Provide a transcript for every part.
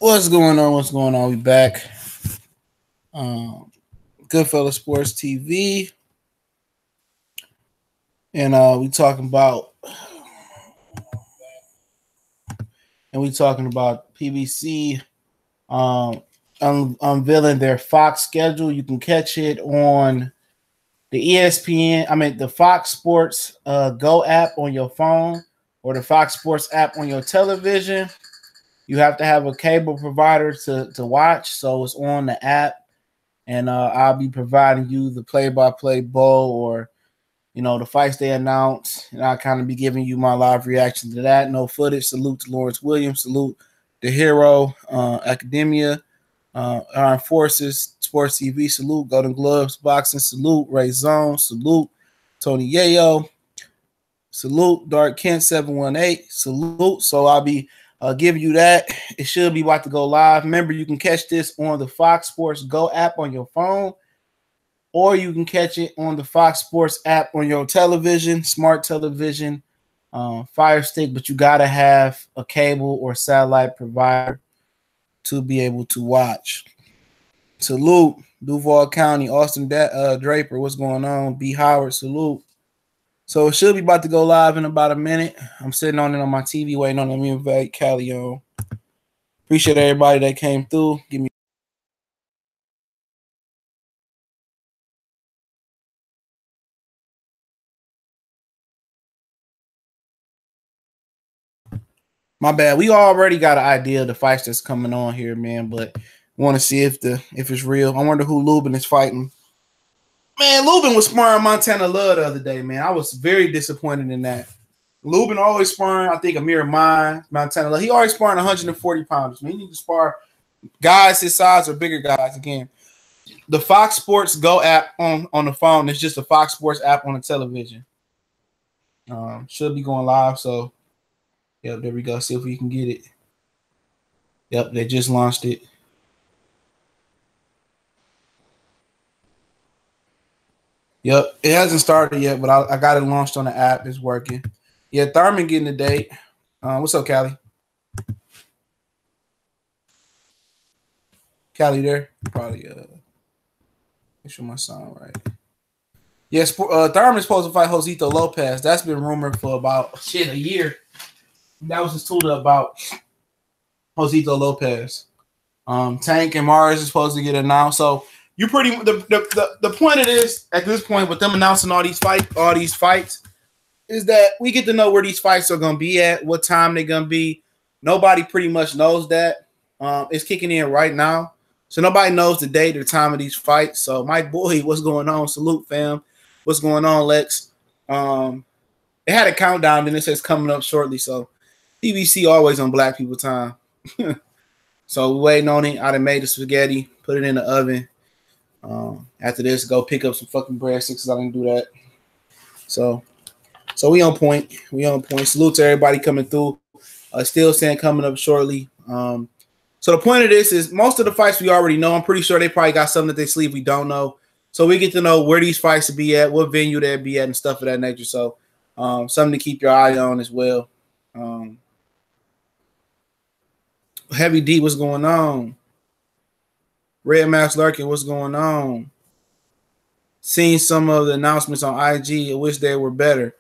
What's going on? What's going on? We back. Goodfellas Sports TV, and we talking about PBC unveiling their Fox schedule. You can catch it on the ESPN. The Fox Sports Go app on your phone or the Fox Sports app on your television. You have to have a cable provider to watch, so it's on the app. And I'll be providing you the play-by-play bowl or, the fights they announce. And I'll kind of be giving you my live reaction to that. No footage. Salute to Lawrence Williams. Salute the Hero, Academia, Armed Forces, Sports TV. Salute Golden Gloves, Boxing. Salute Ray Zone. Salute Tony Yayo. Salute Dark Kent 718. Salute. So I'll be giving you that. It should be about to go live. Remember, you can catch this on the Fox Sports Go app on your phone, or you can catch it on the Fox Sports app on your television, smart television, Fire Stick, but you got to have a cable or satellite provider to be able to watch. Salute Duval County, Austin Draper, what's going on? B. Howard, salute. So it should be about to go live in about a minute. I'm sitting on it on my TV waiting on me invite Callie on. Appreciate everybody that came through. Give me my bad. We already got an idea of the fights that's coming on here, man, but want to see if it's real. I wonder who Lubin is fighting. Man, Lubin was sparring Montana Love the other day, man. I was very disappointed in that. Lubin always sparring, I think, Amir Mine, Montana Love. He always sparring 140 pounders. Man, he need to spar guys his size or bigger guys again. The Fox Sports Go app on the phone is just a Fox Sports app on the television. Should be going live, so yep, there we go. See if we can get it. Yep, they just launched it. Yep, it hasn't started yet, but I got it launched on the app. It's working. Yeah, Thurman getting the date. What's up, Callie? Callie there? Probably make sure my sound right. Yes, Thurman's supposed to fight Josito Lopez. That's been rumored for about a year. That was just told about Josito Lopez. Tank and Mars is supposed to get announced. So you the point of this at this point with them announcing all these fights is that we get to know where these fights are gonna be at, what time they're gonna be. Nobody pretty much knows that. It's kicking in right now. So nobody knows the date or time of these fights. So Mike Boy, what's going on? Salute, fam. What's going on, Lex? It had a countdown, then it says coming up shortly. So PBC always on black people time. So we're waiting on it. I done made the spaghetti, put it in the oven. After this, go pick up some fucking breadsticks. I didn't do that. So we on point. We on point. Salute to everybody coming through. Still saying coming up shortly. So the point of this is most of the fights we already know. I'm pretty sure they probably got something that they sleeve we don't know. So we get to know where these fights will be at, what venue they'll be at, and stuff of that nature. So something to keep your eye on as well. Heavy D, what's going on? Red Max Larkin, what's going on? Seen some of the announcements on IG. I wish they were better.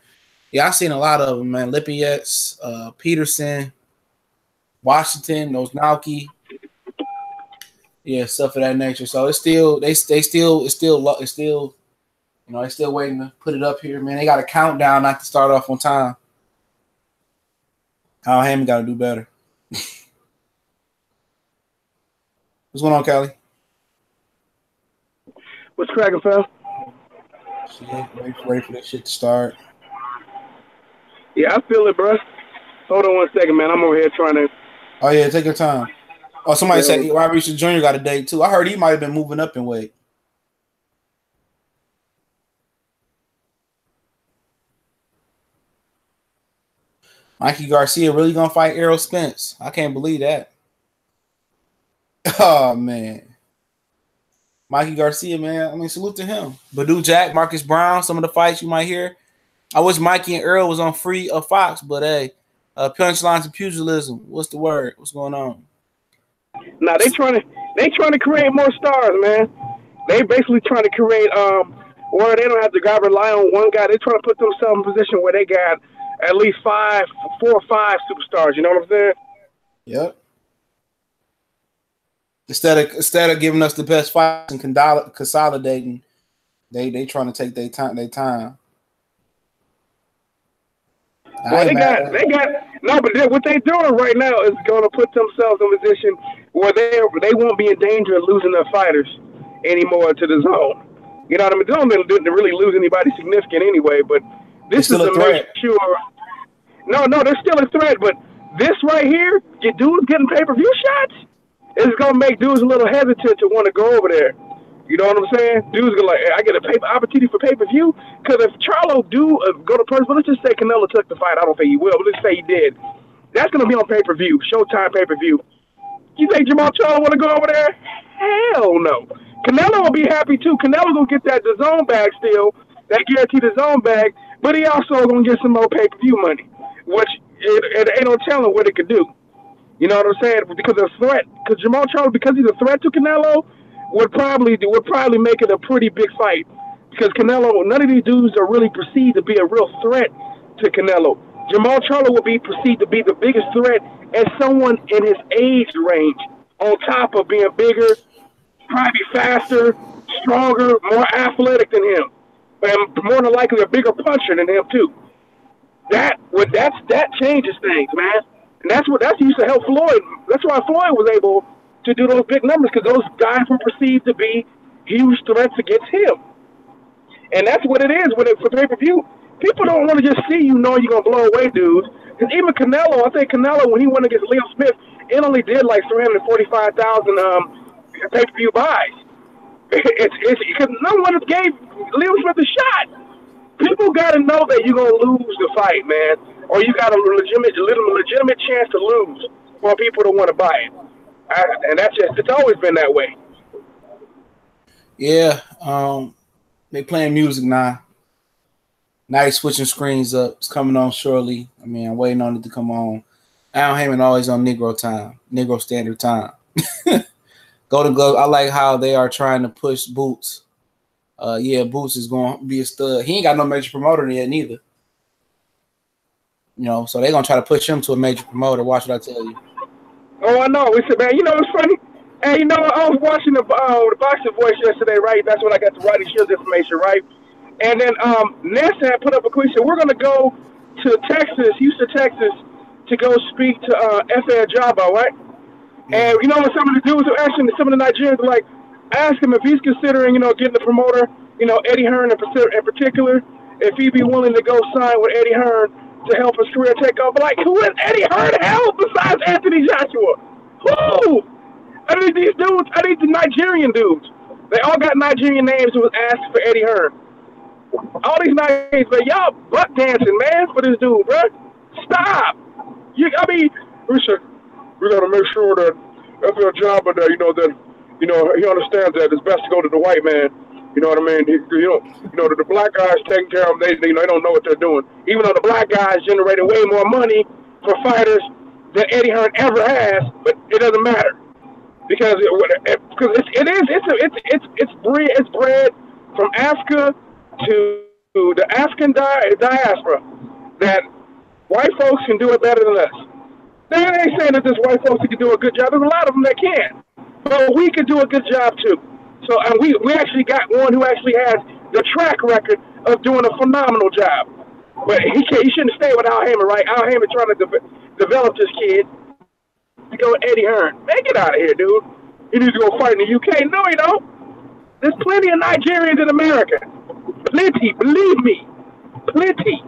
Yeah, I've seen a lot of them, man. Lippiets, Peterson, Washington, Nosnowski. Yeah, stuff of that nature. So it's still, it's still, they're still waiting to put it up here, man. They got a countdown not to start off on time. Al Hammond got to do better. What's going on, Callie? What's cracking, fam? Shit, ready for that shit to start. Yeah, I feel it, bro. Hold on one second, man. I'm over here trying to. Oh, yeah, take your time. Oh, somebody said Robert Richard Jr. got a date, too. I heard he might have been moving up in weight. Mikey Garcia really going to fight Errol Spence. I can't believe that. Oh, man. Mikey Garcia, man. I mean, salute to him. Badu Jack, Marcus Brown, some of the fights you might hear. I wish Mikey and Earl was on free of Fox, but hey, punchlines and pugilism. What's the word? What's going on? Now they trying to create more stars, man. They basically trying to create where they don't have to rely on one guy. They trying to put themselves in a position where they got at least 4 or 5 superstars. You know what I'm saying? Yep. Instead of giving us the best fights and consolidating, they trying to take their time. Well, they got no, but what they doing right now is going to put themselves in a position where they won't be in danger of losing their fighters anymore to the zone. You know what I mean? The zone didn't really lose anybody significant anyway, but this is to make sure. No, they're still a threat, but this right here, your dudes getting pay-per-view shots, is going to make dudes a little hesitant to want to go over there. You know what I'm saying? Dudes go like, hey, I get a opportunity for pay-per-view. Because if Charlo do go to person, let's just say Canelo took the fight. I don't think he will, but let's say he did. That's going to be on pay-per-view, Showtime pay-per-view. You think Jamal Charlo want to go over there? Hell no. Canelo will be happy too. Canelo going to get that DAZN bag still, that guaranteed DAZN bag, but he also going to get some more pay-per-view money, which it ain't no telling what it could do. You know what I'm saying? Because of threat. Because Jamal Charlo, because he's a threat to Canelo, would probably make it a pretty big fight, because Canelo, none of these dudes are really perceived to be a real threat to Canelo. Jamal Charlo will be perceived to be the biggest threat as someone in his age range, on top of being bigger, probably faster, stronger, more athletic than him, and more than likely a bigger puncher than him too. That changes things, man, and that's used to help Floyd. That's why Floyd was able to do those big numbers, because those guys were perceived to be huge threats against him. And that's what it is for pay-per-view. People don't want to just see you knowing you're going to blow away dudes. Because even Canelo, I think Canelo, when he went against Leo Smith, it only did like 345,000 pay-per-view buys. It's because no one gave Leo Smith a shot. People got to know that you're going to lose the fight, man. Or you got a legitimate chance to lose for people to want to buy it. And it's always been that way. Yeah, they playing music now. Now they switching screens up. It's coming on shortly. I mean, I'm waiting on it to come on. Al Heyman always on Negro time, Negro Standard Time. Golden Glove. I like how they are trying to push Boots. Boots is going to be a stud. He ain't got no major promoter yet neither. You know, so they're gonna try to push him to a major promoter. Watch what I tell you. Oh, I know. It's man. You know what's funny? Hey, you know, I was watching the Boxing Voice yesterday, right? That's when I got the Roddy Shields information, right? And then Ness had put up a quiz. Said we're gonna go to Houston, Texas, to go speak to F.A. Jabba, right? And you know what some of the dudes are asking, some of the Nigerians are like, ask him if he's considering, getting the promoter, Eddie Hearn in particular, if he'd be willing to go sign with Eddie Hearn to help his career take off. But like, who is Eddie Hearn hell besides Anthony Joshua? Who? I need these dudes. I need the Nigerian dudes. They all got Nigerian names who was asked for Eddie Hearn. All these Nigerians, but y'all butt dancing, man, for this dude, bro. Stop. We got to make sure that if your job, that he understands that it's best to go to the white man. You know what I mean? The black guys taking care of them, they don't know what they're doing. Even though the black guys generated way more money for fighters than Eddie Hearn ever has, but it doesn't matter because it's bred from Africa to the African diaspora that white folks can do it better than us. They ain't saying that this white folks can do a good job. There's a lot of them that can, but we can do a good job too. So we actually got one who actually has the track record of doing a phenomenal job. But he shouldn't stay with Al Heyman, right? Al Heyman trying to develop this kid to go with Eddie Hearn. Man, get out of here, dude. He needs to go fight in the UK. No, he don't. There's plenty of Nigerians in America. Plenty, believe me. Plenty.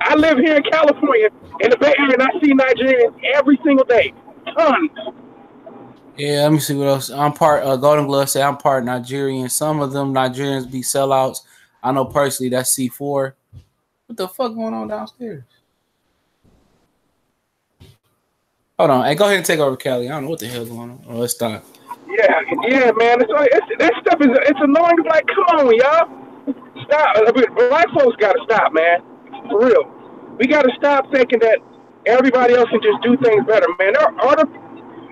I live here in California, in the Bay Area, and I see Nigerians every single day. Tons. Yeah, let me see what else. I'm part Golden Glove say I'm part Nigerian. Some of them Nigerians be sellouts. I know personally that's C4. What the fuck going on downstairs? Hold on. Hey, go ahead and take over, Kelly. I don't know what the hell's going on. Oh, let's stop. Yeah, man. That stuff it's annoying. Like, come on, y'all. Stop. Black folks got to stop, man. For real. We got to stop thinking that everybody else can just do things better, man.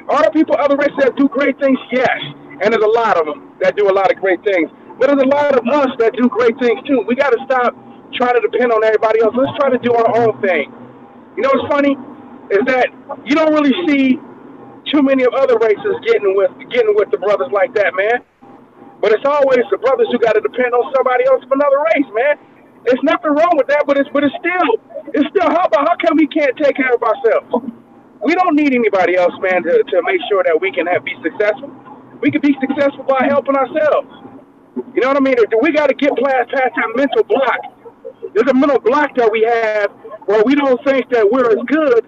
Are there people other races that do great things? Yes, and there's a lot of them that do a lot of great things. But there's a lot of us that do great things too. We got to stop trying to depend on everybody else. Let's try to do our own thing. You know what's funny is that you don't really see too many of other races getting with the brothers like that, man. But it's always the brothers who got to depend on somebody else from another race, man. There's nothing wrong with that, but it's still how come we can't take care of ourselves? We don't need anybody else, man, to make sure that we can be successful. We can be successful by helping ourselves. You know what I mean? We got to get past that mental block. There's a mental block that we have where we don't think that we're as good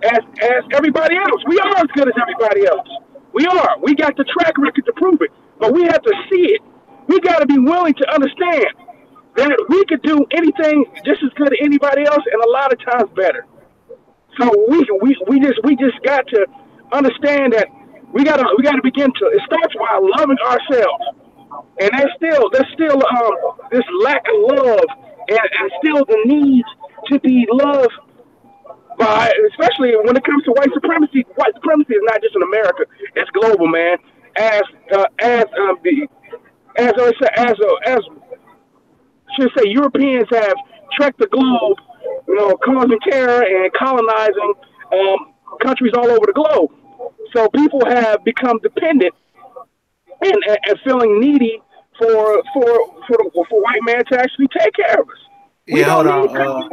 as everybody else. We are as good as everybody else. We are. We got the track record to prove it, but we have to see it. We got to be willing to understand that we could do anything just as good as anybody else, and a lot of times better. So we just got to understand that we got to begin to. It starts by loving ourselves, and there's still this lack of love, and still the need to be loved by, especially when it comes to white supremacy. White supremacy is not just in America; it's global, man. As should say, Europeans have trekked the globe, you know, causing terror and colonizing countries all over the globe. So people have become dependent and feeling needy for white man to actually take care of us. Yeah, hold on.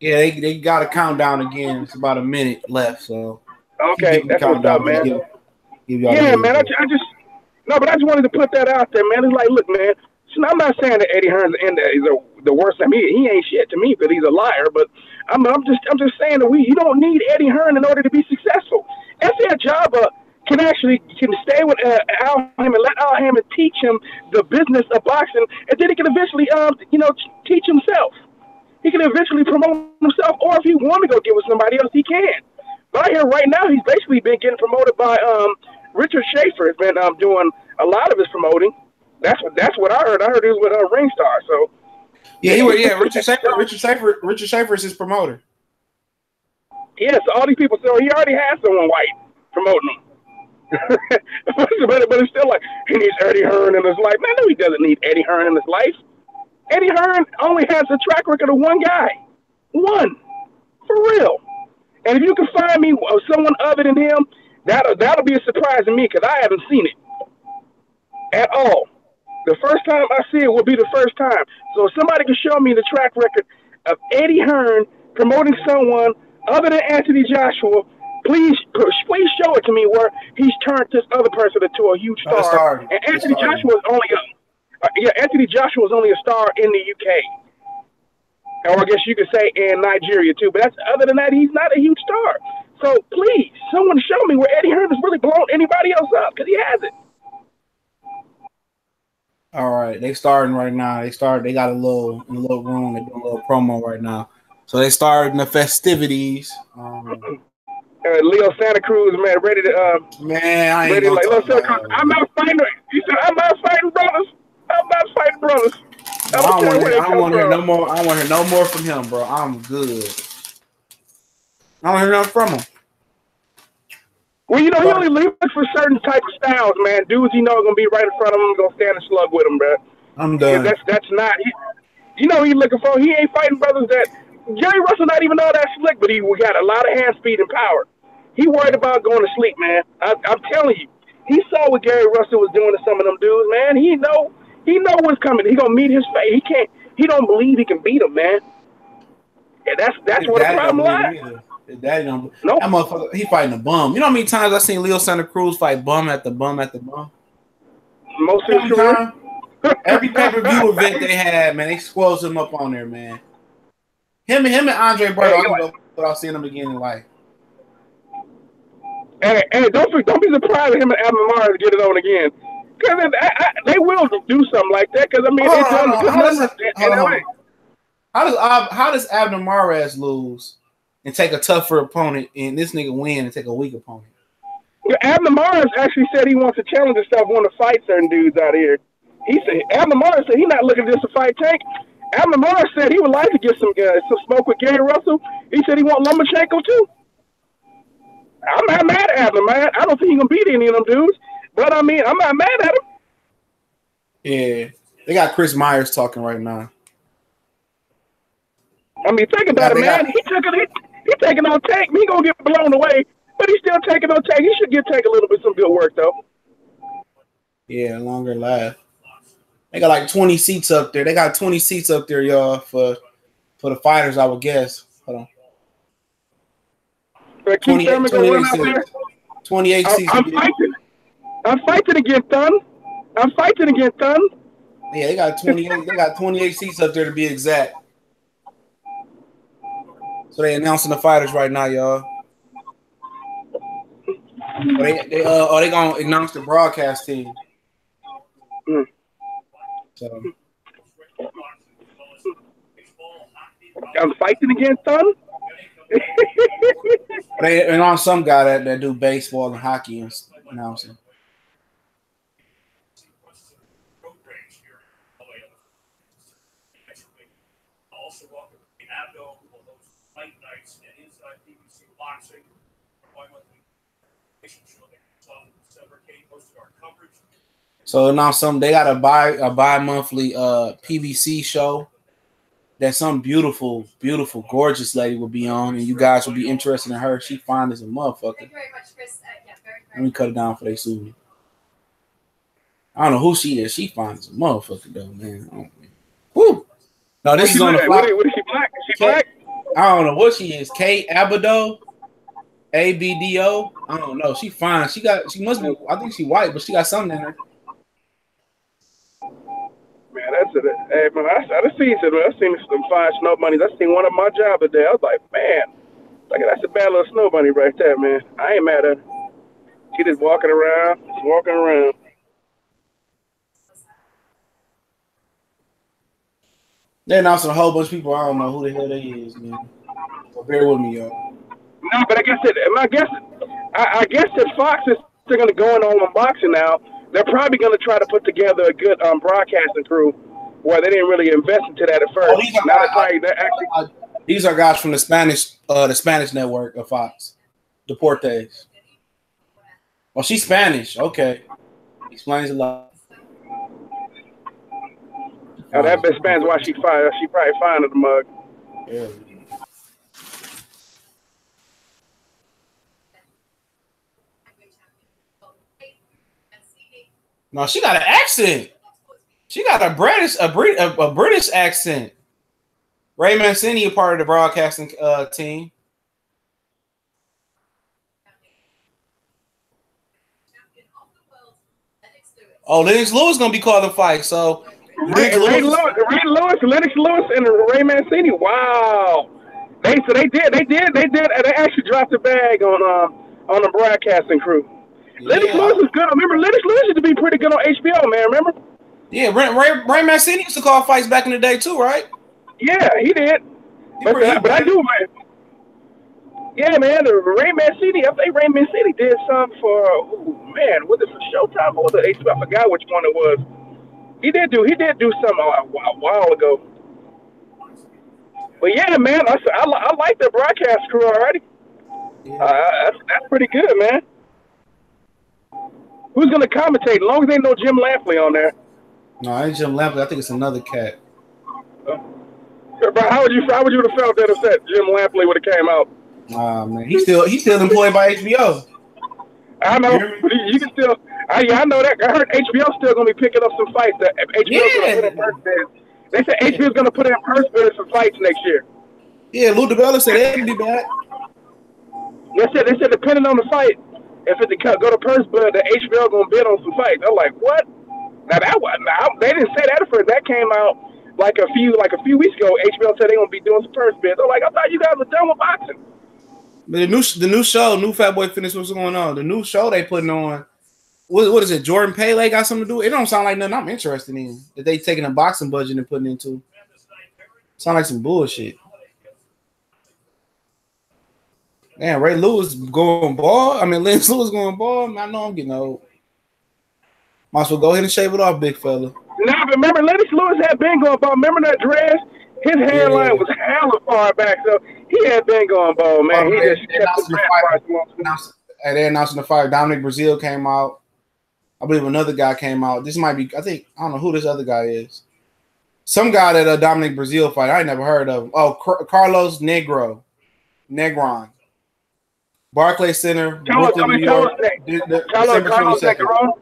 Yeah, they got a countdown again. It's about a minute left, so okay, that's what's up, man. Yeah, man. I just wanted to put that out there, man. It's like, look, man. I'm not saying that Eddie Hearn is the worst. I mean, he ain't shit to me, but he's a liar. But I'm just saying that you don't need Eddie Hearn in order to be successful. F.A. Jabba can stay with Al Hammond, let Al Hammond teach him the business of boxing, and then he can eventually teach himself. He can eventually promote himself, or if he want to go get with somebody else, he can. But I hear right now he's basically been getting promoted by Richard Schaefer. Has been doing a lot of his promoting. That's what I heard. I heard he was with Ringstar. So yeah, Richard Schaefer is his promoter. Yes, all these people. So he already has someone white promoting him. but it's still like he needs Eddie Hearn in his life. Man, no, he doesn't need Eddie Hearn in his life. Eddie Hearn only has a track record of one guy, one for real. And if you can find me someone other than him, that'll be a surprise to me because I haven't seen it at all. The first time I see it will be the first time. So if somebody can show me the track record of Eddie Hearn promoting someone other than Anthony Joshua, please show it to me where he's turned this other person into a huge star. And Anthony Joshua is only a star in the UK. Or I guess you could say in Nigeria too. But other than that, he's not a huge star. So please, someone show me where Eddie Hearn has really blown anybody else up, because he hasn't. All right, they starting right now. They got a little room. They're doing a little promo right now. So they starting the festivities. Leo Santa Cruz, man, ready to man, I ain't ready like Leo Santa Cruz. I'm not fighting. He said, "I'm not fighting brothers. I'm not fighting brothers." I don't want to hear no more. I don't want to hear no more from him, bro. I'm good. I don't hear nothing from him. Well, he only leaves for certain type of styles, man. Dudes he know are gonna be right in front of him, gonna stand and slug with him, bro. I'm done. That's not. He looking for. He ain't fighting brothers that. Jerry Russell not even all that slick, but he got a lot of hand speed and power. He worried about going to sleep, man. I'm telling you. He saw what Gary Russell was doing to some of them dudes, man. He know what's coming. He gonna meet his fate. He don't believe he can beat him, man. Yeah, that's what the problem lies. That motherfucker, he fighting a bum. You know how many times I seen Leo Santa Cruz fight bum at the bum? Most of the time. Every pay-per-view event they had, man, they squoze him up on there, man. Him and Andre Berto, I can go without seeing him again in life. Hey, don't be surprised if him and Abner Mars get it on again. Because they will do something like that. Because I mean, how does Abner Mares lose and take a tougher opponent, and this nigga win and take a weak opponent? Yeah, Abner Mares actually said he wants to challenge himself, want to fight certain dudes out here. He said Abner Mares said he's not looking just to fight Tank. Abner Mares said he would like to get some smoke with Gary Russell. He said he want Lomachenko too. I'm not mad at Adler, man. I don't think he's gonna beat any of them dudes. But I mean, I'm not mad at him. Yeah, they got Chris Myers talking right now. I mean, think about it, man. He taking on Tank. He gonna get blown away, but he's still taking on Tank. He should give Tank a little bit some good work though. Yeah, longer laugh. They got like 20 seats up there. They got 20 seats up there, y'all, for the fighters, I would guess. Hold on. 28 seats. 28 seats. I'm fighting against Thun. Yeah, they got 28. They got 28 seats up there to be exact. So they announcing the fighters right now, y'all. They gonna announce the broadcast team. So I'm fighting against Thun. and on some guy that do baseball and hockey and announcing. So now they got a bi-monthly PVC show that some beautiful, gorgeous lady will be on, and you guys will be interested in her. She fine as a motherfucker. Thank you very much, Chris. Let me cut it down for they sue me. I don't know who she is. She fine as a motherfucker though, man. Woo! No, this is on the what is she black? Is she black? I don't know what she is. Kate Abdo. ABDO. I don't know. She fine. She must be. I think she white, but she got something in her. Man, that's it. Hey, man, I seen some fine snow bunnies. I seen one at my job today. I was like, man, that's a bad little snow bunny right there, man. I ain't mad at her. She just walking around. They announced a whole bunch of people. I don't know who the hell they is, man. So bear with me, y'all. No, but I guess that Fox is still going to go on boxing now. They're probably going to try to put together a good broadcasting crew where they didn't really invest into that at first. These are guys from the Spanish network of Fox, Deportes. Oh, she's Spanish. Okay, explains a lot. Now that explains why she fired. She probably fine at the mug. Yeah. No, she got an accent. She got a British accent. Ray Mancini, a part of the broadcasting team. Oh, Lennox Lewis gonna be calling fights. So Lennox Lewis, and Ray Mancini. Wow. They actually dropped the bag on the broadcasting crew. Yeah. Lennox Lewis is good. Remember, Lennox Lewis used to be pretty good on HBO, man. Remember? Yeah, Ray Mancini used to call fights back in the day too, right? Yeah, he did. But I do, man. Yeah, man. Ray Mancini. I think Ray Mancini did something for. Was it for Showtime or was it HBO? I forgot which one it was. He did do something a while ago. But yeah, man, I like the broadcast crew already. Yeah. That's pretty good, man. Who's gonna commentate? As long as they know Jim Lampley on there. No, I ain't Jim Lampley. I think it's another cat. But how would you have felt that if Jim Lampley would have came out? Man, he's still employed by HBO. I know, but you can still. I know that. I heard HBO's still gonna be picking up some fights. That HBO's gonna put in purse bids. They said HBO's gonna put in purse bids for fights next year. Yeah, Lou DiBella said they'd be back. They said depending on the fight, if it go to purse bid, the HBO gonna bid on some fights. I'm like, what? Now they didn't say that at first. That came out like a few weeks ago. HBO said they're gonna be doing some purse bids. I'm like, I thought you guys were done with boxing. But the new show, new Fat Boy Fitness, what's going on? The new show they putting on, what is it? Jordan Pele got something to do? It don't sound like nothing I'm interested in. That they taking a boxing budget and putting into. Sound like some bullshit. Man, Ray Lewis going bald. I mean, Lennox Lewis going bald. I know I'm getting old. Might as well go ahead and shave it off, big fella. Nah, but remember, Lennox Lewis had been going bald. Remember that dress? His hairline was hella far back, so he had been going bald, man. He just kept the they announcing the fight. Dominic Brazil came out. I believe another guy came out. This might be, I don't know who this other guy is. Some guy that a Dominic Brazil fight. I ain't never heard of him. Oh, Carlos Negron. Barclays Center, Brooklyn, New York. December 22nd.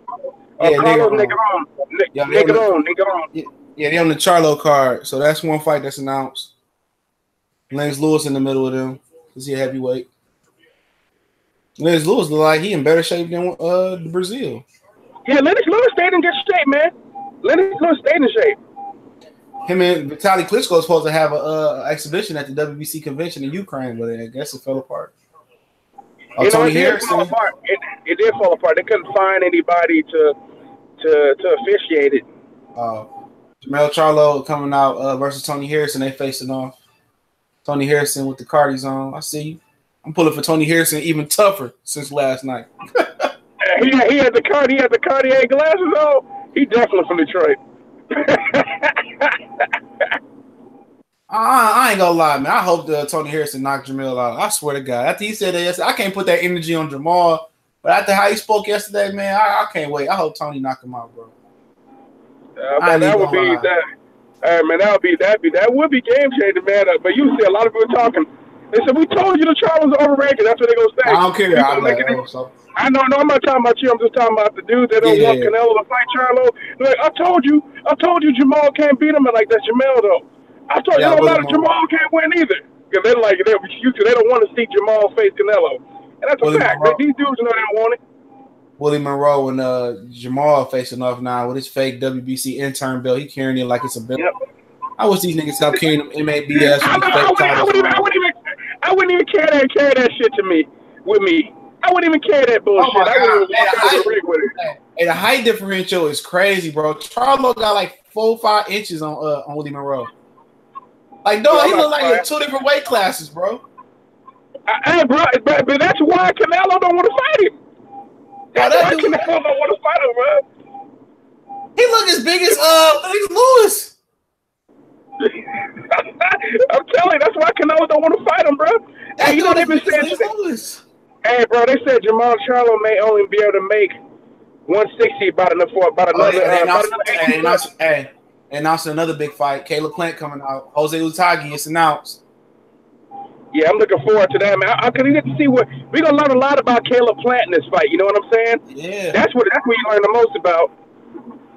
Yeah, Negron. Yeah, they on the Charlo card. So that's one fight that's announced. Lennox Lewis in the middle of them. Is he a heavyweight? Lennox Lewis look like he in better shape than Brazil. Yeah, Lennox Lewis stayed in good shape, man. Lennox Lewis stayed in shape. Him and Vitaly Klitschko supposed to have an exhibition at the WBC convention in Ukraine, but I guess it fell apart. Oh, Tony Harrison. It did fall apart. They couldn't find anybody to officiate it. Jamel Charlo coming out versus Tony Harrison. They facing off. Tony Harrison with the Cardis on. I see you. I'm pulling for Tony Harrison even tougher since last night. He had the Cartier glasses on. He definitely from Detroit. I ain't gonna lie, man. I hope Tony Harrison knocked Jamel out. I swear to God. After he said that yesterday, I can't put that energy on Jamal. But after how he spoke yesterday, man, I can't wait. I hope Tony knock him out, bro. That would be that. Man, that would be game changer, man. But you see a lot of people talking. They said, we told you the Charlo's overrated. That's what they're going to say. I don't care. I know, I'm not talking about you. I'm just talking about the dudes that don't want Canelo to fight Charlo. They're like, I told you Jamal can't beat him. And like, that's Jamal, though. I told you, no matter Jamal can't win either. Because they don't want to see Jamal face Canelo. And that's a fact. These dudes know they don't want it. Willie Monroe and Jamal facing off now with his fake WBC intern belt. He carrying it like it's a belt. Yep. I wish these niggas stop carrying them MABS. I wouldn't even carry that shit with me. I wouldn't even carry that bullshit. Oh the height differential is crazy, bro. Charlo got like 4-5 inches on Willie Monroe. Like, dog, he look like 2 different weight classes, bro. Hey, bro, but that's why Canelo don't want to fight him. That's why Canelo don't want to fight him, bro. He look as big as Lewis. I'm telling you, that's why Canelo don't want to fight him, bro. Hey, you know they've been saying. Hey, bro, they said Jamal Charlo may only be able to make 160 about another. Announced another big fight. Caleb Plant coming out. Jose Utagi, it's announced. Yeah, I'm looking forward to that, man. I couldn't get to see we're gonna learn a lot about Caleb Plant in this fight. You know what I'm saying? Yeah. That's what you learn the most about.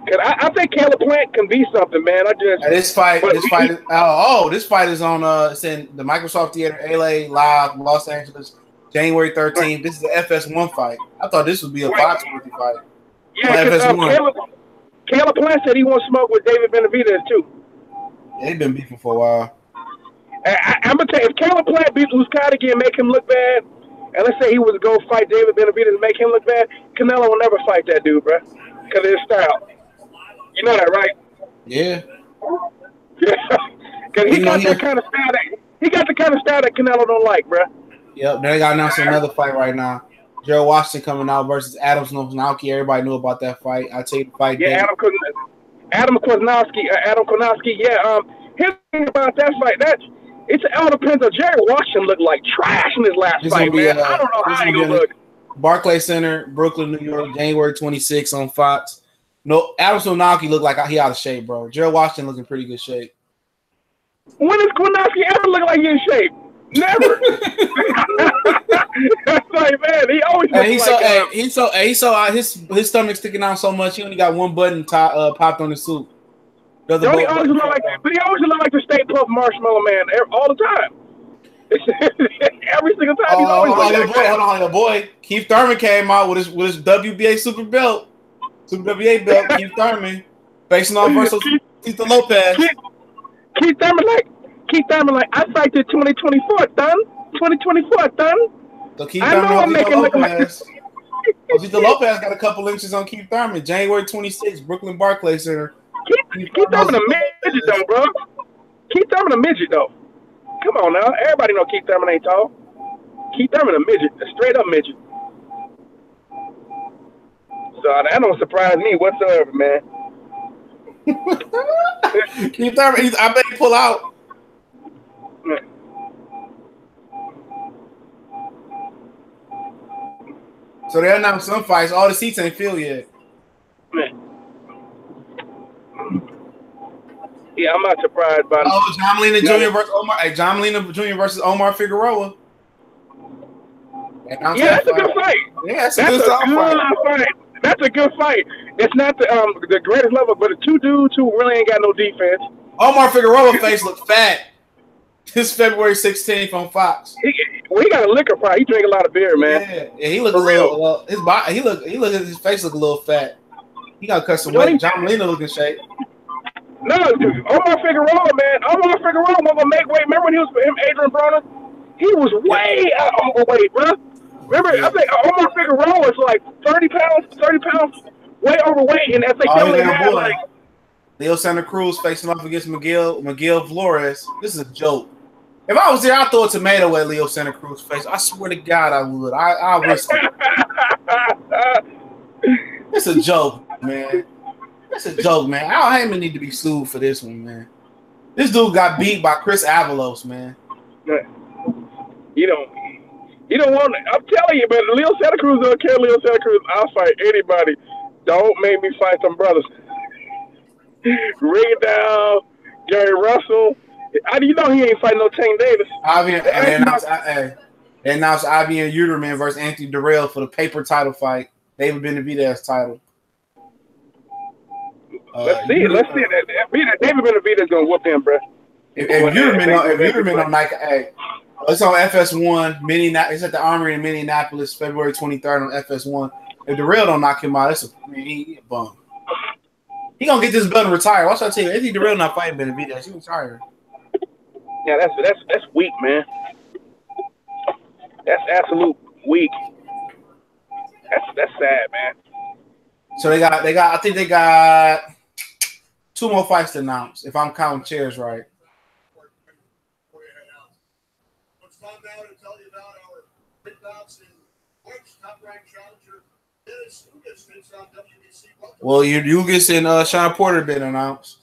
Cause I think Caleb Plant can be something, man. This fight is on it's in the Microsoft Theater, LA Live, Los Angeles, January 13th. This is the FS1 fight. I thought this would be a Fox fight. Yeah, FS1. Caleb Plant said he wants to smoke with David Benavidez too. They've been beefing for a while. I'm gonna tell you, if Caleb Plant beat Luscati again, make him look bad, and let's say he was to go fight David Benavidez and make him look bad, Canelo will never fight that dude, bro, because of his style. You know that, right? Yeah. Because he got that kind of style. He got the kind of style that Canelo don't like, bro. Yep. They got announced another fight right now. Gerald Washington coming out versus Adam Kownacki. Everybody knew about that fight. I'll tell you the fight. Yeah, Adam Kownacki. Yeah. His thing about that fight, it all depends on Jerry Washington looked like trash in his last fight, man. I don't know how he gonna look. Barclays Center, Brooklyn, New York, January 26th on Fox. No, Adam Kownacki looked like he out of shape, bro. Gerald Washington looking pretty good shape. When does Kownacki ever look like he's in shape? Never. That's like, man, he always his stomach sticking out so much. He only got one button popped on his suit. He always look like the Stay Puft Marshmallow Man all the time. Every single time he's always hold on, boy. Keith Thurman came out with his WBA Super WBA belt. Keith Thurman facing off versus Tito Lopez. Keith Thurman like I fight the 2024 done. 2024 done. So Keith Thurman Lopez. Tito Lopez got a couple inches on Keith Thurman. January 26th, Brooklyn Barclays Center. Keith Thurman a midget though, bro. Keith Thurman a midget though. Come on now, everybody know Keith Thurman ain't tall. Keith Thurman a midget, a straight up midget. So that don't surprise me whatsoever, man. Keith Thurman, I bet he pull out. So they announced some fights. All the seats ain't filled yet. Yeah, I'm not surprised by it. Oh, John Molina Jr. versus Omar. Hey, John Molina Jr. versus Omar Figueroa. Yeah, that's a good fight. Yeah, that's a good fight. That's a good fight. It's not the greatest level, but the two dudes who really ain't got no defense. Omar Figueroa face looked fat. This February 16th on Fox. He got a liquor problem. He drink a lot of beer, man. Yeah, he looked a little. His body, his face look a little fat. He got to cut some weight. John Molina looking shape. No, dude, Omar Figueroa, man. Omar Figueroa was gonna make weight. Remember when he was with him, Adrian Broner? He was way overweight, bro. Remember, I think Omar Figueroa was like 30 pounds, way overweight, and as they tell him now, like Leo Santa Cruz facing off against Miguel Flores. This is a joke. If I was there, I'd throw a tomato at Leo Santa Cruz's face. I swear to God, I would. I'll risk it. It's a joke, man. That's a joke, man. Al Heyman need to be sued for this one, man. This dude got beat by Chris Avalos, man. You don't want it. I'm telling you, but Leo Santa Cruz don't care. Leo Santa Cruz, I'll fight anybody. Don't make me fight some brothers. Ring it down, Gary Russell. You know he ain't fighting no Tank Davis. They announced Ivan Uterman versus Anthony Durrell for the paper title fight. David Benavidez title. Let's see. David Benavidez gonna whoop him, bro. If Uterman on Nike, it's on FS1. It's at the Armory in Minneapolis, February 23rd on FS1. If Durrell don't knock him out, he a bum. He gonna get this belt and retire. Watch I tell you, Anthony Durrell not fighting Benavidez. He retired. Yeah, that's weak, man. That's absolute weak. That's sad, man. So I think they got 2 more fights to announce, if I'm counting chairs right. What's fun now to tell you about our big bouts in top-ranked challenger Dennis Ugas on WBC. Well, Ugas and Sean Porter been announced.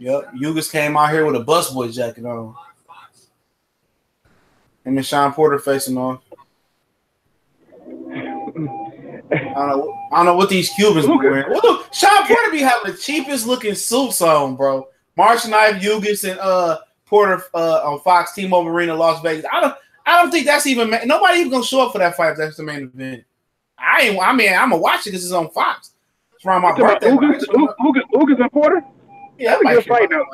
Yep, Ugas came out here with a busboy jacket on. Him and Sean Porter facing off. I don't know what these Cubans be wearing. Sean Porter be having the cheapest looking suits on, bro. March 9th, Ugas and Porter on Fox, T-Mobile Arena, Las Vegas. I don't think that's even nobody even gonna show up for that fight if that's the main event. I'm gonna watch it because it's on Fox. It's around my birthday. Ugas and Porter? Yeah, that's a good fight though.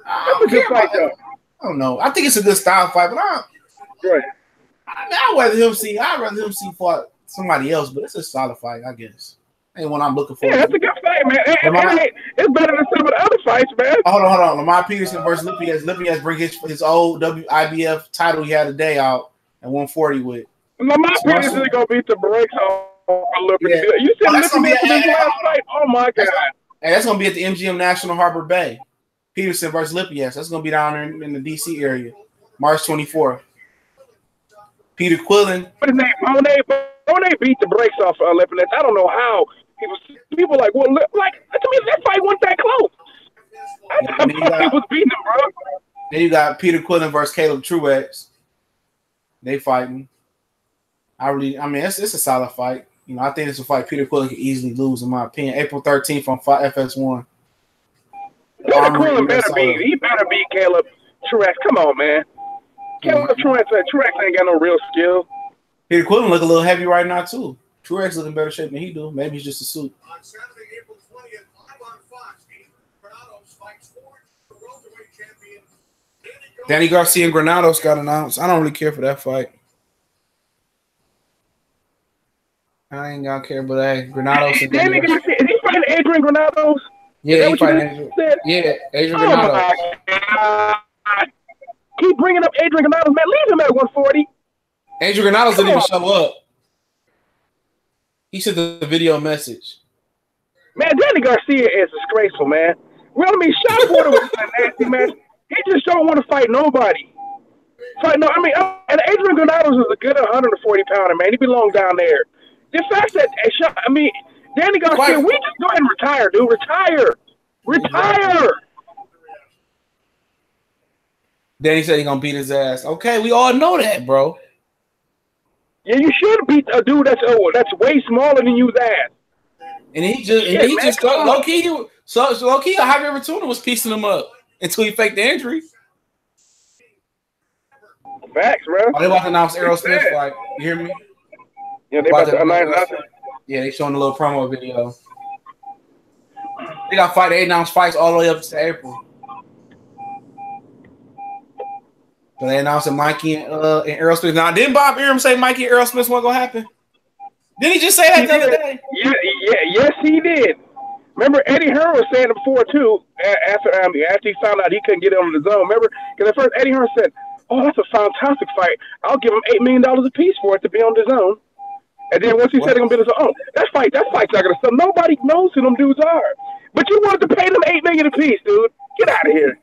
That's a good fight though. I don't know. I think it's a good style fight, but I'd rather him see fought somebody else, but it's a solid fight, I guess. Ain't what I'm looking for. Yeah, that's a good fight, man. It's better than some of the other fights, man. Hold on. Lamar Peterson versus Lipias. Lipias bring his old WIBF title he had a day out at 140 with. Lamar Peterson is gonna beat the brakes on Lipias. Yeah. You said Lipias in his last fight? Oh my God. Hey, that's gonna be at the MGM National Harbor Bay. Peterson versus Lipias. That's gonna be down there in the DC area, March 24th. Peter Quillen. What is his name? Monet beat the brakes off Lipias. I don't know how. People like, well, like to me that fight wasn't that close. I thought he was beating him, bro. Then you got Peter Quillen versus Caleb Truex. They fighting. It's a solid fight. You know, I think it's a fight Peter Quillen could easily lose, in my opinion. April 13th on FS1. Peter Quillen better beat Caleb Truex. Come on, man. Caleb Truex ain't got no real skill. Peter Quillen look a little heavy right now too. Truex look in better shape than he do. Maybe he's just a suit. On Saturday, April 20th, live on Fox, Granados fights former welterweight champion Danny Garcia and Granados got announced. I don't really care for that fight. I ain't gonna care, but hey, Granados and Danny Garcia. Is he fighting Adrian Granados? Yeah, he fighting Adrian. Yeah, Adrian Granados. My God. Keep bringing up Adrian Granados, man. Leave him at 140. Adrian Granados didn't even show up. He sent the video message. Man, Danny Garcia is disgraceful, man. Well, Sean Porter was nasty, man. He just don't want to fight nobody. And Adrian Granados is a good 140-pounder, man. He belongs down there. The fact that, Danny Garcia, we just go ahead and retire, dude. Retire. Danny said he's going to beat his ass. Okay, we all know that, bro. Yeah, you should beat a dude that's way smaller than you's ass. And he just low key. Low key, Javier Tuna was piecing him up until he faked the injury. Facts, bro. Oh, they about to announce Errol Smith fight. You hear me? Yeah, they about to announce. Yeah, they showing a little promo video. They got 8-ounce fights all the way up to April. So they announced that Mikey and Errol Smith. Now, didn't Bob Arum say Mikey and Errol Smith wasn't gonna happen? Didn't he just say that the other day? Yes, he did. Remember, Eddie Hearn was saying it before too. After he found out he couldn't get on the zone. Remember, because at first Eddie Hearn said, "Oh, that's a fantastic fight. I'll give him $8 million a piece for it to be on the zone." And then once he said they're gonna be on the zone, that fight's not gonna sell. Nobody knows who them dudes are. But you wanted to pay them $8 million a piece, dude. Get out of here.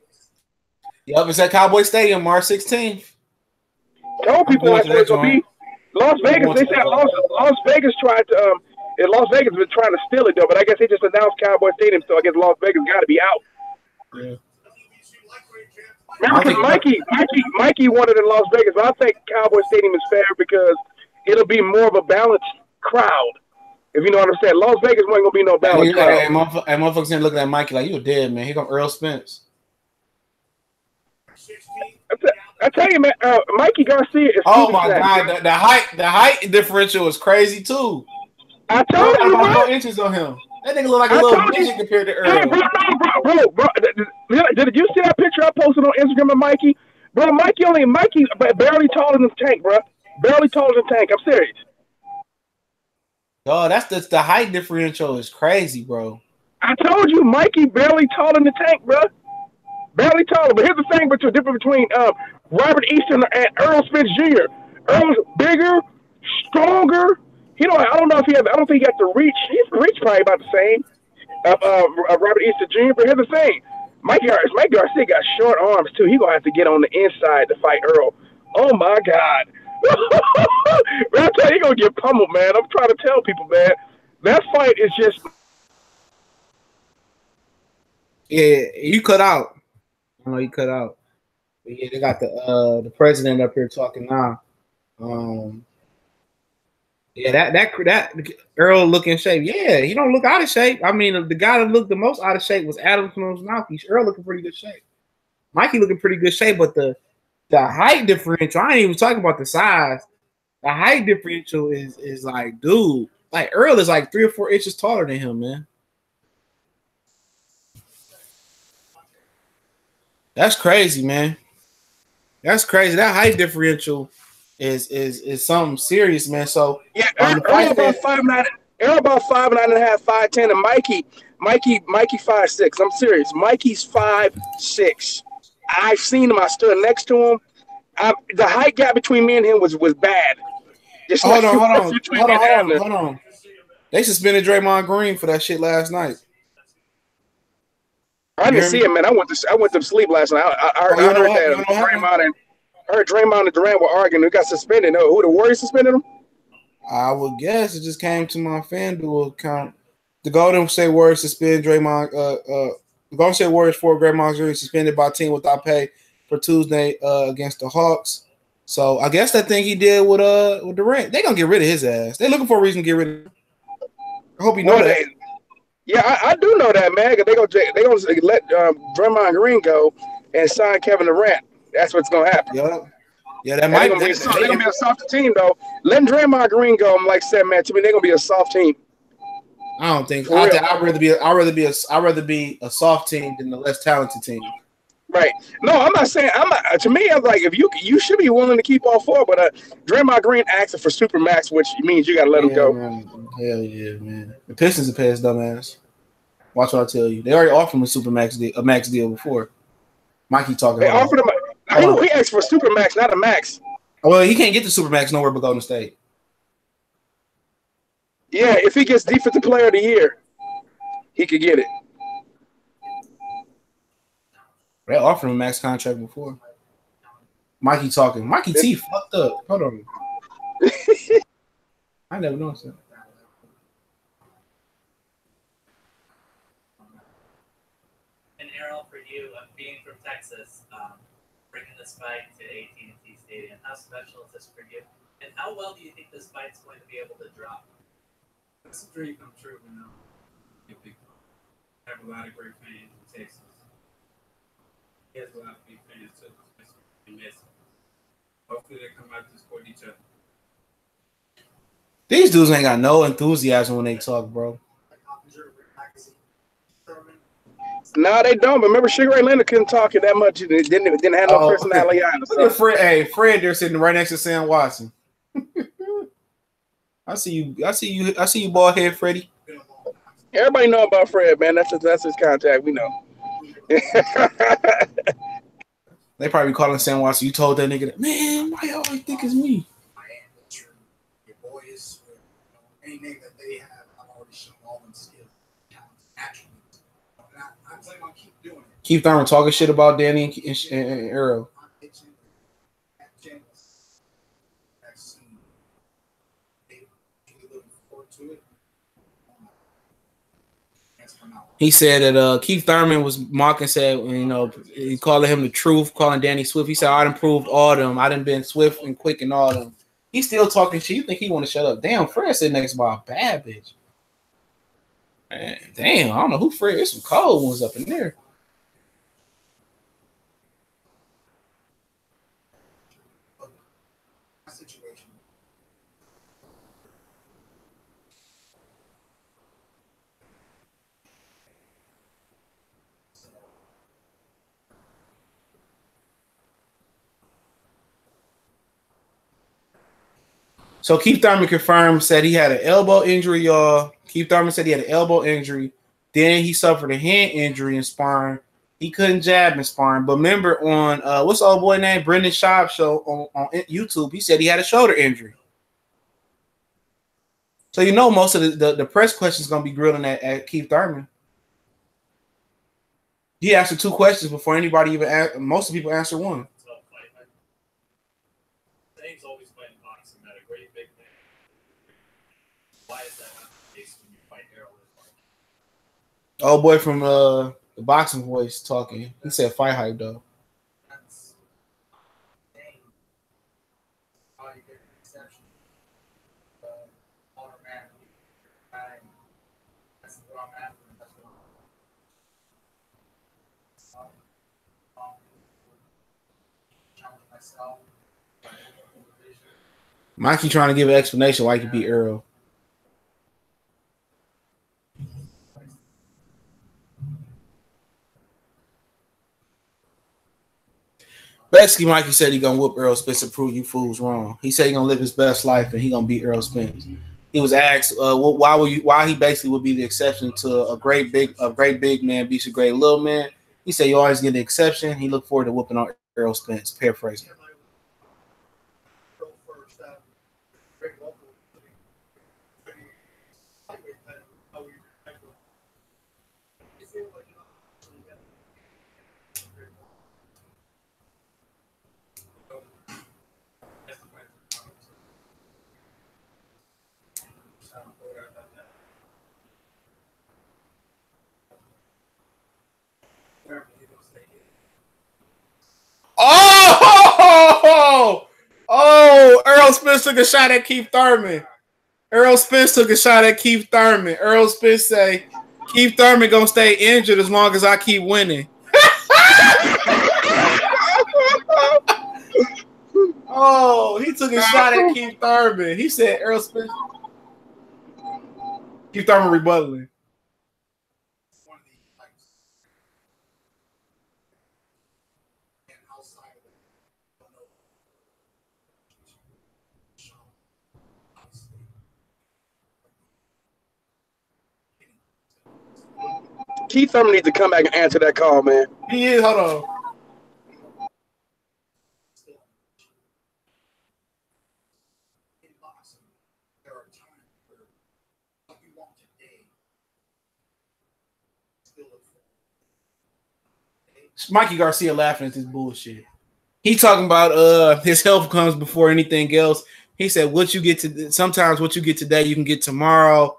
Yup, it's at Cowboy Stadium, March 16th. Told people that's where it's gonna be. Las Vegas. They said Las Vegas tried to. Las Vegas been trying to steal it though, but I guess they just announced Cowboy Stadium, so I guess Las Vegas got to be out. Yeah. Remember, Mikey wanted in Las Vegas, but I think Cowboy Stadium is fair because it'll be more of a balanced crowd. If you know what I'm saying, Las Vegas wasn't gonna be no balanced crowd. And motherfuckers in looking at Mikey like, you dead, man. Here come Earl Spence. I tell you, man, Mikey Garcia is. Oh my God, the height differential is crazy too. I told you, bro. 4 inches on him. That nigga look like a little midget compared to Earl. Hey, bro, did you see that picture I posted on Instagram of Mikey? Bro, Mikey barely taller than Tank, bro. Barely taller than Tank. I'm serious. Oh, that's the height differential is crazy, bro. I told you, Mikey barely taller than Tank, bro. Barely taller. But here's the thing, the difference between Robert Easton and Earl Spence Jr. Earl's bigger, stronger. I don't know if I don't think he got the reach. His reach probably about the same. Robert Easton Jr. But here's the thing, Mike Garcia got short arms too. He gonna have to get on the inside to fight Earl. Oh my God! Man, I tell you, he gonna get pummeled, man. I'm trying to tell people, man. That fight is just. Yeah, you cut out. I know you cut out. But yeah, they got the president up here talking now. Yeah, that Earl look in shape. Yeah, he don't look out of shape. I mean, the guy that looked the most out of shape was Adam Knowski. Earl looking pretty good shape. Mikey looking pretty good shape, but the height differential, I ain't even talking about the size. The height differential is like, dude, like Earl is like 3 or 4 inches taller than him, man. That's crazy, man. That's crazy. That height differential is something serious, man. So yeah, Earl about 5'9", Earl about 5'9.5", 5'10", and Mikey 5'6". I'm serious. Mikey's 5'6". I've seen him. I stood next to him. The height gap between me and him was bad. Hold on. They suspended Draymond Green for that shit last night. I didn't see him, man. I went to sleep last night. I heard Draymond and Durant were arguing. Who got suspended? Who, the Warriors suspended him? I would guess it just came to my FanDuel account. The Golden State Warriors suspend Draymond. The Golden State Warriors for Draymond Green suspended by team without pay for Tuesday against the Hawks. So I guess that thing he did with Durant, they gonna get rid of his ass. They're looking for a reason to get rid of him. I hope you know that. Yeah, I do know that, man. They gonna let Draymond Green go and sign Kevin Durant. That's what's gonna happen. Yeah, that might be. They're gonna be a softer team though. Letting Draymond Green go, I'm like said, man. To me, they're gonna be a soft team. I don't think. I'd rather be a soft team than a less talented team. Right. No, I'm not saying. To me, I'm like, if you should be willing to keep all 4, but Draymond Green asking for Supermax, which means you got to let him go. Man. Hell yeah, man. The Pistons will pay his dumbass. Watch what I tell you. They already offered him a max deal before. Mikey talking. They offered him. He asked for a Supermax, not a max. Well, he can't get the Supermax nowhere but Golden State. Yeah, if he gets Defensive Player of the Year, he could get it. They offered him a max contract before. Mikey talking. Mikey T fucked up. Hold on. I never noticed that. And Errol, for you, being from Texas, bringing this fight to AT&T Stadium, how special is this for you? And how well do you think this fight's going to be able to drop? That's a dream come true, you know. I have a lot of great fans in Texas. He has a lot of big fans too, especially in Mexico. Hopefully they come out to support each other. These dudes ain't got no enthusiasm when they talk, bro. No, they don't. But remember, Sugar Ray Leonard couldn't talk it that much. It didn't have no personality either. Look at Fred. Hey, Fred, they're sitting right next to Sam Watson. I see you, bald head, Freddie. Everybody know about Fred, man. That's his contact. We know. They probably calling Sam Watson. You told that nigga that, man, why you always think it's me? Your boys, any name that they have, I've already shown all them skills, talents, attributes. I'm planning on keep doing it. Keith Thurman talking shit about Danny and Earl. He said that Keith Thurman was mocking, said, you know, he calling him the truth, calling Danny Swift. He said, I done proved all of them. I done been swift and quick and all of them. He's still talking shit. You think he want to shut up? Damn, Fred sitting next by a bad bitch. Man, damn, I don't know who Fred. There's some cold ones up in there. So Keith Thurman confirmed, said he had an elbow injury, y'all. Keith Thurman said he had an elbow injury. Then he suffered a hand injury in sparring. He couldn't jab in sparring. But remember on, what's the old boy name? Brendan Schaub show on YouTube, he said he had a shoulder injury. So you know most of the press questions going to be grilling at Keith Thurman. He answered 2 questions before anybody even asked. Most of the people answer one. Old boy from the boxing voice talking. He said fight hype though. Mikey trying to give an explanation why he could beat Earl. Basically, Mikey said he gonna whoop Earl Spence and prove you fools wrong. He said he gonna live his best life and he gonna beat Earl Spence. He was asked why he basically would be the exception to a great big man beats a great little man. He said you always get the exception. He looked forward to whooping on Earl Spence. Paraphrasing. Oh! Earl Spence took a shot at Keith Thurman. Earl Spence say, Keith Thurman gonna stay injured as long as I keep winning. Oh, he took a shot at Keith Thurman. He said Earl Spence. Keith Thurman rebuttaling. Keith Thurman needs to come back and answer that call, man. He is. Hold on. Mikey Garcia laughing at this bullshit. He talking about his health comes before anything else. He said sometimes what you get today, you can get tomorrow.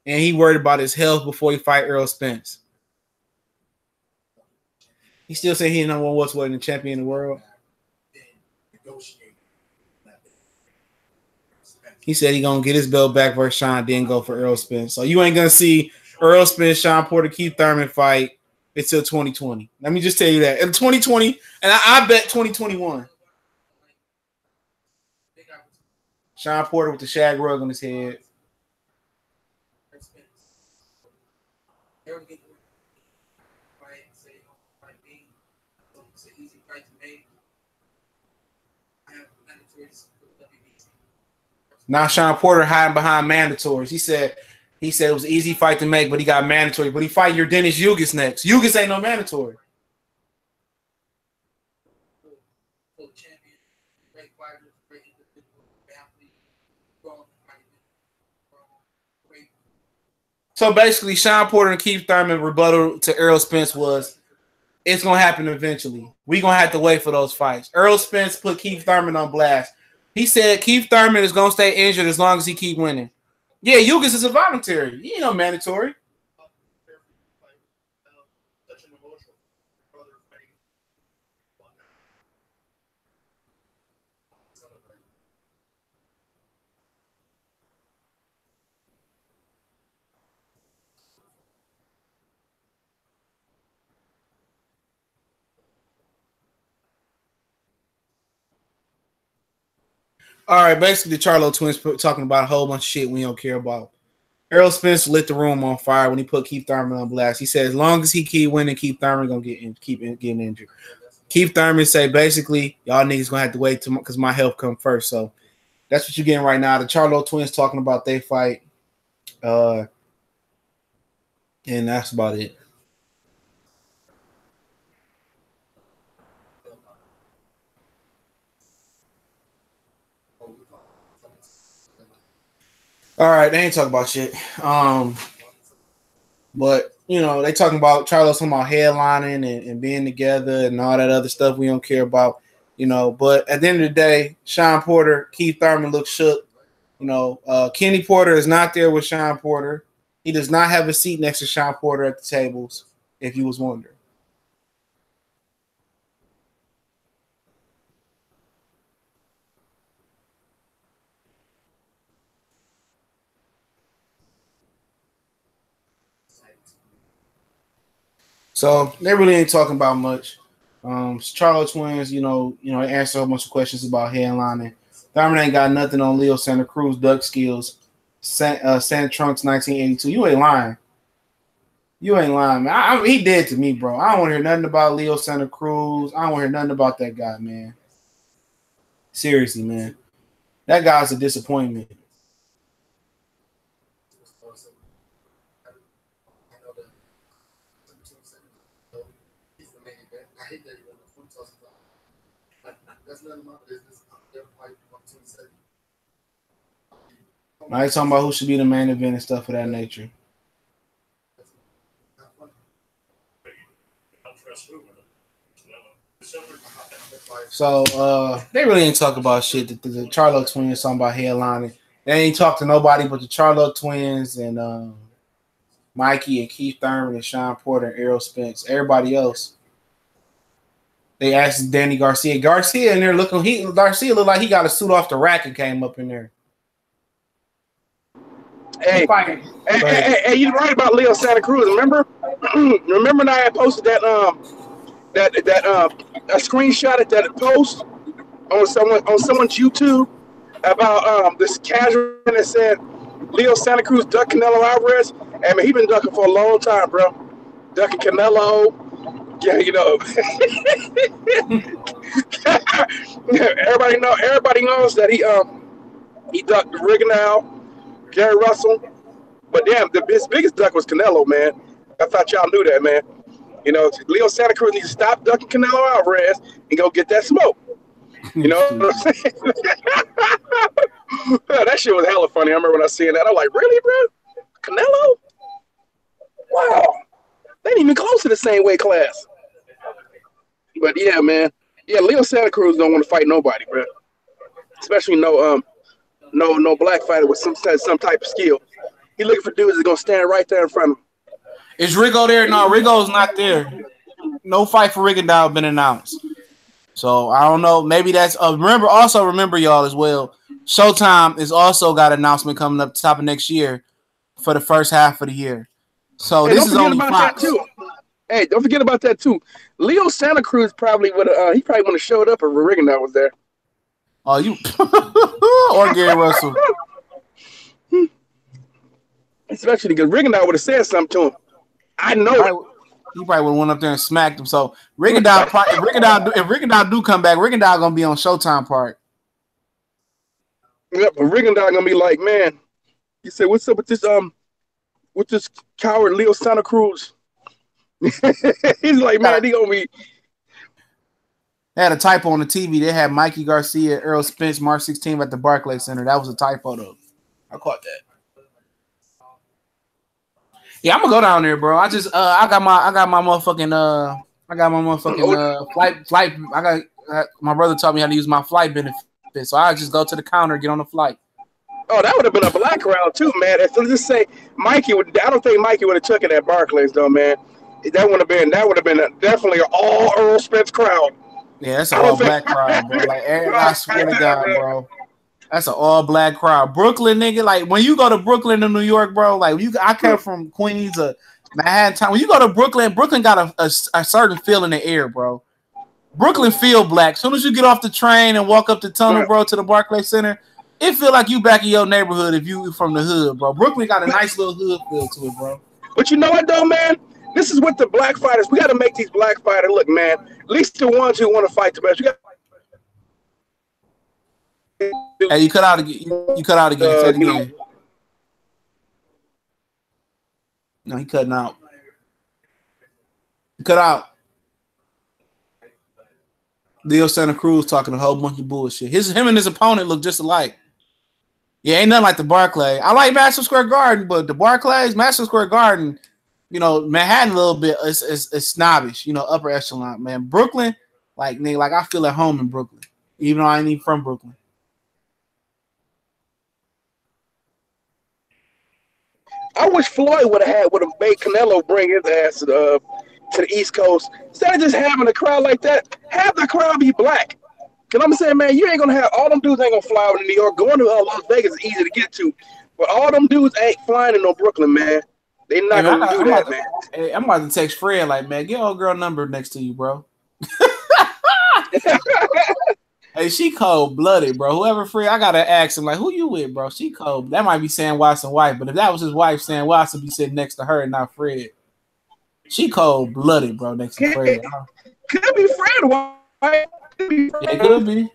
And he worried about his health before he fight Earl Spence. He still saying he's number one welterweight and champion in the world. He said he gonna get his belt back versus Sean, then go for Errol Spence. So you ain't gonna see Errol Spence, Sean Porter, Keith Thurman fight until 2020. Let me just tell you that. In 2020, and I bet 2021. Sean Porter with the shag rug on his head. Now Sean Porter hiding behind mandatories. He said it was an easy fight to make, but he got mandatory. But he fighting your Dennis Yugas next. Yugas ain't no mandatory. So basically, Sean Porter and Keith Thurman rebuttal to Errol Spence was, it's going to happen eventually. We're going to have to wait for those fights. Errol Spence put Keith Thurman on blast. He said Keith Thurman is going to stay injured as long as he keep winning. Yeah, Yugas is a voluntary. He ain't no mandatory. All right, basically the Charlo twins talking about a whole bunch of shit we don't care about. Errol Spence lit the room on fire when he put Keith Thurman on blast. He said as long as he keep winning, Keith Thurman gonna keep getting injured. Keith Thurman say basically y'all niggas gonna have to wait because my health come first. So that's what you're getting right now. The Charlo twins talking about they fight, and that's about it. All right, they ain't talking about shit. But you know, they talking about Charlo's talking about headlining and being together and all that other stuff we don't care about, you know. But at the end of the day, Sean Porter, Keith Thurman look shook. You know, Kenny Porter is not there with Sean Porter. He does not have a seat next to Sean Porter at the tables, if you was wondering. So they really ain't talking about much. Charlo twins, you know, answer a whole bunch of questions about headlining. Thurman ain't got nothing on Leo Santa Cruz, duck skills, Sand Trunks 1982. You ain't lying. You ain't lying, man. He dead to me, bro. I don't want to hear nothing about Leo Santa Cruz. I don't want to hear nothing about that guy, man. Seriously, man. That guy's a disappointment. I ain't talking about who should be the main event and stuff of that nature. So they really ain't talking about shit. The Charlo twins talking about headlining. They ain't talk to nobody but the Charlo twins and Mikey and Keith Thurman and Sean Porter and Errol Spence. Everybody else. They asked Danny Garcia. Garcia in there looking. Garcia looked like he got a suit off the rack and came up in there. Hey, you're right about Leo Santa Cruz. Remember when I had posted that a screenshot of that post on someone's YouTube about this casual that said Leo Santa Cruz duck Canelo Alvarez. I mean, he been ducking for a long time, bro. Ducking Canelo. Yeah, you know. Everybody knows that he ducked Rigondeaux, Gary Russell, but damn, his biggest duck was Canelo, man. I thought y'all knew that, man. You know, Leo Santa Cruz needs to stop ducking Canelo Alvarez and go get that smoke. You know what I'm saying? That shit was hella funny. I remember when I seen that. I'm like, really, bro? Canelo? Wow. They ain't even close to the same weight class. But yeah, man. Yeah, Leo Santa Cruz don't want to fight nobody, bro. Especially no black fighter with some type of skill. He looking for dudes that's gonna stand right there in front of him. Is Rigo there? No, Rigo's not there. No fight for Rigondeaux been announced. So I don't know. Maybe that's remember y'all as well. Showtime is also got an announcement coming up top of next year for the first half of the year. So Hey, this don't is forget only about Fox. that too. Hey, don't forget about that too. Leo Santa Cruz probably would have. He probably would have showed up if Rigondeaux was there. Oh, you or Gary Russell. Especially because Rigondeaux would have said something to him. I know it. He probably would have went up there and smacked him. So Rigondeaux, if Rigondeaux do come back, Rigondeaux gonna be on Showtime Park. Yep, but Rigondeaux gonna be like, man. He said, "What's up with this coward Leo Santa Cruz?" He's like, man, he gonna be. They had a typo on the TV. They had Mikey Garcia, Earl Spence, March 16th at the Barclays Center. That was a typo though. I caught that. Yeah, I'm gonna go down there, bro. I got my motherfucking flight. I got my brother taught me how to use my flight benefit, so I just go to the counter, get on the flight. Oh, that would have been a black crowd too, man. So just say Mikey would. I don't think Mikey would have took it at Barclays though, man. That would have been definitely an all Earl Spence crowd. Yeah, that's an all black crowd, bro. Like, I swear to God, bro. That's an all black crowd. Brooklyn, nigga. Like when you go to Brooklyn and New York, bro. Like I come from Queens or Manhattan town. When you go to Brooklyn got a certain feel in the air, bro. Brooklyn feel black. As soon as you get off the train and walk up the tunnel, bro, to the Barclays Center, it feel like you back in your neighborhood if you from the hood, bro. Brooklyn got a nice little hood feel to it, bro. But you know what, though, man? This is what the black fighters. We got to make these black fighters look, man. At least the ones who want to fight the best. You got. Hey, you cut out again. You cut out again. Say it again. No, he cutting out. He cut out. Leo Santa Cruz talking a whole bunch of bullshit. Him and his opponent look just alike. Yeah, ain't nothing like the Barclays. I like Madison Square Garden, but the Barclays, Madison Square Garden, you know, Manhattan a little bit is snobbish, you know, upper echelon, man. Brooklyn, like nigga, like I feel at home in Brooklyn, even though I ain't even from Brooklyn. I wish Floyd would have made Canelo bring his ass to the East Coast instead of just having a crowd like that. Have the crowd be black. Cause I'm saying, man, you ain't gonna have all them dudes ain't gonna fly over to New York. Going to Las Vegas is easy to get to, but all them dudes ain't flying in no Brooklyn, man. They not gonna do that, man. Hey, I'm about to text Fred like, man, get old girl number next to you, bro. Hey, she cold blooded, bro. Whoever Fred, I gotta ask him like, who you with, bro? She cold. That might be Sam Watson's wife, but if that was his wife, Sam Watson be sitting next to her and not Fred. She cold blooded, bro. Next to Fred. Could be Fred, right? Yeah, it could be.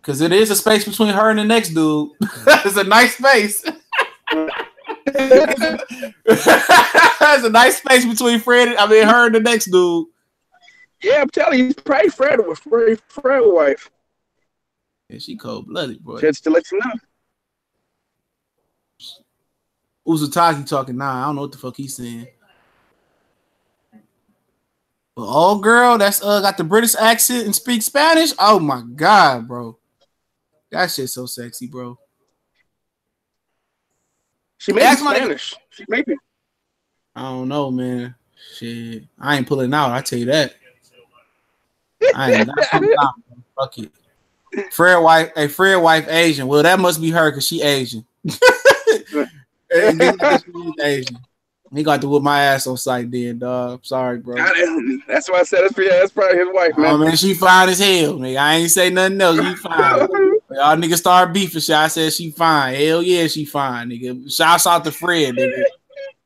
Because it is a space between her and the next dude. It's a nice space. It's a nice space between her and the next dude. Yeah, I'm telling you, probably Fred wife. Yeah, she cold-blooded, bro. Just to let you know. Uzutaki talking now. I don't know what the fuck he's saying. But old girl that's got the British accent and speaks Spanish. Oh my God, bro. That shit's so sexy, bro. She may be Spanish. She may be. I don't know, man. Shit. I ain't pulling out, I tell you that. I ain't not pulling out. Fuck it. Fred wife Asian. Well, that must be her because she Asian. Asian. He got to whip my ass on sight then, dog. Sorry, bro. That's why I said that's probably his wife, man. Oh, man, she fine as hell, nigga. I ain't say nothing else. She fine. Y'all niggas start beefing shit. I said she fine. Hell yeah, she fine, nigga. Shouts out to Fred, nigga.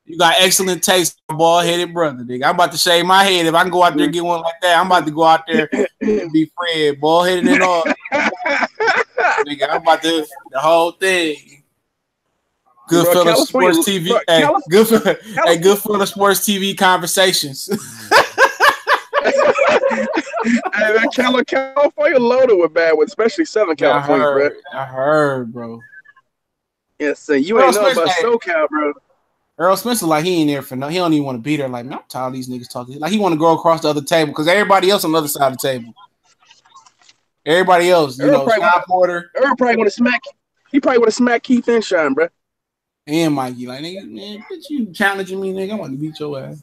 You got excellent taste, bald-headed brother, nigga. I'm about to shave my head. If I can go out there and get one like that, I'm about to go out there and be Fred, bald-headed and all. Nigga, I'm about to the whole thing. Good for the sports TV. Hey, good for the sports TV conversations. Hey, man, California loaded with bad ones, especially Southern California, bro. I heard, bro. Yes, so you ain't know about SoCal, bro. Earl Spencer, like, he ain't there for no. He don't even want to be there. Like, man, I'm tired of these niggas talking. Like, he want to go across the other table because everybody else on the other side of the table. Everybody else, you know, Scott Porter. Earl probably want to smack. He probably want to smack Keith Enshine, bro. And Mikey, like, nigga, man, bitch, you challenging me, nigga? I want to beat your ass.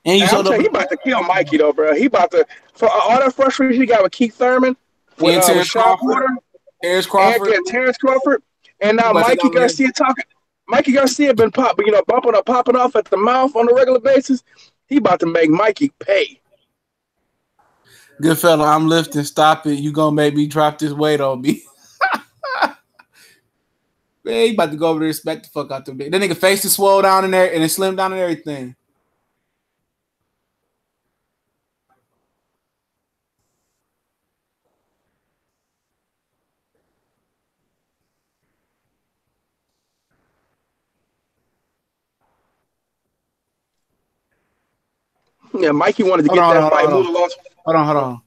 And you he about to kill Mikey though, bro. He about to for all that frustration he got with Keith Thurman, with Scott Porter. Terrence Crawford. And Terrence Crawford. And now Mikey Garcia talking. Mikey Garcia been popping off at the mouth on a regular basis. He about to make Mikey pay. Good fella, I'm lifting. Stop it. You gonna make me drop this weight on me. Man, he about to go over there and smack the fuck out them. That nigga face is swole down in there and it slimmed down and everything. Yeah, Mikey wanted to get that fight. Hold on.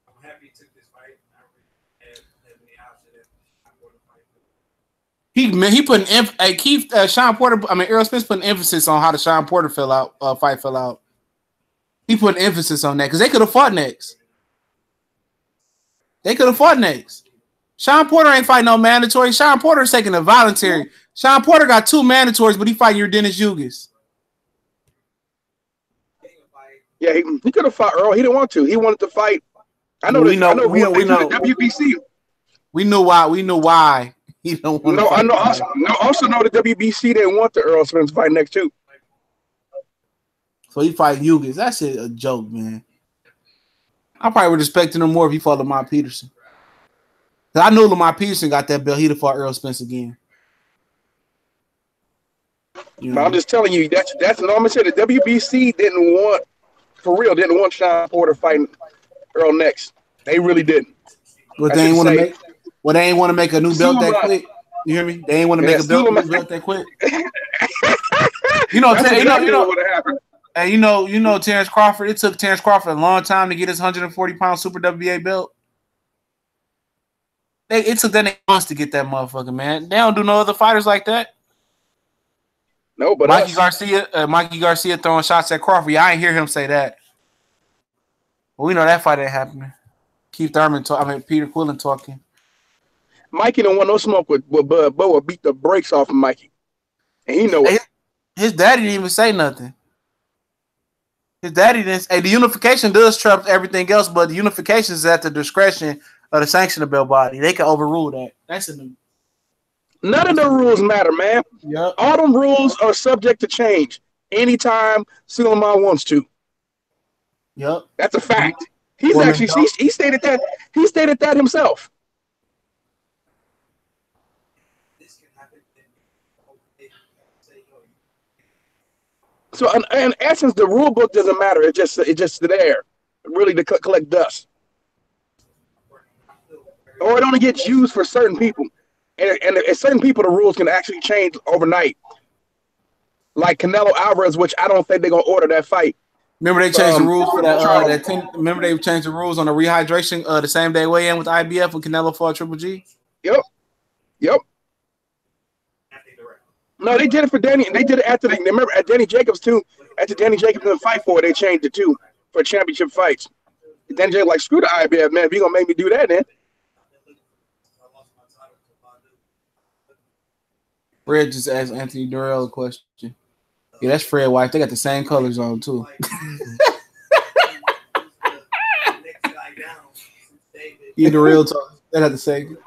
I'm happy he took this fight. I really had any option that he put an Sean Porter. I mean, Errol Spence put an emphasis on how the Sean Porter fight fell out. He put an emphasis on that because they could have fought next. Sean Porter ain't fighting no mandatory. Sean Porter's taking a voluntary. Sean Porter got 2 mandatories, but he fighting your Dennis Yugas. Yeah, he could have fought Earl. He didn't want to. He wanted to fight. I know. We know. WBC. We knew why. He don't want. No, I know. Also know the WBC didn't want the Earl Spence fight next too. So he fight Yugas. That shit a joke, man. I probably would expect him more if he fought Lamar Peterson. I knew Lamar Peterson got that belt. He'd have fought Errol Spence again. You know? I'm just telling you, that's no. I'm gonna say the WBC didn't want Sean Porter fighting Earl next. They really didn't. But they ain't want to make. Well, they ain't want to make a new belt that quick. You hear me? They ain't want to make a belt that quick. Hey, you know Terrence Crawford. It took Terrence Crawford a long time to get his 140-pound Super WBA belt. It took them months to get that motherfucker, man. They don't do no other fighters like that. No, but Mikey Garcia throwing shots at Crawford. Yeah, I ain't hear him say that. Well, we know that fight ain't happening. Keith Thurman Peter Quillen talking. Mikey don't want no smoke with Bud. Bud will beat the brakes off of Mikey. And he know it. His daddy didn't even say nothing. His daddy didn't. Hey, the unification does trump everything else, but the unification is at the discretion of the sanctioning belt body. They can overrule that. That's in the. None of the rules matter, man. Yep. All them rules are subject to change anytime Suleiman wants to. Yep. That's a fact. He stated that. He stated that himself. So in essence, the rule book doesn't matter. It's just there, really, to collect dust. Or it only gets used for certain people, and certain people, the rules can actually change overnight. Like Canelo Alvarez, which I don't think they're gonna order that fight. Remember they changed the rules for that. Remember they changed the rules on the rehydration the same day weigh-in with IBF when Canelo fought Triple G. Yep. No, they did it for Danny. They did it after remember at Danny Jacobs too. After Danny Jacobs didn't fight for it, they changed it too for championship fights. Danny Jacobs like, screw the IBF, man. If you're gonna make me do that, then. Fred just asked Anthony Durrell a question. Yeah, that's Fred White. They got the same colors on too. Yeah, Durrell talk. They got the same.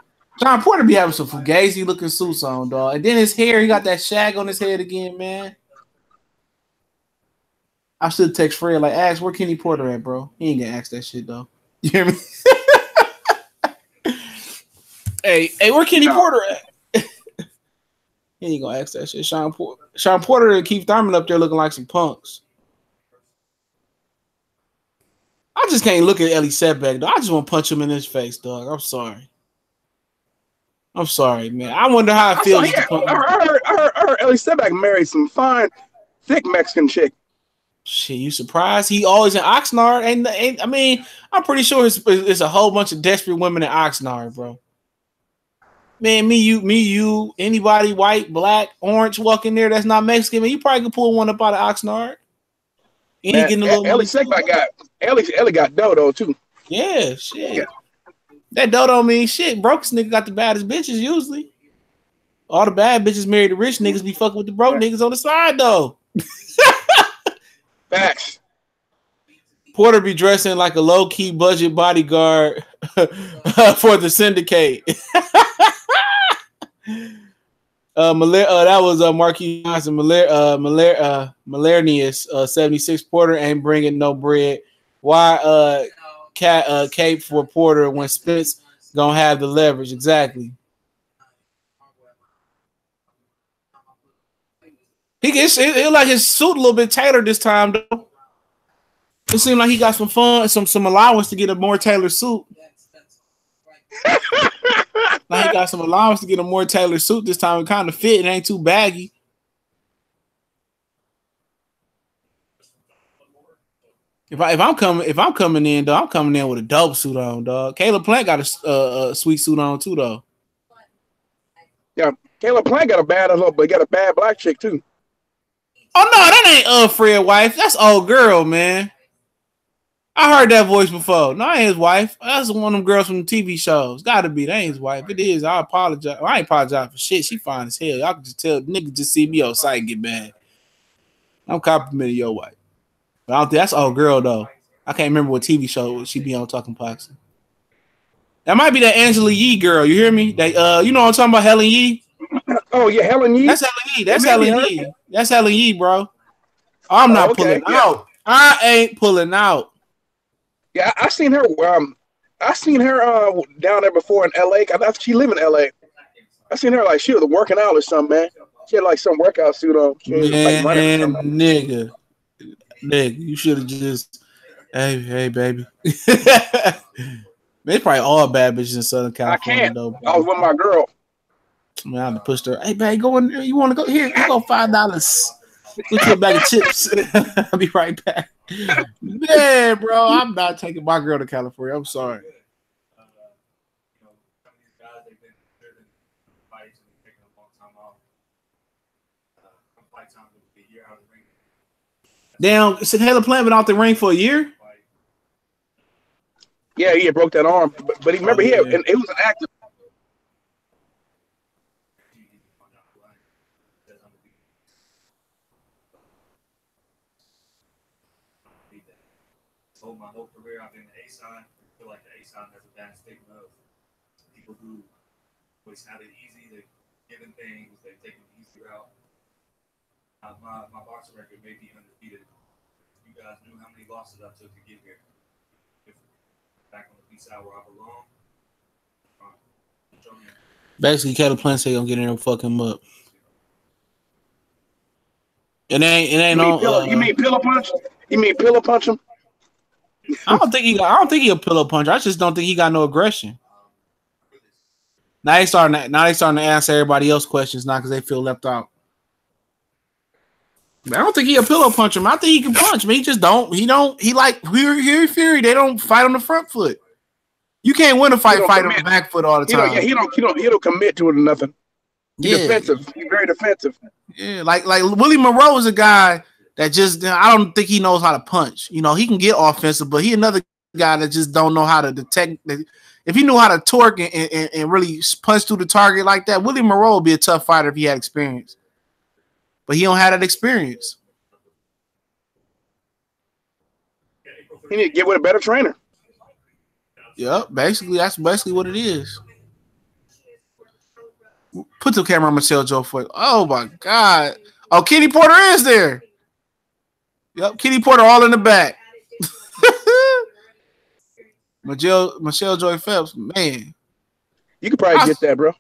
Sean Porter be having some fugazi looking suits on, dog. And then his hair, he got that shag on his head again, man. I should text Fred, like, ask where Kenny Porter at, bro. He ain't gonna ask that shit, though. You hear me? hey, where Kenny Porter at? He ain't gonna ask that shit. Sean Porter and Keith Thurman up there looking like some punks. I just can't look at Ellie Setback, though. I just want to punch him in his face, dog. I'm sorry, man. I wonder how it feels. I heard Ellie Setback married some fine, thick Mexican chick. Shit, you surprised? He always in Oxnard. I mean, I'm pretty sure it's a whole bunch of desperate women in Oxnard, bro. Man, me, you, anybody, white, black, orange, walk in there that's not Mexican, man, you probably could pull one up out of Oxnard. Ellie got dodo too. Yeah, shit. Yeah. That dodo means shit. Broke nigga got the baddest bitches usually. All the bad bitches married to rich niggas be fucking with the broke niggas on the side though. Facts. Porter be dressing like a low-key budget bodyguard for the syndicate. That was Marquis Johnson. Malernius, 76 Porter ain't bringing no bread. Why Cape for Porter when Spence gonna have the leverage? Exactly. It like his suit a little bit tailored this time though. It seemed like he got some fun, some allowance to get a more tailored suit. Like he got some allowance to get a more tailored suit this time. It kind of fit. It ain't too baggy. If I'm coming in, though, I'm coming in with a dope suit on, dog. Caleb Plant got a sweet suit on too, though. Yeah, Caleb Plant got a bad look, but he got a bad black chick too. Oh no, that ain't Fred wife. That's old girl, man. I heard that voice before. No, I ain't his wife. That's one of them girls from the TV shows. Gotta be. That ain't his wife. It is. I apologize. Well, I ain't apologize for shit. She fine as hell. Y'all can just tell niggas just see me on site and get mad. I'm complimenting your wife. But I don't think that's old girl though. I can't remember what TV show she be on talking boxing. That might be that Angela Yee girl. You hear me? That you know what I'm talking about, Helen Yee? Oh yeah, Helen Yee. That's Helen Yee. That's Helen Yee. That's Helen Yee, bro. I'm not pulling out. I ain't pulling out. Yeah, I seen her. I seen her down there before in LA. I thought she live in LA. I seen her like she was working out or something, man. She had like some workout suit on. Man, like nigga, you should have just, hey, baby. They probably all bad bitches in Southern California. I can't. Though, I was with my girl. Man, I had to push her. Hey, babe, go in there. You want to go? Here, go $5. Get you a bag of chips. I'll be right back. Yeah, bro, I'm not taking my girl to California. I'm sorry. Damn, so Caleb Plant been out the ring for a year? Yeah, he had broke that arm, but he remember and it was an active. My whole career, I've been the A-side. I feel like the A-side has a bad stigma of people who always have it easy. They're given things. They take an easy route. My boxing record may be undefeated. You guys knew how many losses I took to get here. If back on the beat side where I belong. Basically, Caleb Plant say gonna get in there and fuck him up. It ain't no. You mean pillow punch? You mean pillow punch him? I don't think he a pillow puncher. I just don't think he got no aggression. Now they starting to answer everybody else questions now because they feel left out. But I don't think he a pillow puncher. I think he can punch. But he just don't. He like Fury. They don't fight on the front foot. You can't win a fight on the back foot all the time. He don't commit to it or nothing. He's defensive. He's very defensive. Yeah, like Willie Monroe is a guy that just, I don't think he knows how to punch. You know, he can get offensive, but he another guy that just don't know how to detect. If he knew how to torque and really punch through the target like that, Willie Monroe would be a tough fighter if he had experience. But he don't have that experience. He need to get with a better trainer. Yep, that's basically what it is. Put the camera on Michelle Joe for it. Oh my God. Oh, Kenny Porter is there. Yep, Kenny Porter all in the back. Michelle Joy Phelps, man. You could probably get that, bro.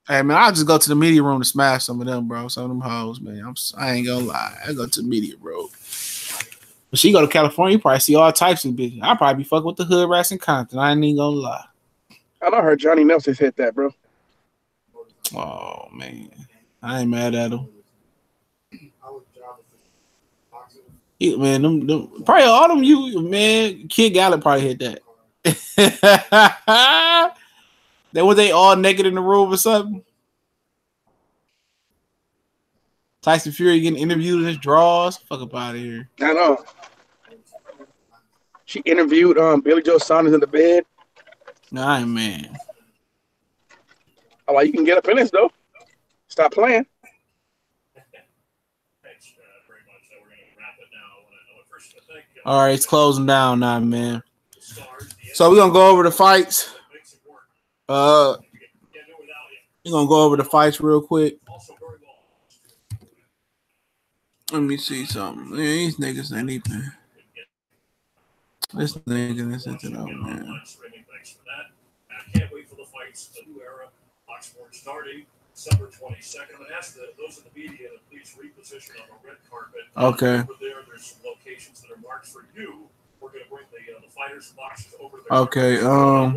Hey, man, I'll just go to the media room to smash some of them, bro. Some of them hoes, man. I ain't gonna lie. I go to the media room. But she go to California, you probably see all types of bitches. I'll probably be fucking with the hood rats in Compton. I ain't even gonna lie. I know her Johnny Nelson's hit that, bro. Oh, man. I ain't mad at him. Yeah, man, them probably all them Kid Gallup probably hit that. Then were they all naked in the room or something? Tyson Fury getting interviewed in his drawers. Fuck up out of here. I know. She interviewed Billy Joe Saunders in the bed. Nah, man. Oh, well, you can get up in this though. stop playing. Thanks very much. We're going to wrap it now. I want first to thank All right, it's closing down now, man. the stars, the So we're gonna go over the fights. makes it work. Uh, Can't do it without you. we're gonna go over the fights real quick. Also very well. Let me see something. Man, these niggas ain't even. This nigga is into no man. Online streaming, thanks for that. I can't wait for the fights. The new era. Fox Sports starting December 22nd. I'm going to ask those in the media to please reposition on the red carpet. Okay. Over there, there's locations that are marked for you. We're going to bring the fighters' boxes over there. Okay. All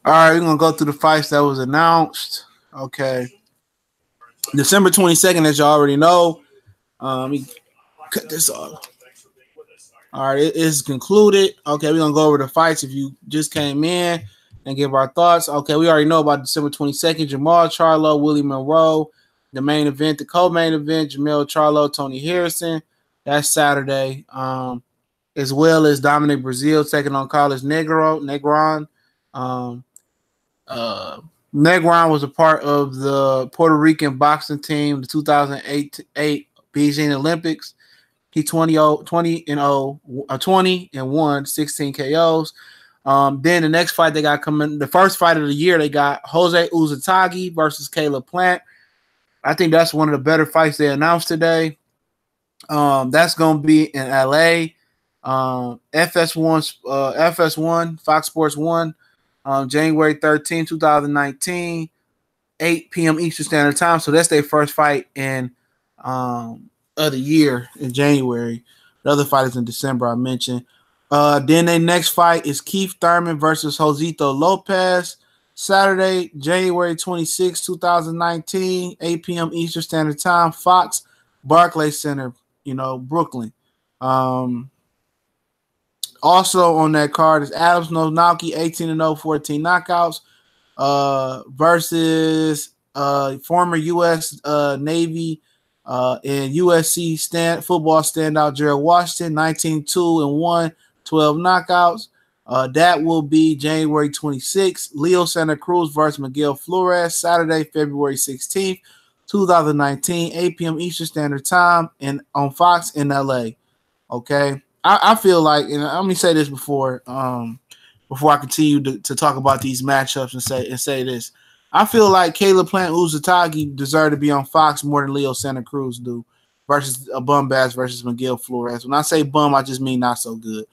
right, we're gonna go through the fights that was announced. Okay. December 22nd, as you already know. Let me cut this off. All right, it is concluded. Okay, we're gonna go over the fights. If you just came in and give our thoughts. Okay, we already know about December 22nd. Jamal Charlo, Willie Monroe. The main event, the co-main event, Jamel Charlo, Tony Harrison. That's Saturday. As well as Dominic Brazil taking on Carlos Negron. Negron was a part of the Puerto Rican boxing team, the 2008 Beijing Olympics. He 20 and won 16 KOs. Then the next fight they got coming, the first fight of the year, they got Jose Uzatagi versus Caleb Plant. I think that's one of the better fights they announced today. That's going to be in LA. FS1, Fox Sports 1, January 13, 2019, 8 p.m. Eastern Standard Time. So that's their first fight in of the year in January. The other fight is in December, I mentioned. Then their next fight is Keith Thurman versus Josito Lopez. Saturday, January 26, 2019, 8 p.m. Eastern Standard Time, Fox Barclays Center, Brooklyn. Also on that card is Adams Nozhnowski, 18-0, 14 knockouts, versus former U.S. Navy and USC football standout Gerald Washington, 19-2-1, 12 knockouts. That will be January 26th. Leo Santa Cruz versus Miguel Flores, Saturday, February 16th, 2019, 8 p.m. Eastern Standard Time, and on Fox in LA. Okay. I feel like, and let me say this before I continue to talk about these matchups and say this. I feel like Caleb Plant Uzatagi deserve to be on Fox more than Leo Santa Cruz do versus a bum bass versus Miguel Flores. When I say bum, I just mean not so good.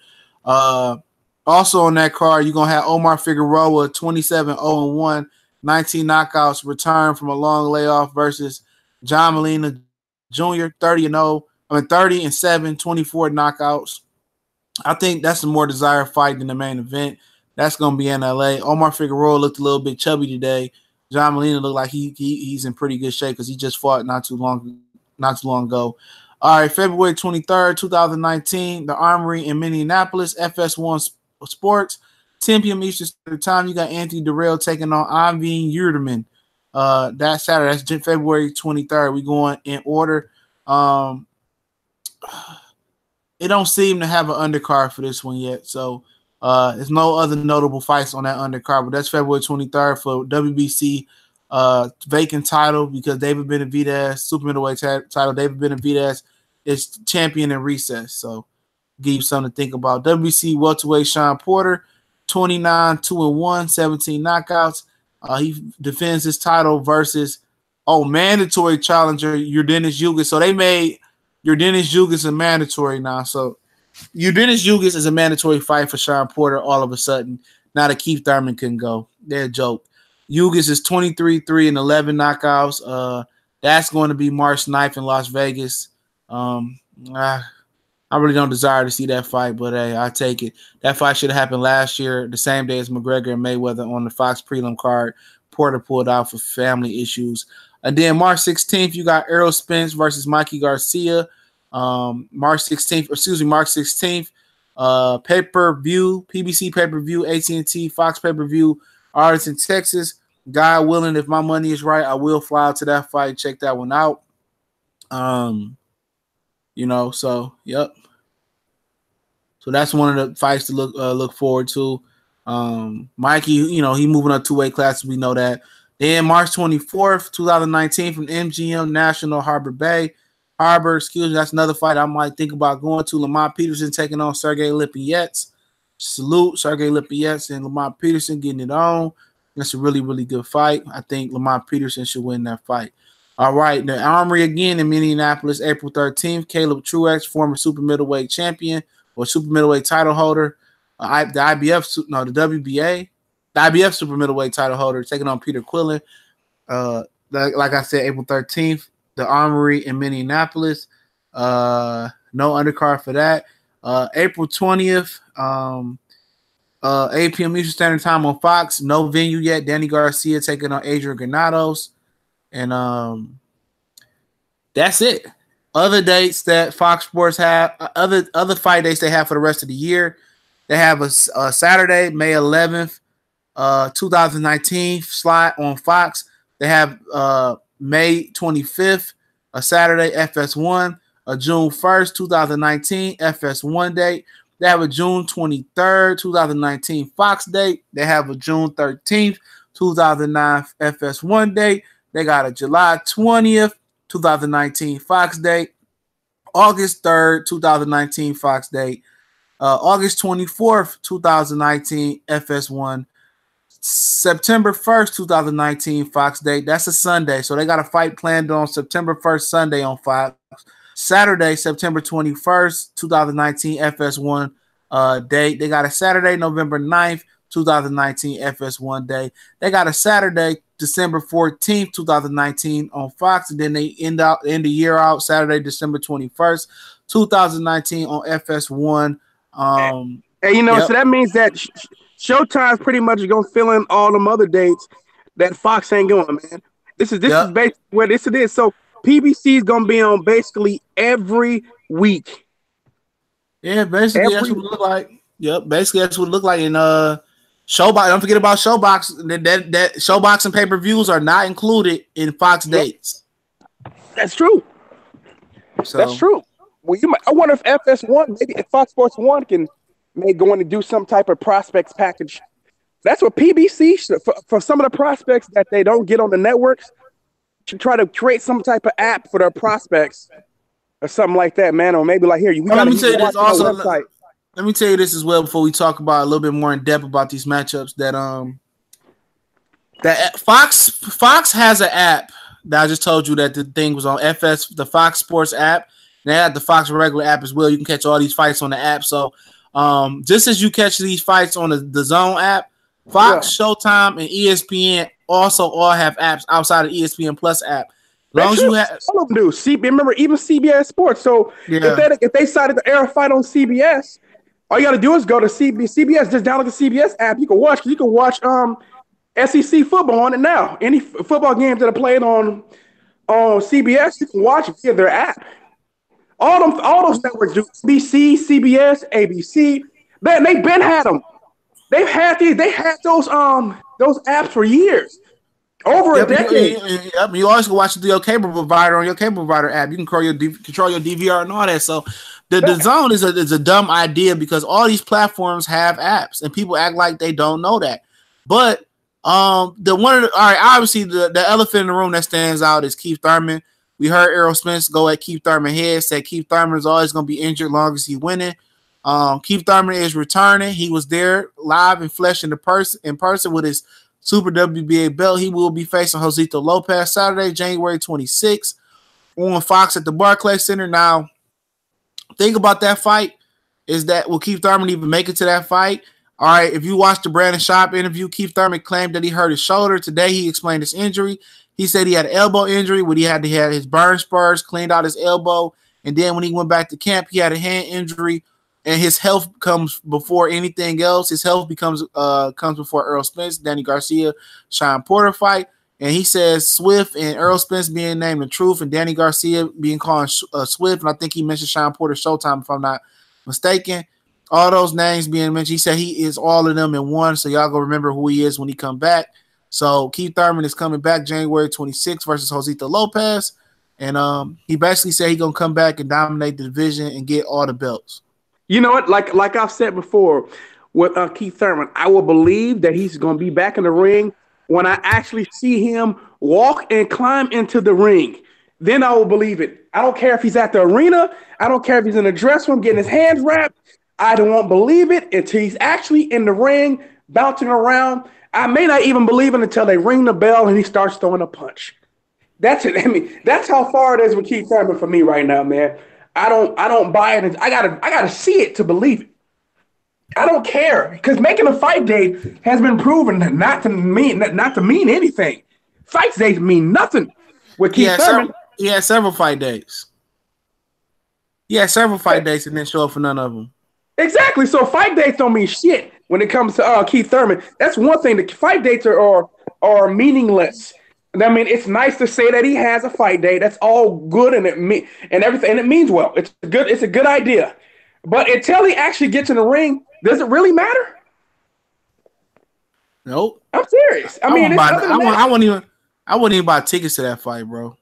Also on that card, you're going to have Omar Figueroa, 27-0-1, 19 knockouts, return from a long layoff versus John Molina Jr., 30-7, 24 knockouts. I think that's a more desired fight than the main event. That's going to be in LA. Omar Figueroa looked a little bit chubby today. John Molina looked like he's in pretty good shape because he just fought not too long ago. All right, February 23rd, 2019, the Armory in Minneapolis, FS1 Sports, 10 p.m. Eastern Standard Time. You got Anthony Durrell taking on Avin Yurderman. That's Saturday. That's February 23rd. We going in order. It don't seem to have an undercard for this one yet, so there's no other notable fights on that undercard. But that's February 23rd for WBC vacant title because David Benavidez, super middleweight title. David Benavidez is champion in recess, so give you something to think about. WBC welterweight Sean Porter, 29-2-1, 17 knockouts. He defends his title versus mandatory challenger Yordenis Ugas. So they made Yordenis Ugas a mandatory now. So Yordenis Ugas is a mandatory fight for Sean Porter all of a sudden. Now that Keith Thurman can go. They're a joke. Ugas is 23-3 and 11 knockouts. That's going to be March 9th in Las Vegas. I really don't desire to see that fight, but hey, I take it. That fight should have happened last year, the same day as McGregor and Mayweather on the Fox prelim card. Porter pulled out for family issues. And then March 16th, you got Errol Spence versus Mikey Garcia. March 16th, pay-per-view, PBC pay-per-view, AT&T, Fox pay-per-view, Arlington, Texas. God willing, if my money is right, I will fly out to that fight, check that one out. So, yep. So that's one of the fights to look forward to. Mikey, he moving up 2 weight classes. We know that. Then March 24th, 2019, from MGM National Harbor, excuse me, that's another fight I might think about going to. Lamont Peterson taking on Sergey Lipinets. Salute Sergey Lipinets and Lamont Peterson getting it on. That's a really, really good fight. I think Lamont Peterson should win that fight. All right, the Armory again in Minneapolis, April 13th. Caleb Truex, former super middleweight champion or super middleweight title holder. The WBA. The IBF super middleweight title holder taking on Peter Quillen. Like I said, April 13th, the Armory in Minneapolis. No undercard for that. April 20th, 8 p.m. Eastern Standard Time on Fox. No venue yet. Danny Garcia taking on Adrian Granados. And that's it. Other dates that Fox Sports have, other fight dates they have for the rest of the year. They have a Saturday, May 11th. 2019 slot on Fox. They have May 25th, a Saturday, FS1, a June 1st, 2019 FS1 date. They have a June 23rd, 2019 Fox date. They have a June 13th, 2009 FS1 date. They got a July 20th, 2019 Fox date. August 3rd, 2019 Fox date. August 24th, 2019 FS1. September 1st, 2019 Fox date. That's a Sunday. So they got a fight planned on September 1st, Sunday on Fox. Saturday, September 21st, 2019 FS1 date. They got a Saturday, November 9th, 2019 FS1 day. They got a Saturday, December 14th, 2019 on Fox. And then they end the year out Saturday, December 21st, 2019 on FS1. So that means that Showtime's pretty much gonna fill in all them other dates that Fox ain't going, man. This is basically where this it is. So PBC is gonna be on basically every week. Yeah, basically that's what it look like. Yep, basically that's what it look like in Showbox. Don't forget about Showbox. That Showbox and pay-per-views are not included in Fox dates. That's true. So, that's true. Well, I wonder if FS1, maybe if Fox Sports 1 may go in and do some type of prospects package. That's what PBC should, for some of the prospects that they don't get on the networks, should try to create some type of app for their prospects or something like that, man. Or maybe like here, let me tell you this also. Let me tell you this as well before we talk about a little bit more in depth about these matchups. That Fox has an app that I just told you that the thing was on the Fox Sports app. They have the Fox regular app as well. You can catch all these fights on the app. So just as you catch these fights on the Zone app, Fox, Showtime, and ESPN also all have apps outside of ESPN Plus app. As long as you have, all of them do. Remember, even CBS Sports. So if they decided to air a fight on CBS, all you got to do is go to CBS. Just download the CBS app. You can watch. SEC football on it now. Any football games that are played on CBS, you can watch it via their app. All those networks do. NBC, CBS, ABC. They've been had them. They had those apps for years. Over a decade. You always can watch it through your cable provider on your cable provider app. You can control your DVR and all that. So the Zone is a dumb idea because all these platforms have apps and people act like they don't know that. But obviously the elephant in the room that stands out is Keith Thurman. We heard Errol Spence go at Keith Thurman head, said Keith Thurman is always going to be injured long as he's winning. Keith Thurman is returning. He was there live and flesh in person with his Super WBA belt. He will be facing Josito Lopez Saturday, January 26th on Fox at the Barclays Center. Now, think about that fight is that will Keith Thurman even make it to that fight? All right, if you watch the Brandon Schaub interview, Keith Thurman claimed that he hurt his shoulder. Today, he explained his injury. He said he had an elbow injury when he had to have his burn spurs, cleaned out his elbow. And then when he went back to camp, he had a hand injury. And his health comes before anything else. His health comes before Errol Spence, Danny Garcia, Sean Porter fight. And he says Swift and Errol Spence being named the truth and Danny Garcia being called Swift. And I think he mentioned Sean Porter Showtime, if I'm not mistaken. All those names being mentioned. He said he is all of them in one. So y'all go remember who he is when he come back. So Keith Thurman is coming back January 26th versus Josito Lopez. And he basically said he's going to come back and dominate the division and get all the belts. You know what? Like I've said before with Keith Thurman, I will believe that he's going to be back in the ring when I actually see him walk and climb into the ring. Then I will believe it. I don't care if he's at the arena. I don't care if he's in the dressing room getting his hands wrapped. I won't believe it until he's actually in the ring, bouncing around. I may not even believe it until they ring the bell and he starts throwing a punch. That's it. I mean, that's how far it is with Keith Thurman for me right now, man. I don't buy it. I gotta see it to believe it. I don't care because making a fight date has been proven not to mean anything. Fight dates mean nothing with Keith Thurman. He had several fight dates. He had several fight dates and didn't show up for none of them. Exactly. So fight dates don't mean shit when it comes to Keith Thurman. That's one thing. The fight dates are meaningless. I mean, it's nice to say that he has a fight date. That's all good and everything, and it means well. It's a good idea. But until he actually gets in the ring, does it really matter? Nope. I'm serious. I mean, I wouldn't even buy tickets to that fight, bro.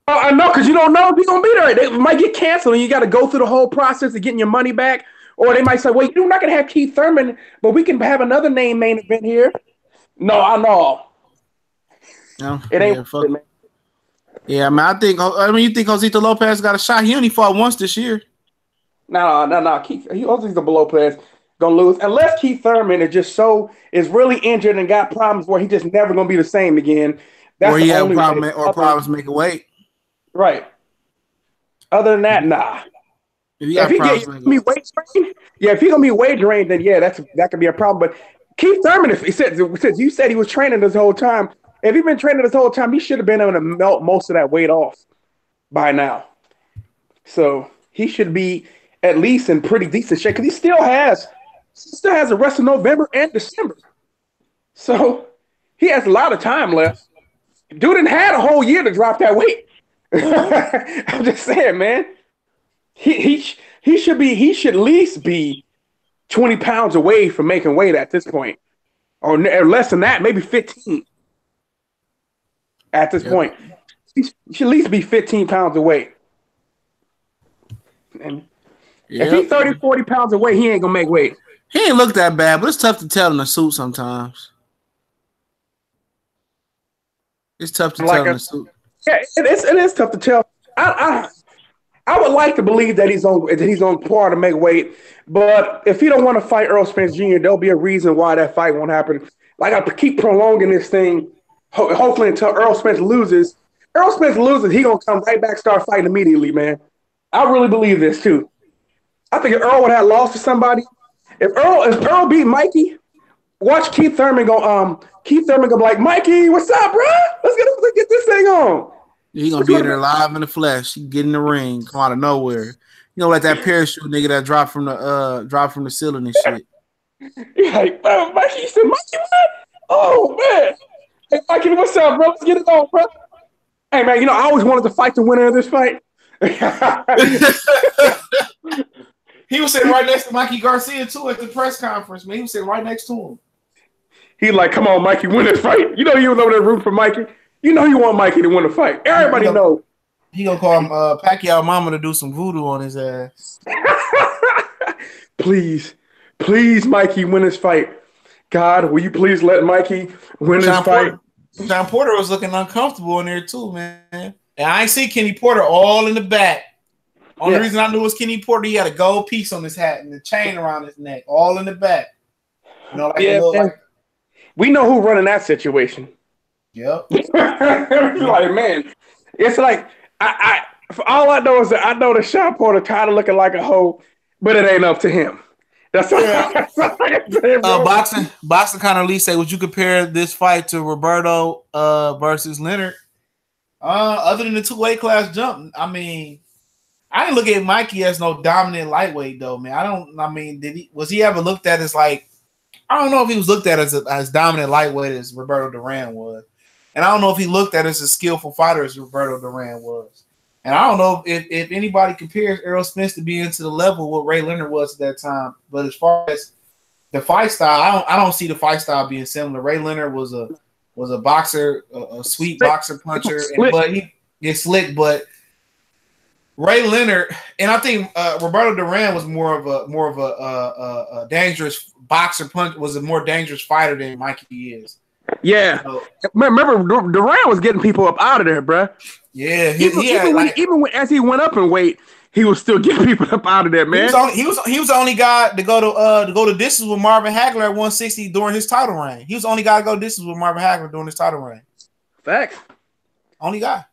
I know, because you don't know if he's gonna be there. They might get canceled, and you got to go through the whole process of getting your money back. Or they might say, "Well, you're not gonna have Keith Thurman, but we can have another name main event here." No, I know. No, it ain't. Fuck. Man. Yeah, man. You think Josito Lopez got a shot? He only fought once this year. No. He's the below players gonna lose unless Keith Thurman is really injured and got problems where he just never gonna be the same again. That's or he have problems making weight. Right. Other than that, nah. If he gonna be weight drained, then that could be a problem. But Keith Thurman, since you said he was training this whole time, if he's been training this whole time, he should have been able to melt most of that weight off by now. So he should be at least in pretty decent shape because he still has the rest of November and December. So he has a lot of time left. Dude didn't had a whole year to drop that weight. I'm just saying, man. He should at least be 20 pounds away from making weight at this point, or less than that, maybe 15. At this point, he should at least be 15 pounds away. And if he's 30, 40 pounds away, he ain't gonna make weight. He ain't look that bad, but it's tough to tell in a suit sometimes. It's tough to tell in a suit. Yeah, it is tough to tell. I would like to believe that he's on par to make weight, but if he don't want to fight Earl Spence Jr., there'll be a reason why that fight won't happen. Like I keep prolonging this thing, hopefully until Earl Spence loses. Earl Spence loses, he gonna come right back, start fighting immediately, man. I really believe this too. I think if Earl would have lost to somebody, if Earl beat Mikey, watch Keith Thurman go. Keith Thurman go like, Mikey, what's up, bro? Let's get this thing on. He gonna be there live in the flesh. He get in the ring, come out of nowhere. You know, like that parachute nigga that dropped from the ceiling and shit. He's like, Mikey, you said, Mikey, what? Oh man, hey Mikey, what's up, bro? Let's get it on, bro. Hey man, I always wanted to fight the winner of this fight. He was sitting right next to Mikey Garcia too at the press conference, man. He was sitting right next to him. He like, come on, Mikey, win this fight. You know he was over there rooting for Mikey. You know you want Mikey to win the fight. Everybody knows. He gonna call him Pacquiao mama to do some voodoo on his ass. Please, Mikey, win this fight. God, will you please let Mikey win this fight? John Porter was looking uncomfortable in there too, man. And I ain't see Kenny Porter all in the back. Only reason I knew it was Kenny Porter, he had a gold piece on his hat and the chain around his neck, all in the back. We know who running that situation. Yep. Like, man, it's like for all I know is that I know that Sean Porter kind of looking like a hoe, but it ain't up to him. That's Boxing kind of at least say, would you compare this fight to Roberto versus Leonard? Other than the 2 weight class jump, I mean, I didn't look at Mikey as no dominant lightweight though, man. Was he ever looked at as like? I don't know if he was looked at as dominant lightweight as Roberto Duran was. And I don't know if he looked at as a skillful fighter as Roberto Duran was. And I don't know if anybody compares Errol Spence to being to the level what Ray Leonard was at that time. But as far as the fight style, I don't see the fight style being similar. Ray Leonard was a boxer, a sweet boxer puncher, but he gets slick. But Ray Leonard, and I think Roberto Duran was more of a dangerous boxer, was a more dangerous fighter than Mikey is. Yeah, so, remember Duran was getting people up out of there, bro. Yeah, even as he went up in weight, he was still getting people up out of there, man. He was the only guy to go to distance with Marvin Hagler at 160 during his title reign. He was the only guy to go distance with Marvin Hagler during his title reign. Facts. Only guy.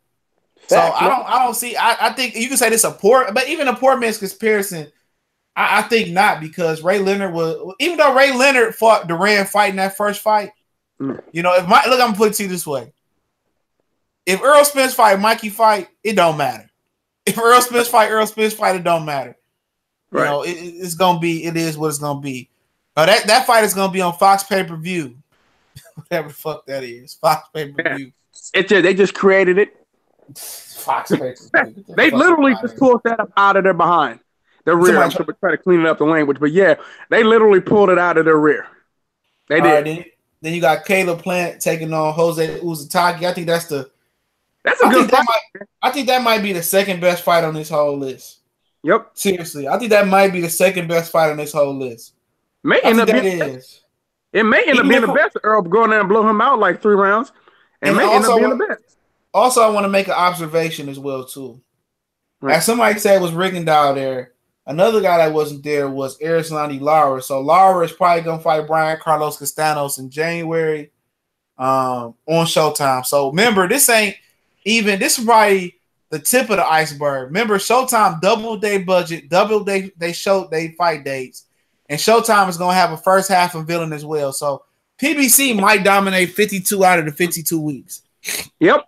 Facts, so I don't see. I think you can say this a poor, but even a poor man's comparison. I think not, because Ray Leonard was, even though Ray Leonard fought Duran fighting that first fight. You know, I'm gonna put it to you this way. If Earl Spence fight, Mikey fight, it don't matter. If Earl Spence fight, it don't matter. You know, it's gonna be. It is what it's gonna be. That fight is gonna be on Fox pay-per-view. Whatever the fuck that is, Fox pay-per-view. They just created it. Fox pay-per-view. They literally just pulled that up out of their behind. Their rear. I'm trying to clean up the language, but yeah, they literally pulled it out of their rear. They did. Right, then you got Caleb Plant taking on Jose Uzataki. I think that's a good fight. I think that might be the second best fight on this whole list. Yep. Seriously, I think that might be the second best fight on this whole list. It may end up being the best. Earl going there and blow him out like 3 rounds, and may end up being the best. Also, I want to make an observation as well too. Right. As somebody said, was Rigondeaux there. Another guy that wasn't there was Arislandi Lara. So Lara is probably gonna fight Brian Carlos Castanos in January on Showtime. So remember, this is probably the tip of the iceberg. Remember, Showtime doubled their budget, doubled they fight dates, and Showtime is gonna have a first half of villain as well. So PBC might dominate 52 out of the 52 weeks. Yep.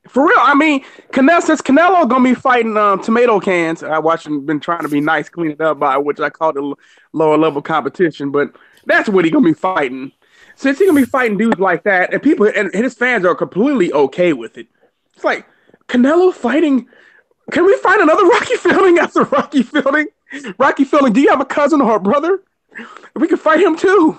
For real, I mean, since Canelo gonna be fighting tomato cans, been trying to be nice, clean it up by which I call it lower level competition, but that's what he gonna be fighting. Since he gonna be fighting dudes like that, and people and his fans are completely okay with it. It's like Canelo fighting. Can we find another Rocky Fielding after Rocky Fielding? Rocky Fielding, do you have a cousin or a brother? We can fight him too.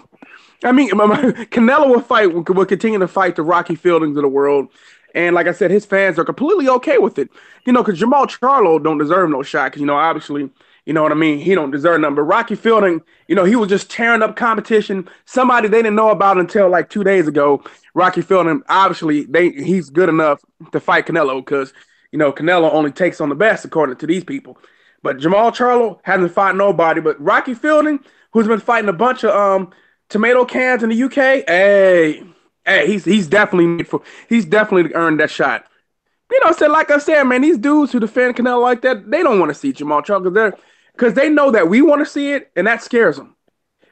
I mean, Canelo will continue to fight the Rocky Fieldings of the world. And like I said, his fans are completely okay with it. You know, because Jamal Charlo don't deserve no shot. Because, obviously, you know what I mean? He don't deserve nothing. But Rocky Fielding, he was just tearing up competition. Somebody they didn't know about until like 2 days ago. Rocky Fielding, obviously, he's good enough to fight Canelo because, Canelo only takes on the best according to these people. But Jamal Charlo hasn't fought nobody. But Rocky Fielding, who's been fighting a bunch of tomato cans in the UK, hey, he's definitely earned that shot. Like I said, man, these dudes who defend Canelo like that, they don't want to see Jamal Charlo because they know that we want to see it, and that scares them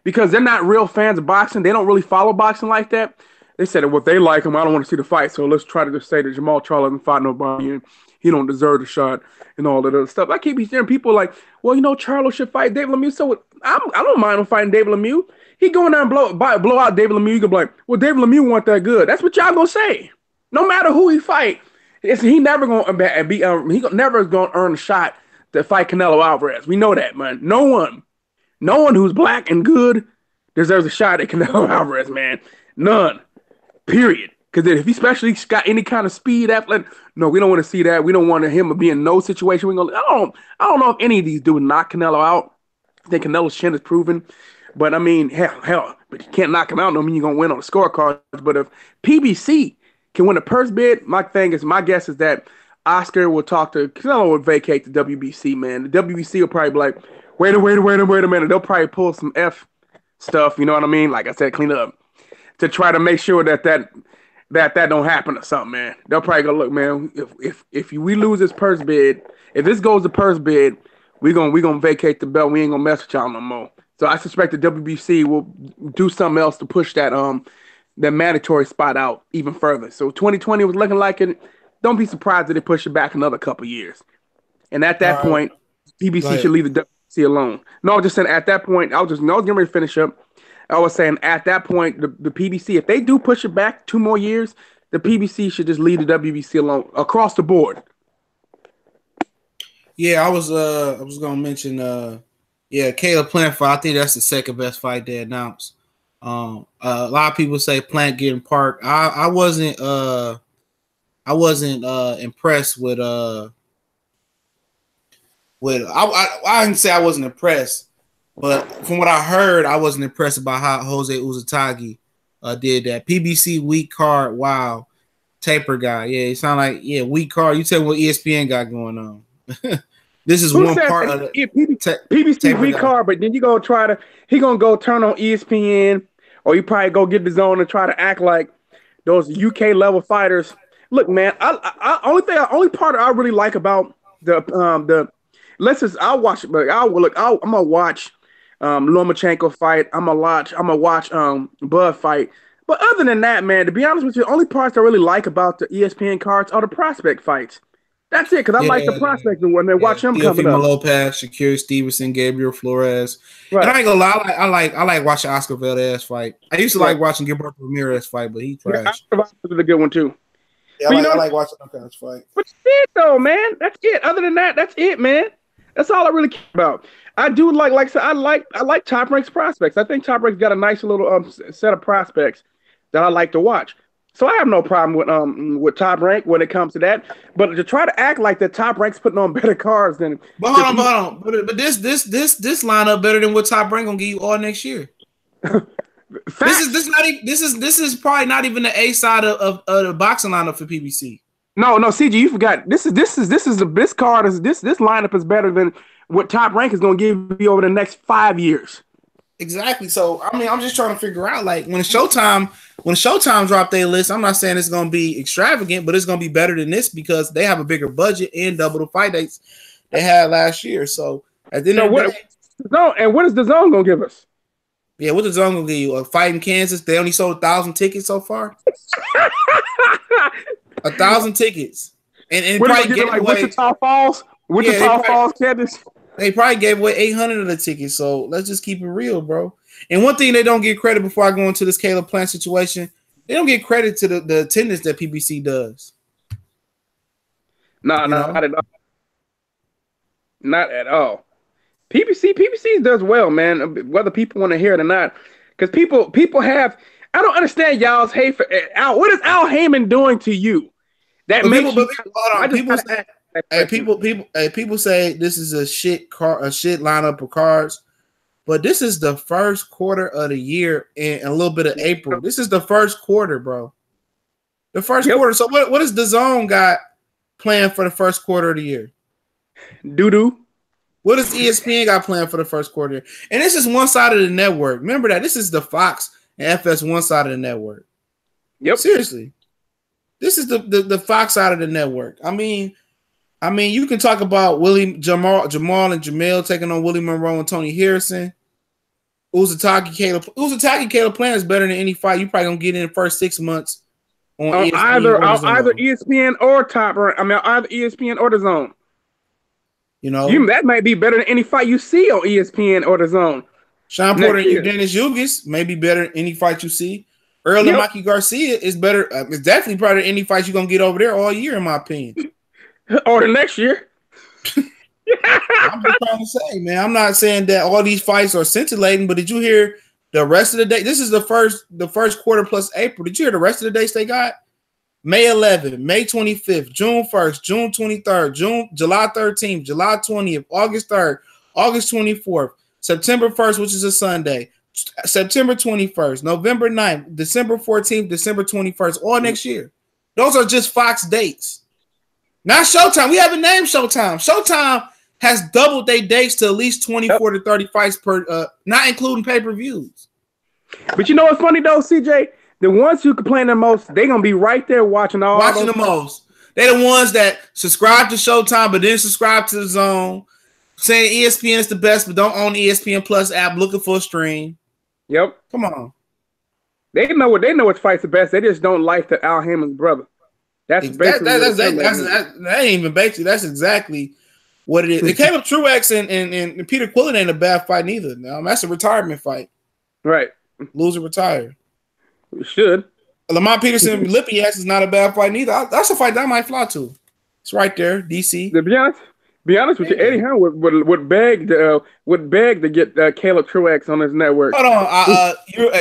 because they're not real fans of boxing. They don't really follow boxing like that. They said, well, if they like him, I don't want to see the fight. So let's try to just say that Jamal Charlo hasn't fought nobody and he don't deserve the shot and all that other stuff. I keep hearing people like, well, Charlo should fight David Lemieux. So I don't mind him fighting David Lemieux. He going there and blow out David Lemieux. You can be like, well, David Lemieux wasn't that good. That's what y'all gonna say. No matter who he fight, he never gonna be. He never gonna earn a shot to fight Canelo Alvarez. We know that, man. No one who's black and good deserves a shot at Canelo Alvarez, man. None. Period. Because if he especially got any kind of speed, no, we don't want to see that. We don't want him to be in no situation. I don't know if any of these dudes knock Canelo out. I think Canelo's chin is proven. But I mean, hell, but you can't knock him out. No mean you're gonna win on the scorecard. But if PBC can win a purse bid, my guess is that Oscar will talk to Canelo, will vacate the WBC, man. The WBC will probably be like, wait a minute. They'll probably pull some F stuff, you know what I mean? Like I said, clean up to try to make sure that don't happen or something, man. They'll probably go, look, man, if we lose this purse bid, if this goes to purse bid, we gonna vacate the belt. We ain't gonna mess with y'all no more. So I suspect the WBC will do something else to push that mandatory spot out even further. So 2020 was looking like it. Don't be surprised if they push it back another couple years. And at that point, PBC should leave the WBC alone. No, I was just saying at that point, I was getting ready to finish up. I was saying at that point, the PBC, if they do push it back 2 more years, the PBC should just leave the WBC alone across the board. Yeah, I was gonna mention Caleb Plant fight. I think that's the second best fight they announced. A lot of people say Plant getting parked. I wasn't impressed with Well, I didn't say I wasn't impressed, but from what I heard, I wasn't impressed about how Jose Uzatagi did that. PBC weak card. Wow. Taper guy. Yeah, it sound like weak card. You tell me what ESPN got going on. This is one part of the PBC weak card, but then he gonna go turn on ESPN, or you probably go get the zone and try to act like those UK level fighters. Look, man, only part I really like about I'll watch it, but I'm gonna watch Lomachenko fight. I'm gonna watch Bud fight. But other than that, man, to be honest with you, the only parts I really like about the ESPN cards are the prospect fights. That's it, because I like the prospects when they watch them coming up. Lopez, Shakir Stevenson, Gabriel Flores. Right. And I ain't gonna lie, I like watching Oscar Valdez fight. I used to like watching Gilberto Ramirez fight, but he trash. Oscar Valdez is a good one too. Yeah, I like watching them guys fight. But that's it though, man. That's it. Other than that, that's it, man. That's all I really care about. I do like I said, I like Top Rank's prospects. I think Top Rank's got a nice little set of prospects that I like to watch. So I have no problem with Top Rank when it comes to that. But to try to act like the Top Rank's putting on better cards than But hold on. But this lineup better than what Top Rank gonna give you all next year. This is probably not even the A side of the boxing lineup for PBC. No, CG, you forgot. This lineup is better than what Top Rank is going to give you over the next 5 years. Exactly. So I mean, I'm just trying to figure out, like, when Showtime drop their list, I'm not saying it's going to be extravagant, but it's going to be better than this because they have a bigger budget and double the fight dates they had last year. So at the end of the day, and what is the zone going to give us? Yeah, what the zone gonna give you? A fight in Kansas? They only sold 1,000 tickets so far. 1,000 tickets, and probably gave away Wichita Falls, Kansas. They probably gave away 800 of the tickets. So let's just keep it real, bro. And one thing they don't get credit before I go into this Caleb Plant situation, they don't get credit to the attendance that PBC does. No, not at all. Not at all. PBC does well, man, whether people want to hear it or not. Because people have, I don't understand y'all's hate for Al. What is Al Heyman doing to you? That makes people say this is a shit lineup of cards, but this is the first quarter of the year and a little bit of April. This is the first quarter, bro. The first quarter. So what is the zone got planned for the first quarter of the year? Doo-doo. What does ESPN got planned for the first quarter? And this is one side of the network. Remember that. This is the Fox and FS one side of the network. Yep. Seriously. This is the Fox side of the network. I mean, you can talk about Jamal and Jamel taking on Willie Monroe and Tony Harrison. Uzataki Caleb Plant is better than any fight you probably gonna get in the first 6 months on ESPN either ESPN or Top Rank. I mean, either ESPN or the Zone. You know, that might be better than any fight you see on ESPN or the Zone. Sean Porter and Dennis Yugis may be better than any fight you see. Earl and Mikey Garcia is better. It's definitely better than any fight you're going to get over there all year, in my opinion. Or the next year. I'm just trying to say, man, I'm not saying that all these fights are scintillating, but did you hear the rest of the day? This is the first quarter plus April. Did you hear the rest of the dates they got? May 11th, May 25th, June 1st, June 23rd, July 13th, July 20th, August 3rd, August 24th, September 1st, which is a Sunday, September 21st, November 9th, December 14th, December 21st, all next year. Those are just Fox dates. Not Showtime. We haven't named Showtime. Showtime has doubled their dates to at least 24 to 30 fights per, not including pay-per-views. But you know what's funny though, CJ? The ones who complain the most, they're going to be right there watching the most. They're the ones that subscribe to Showtime but didn't subscribe to the Zone, saying ESPN is the best but don't own the ESPN Plus app looking for a stream. Yep. Come on. They know what fights the best. They just don't like the Al Heyman's brother. That's basically that ain't even basically. That's exactly what it is. It came up Truex and Peter Quillen ain't a bad fight neither. Now that's a retirement fight. Right. Loser retire. We should. Lamont Peterson and Lippiax is not a bad fight neither. That's a fight that I might fly to. It's right there, DC. To be honest with you, Eddie Hearn would beg to get Caleb Truex on his network. Hold on,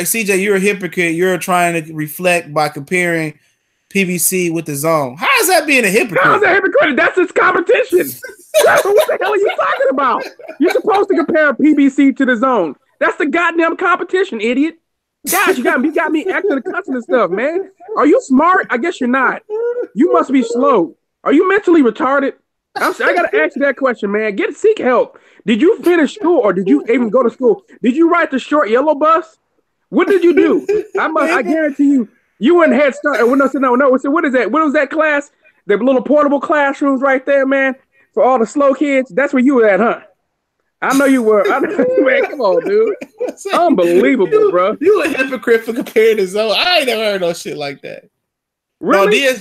CJ, you're a hypocrite. You're trying to reflect by comparing PBC with the Zone. How is that being a hypocrite? How's that hypocrite? That's his competition. What the hell are you talking about? You're supposed to compare PBC to the zone. That's the goddamn competition, idiot. Gosh, you got me acting the cussing and stuff, man. Are you smart? I guess you're not. You must be slow. Are you mentally retarded? I gotta ask you that question, man. Seek help. Did you finish school or did you even go to school? Did you ride the short yellow bus? What did you do? I guarantee you went Head Start. No. So what is that? What was that class? The little portable classrooms right there, man, for all the slow kids. That's where you were at, huh? I know you were. Man, come on, dude. Unbelievable, bro. You a hypocrite for comparing the zone. I ain't never heard no shit like that. Really? No,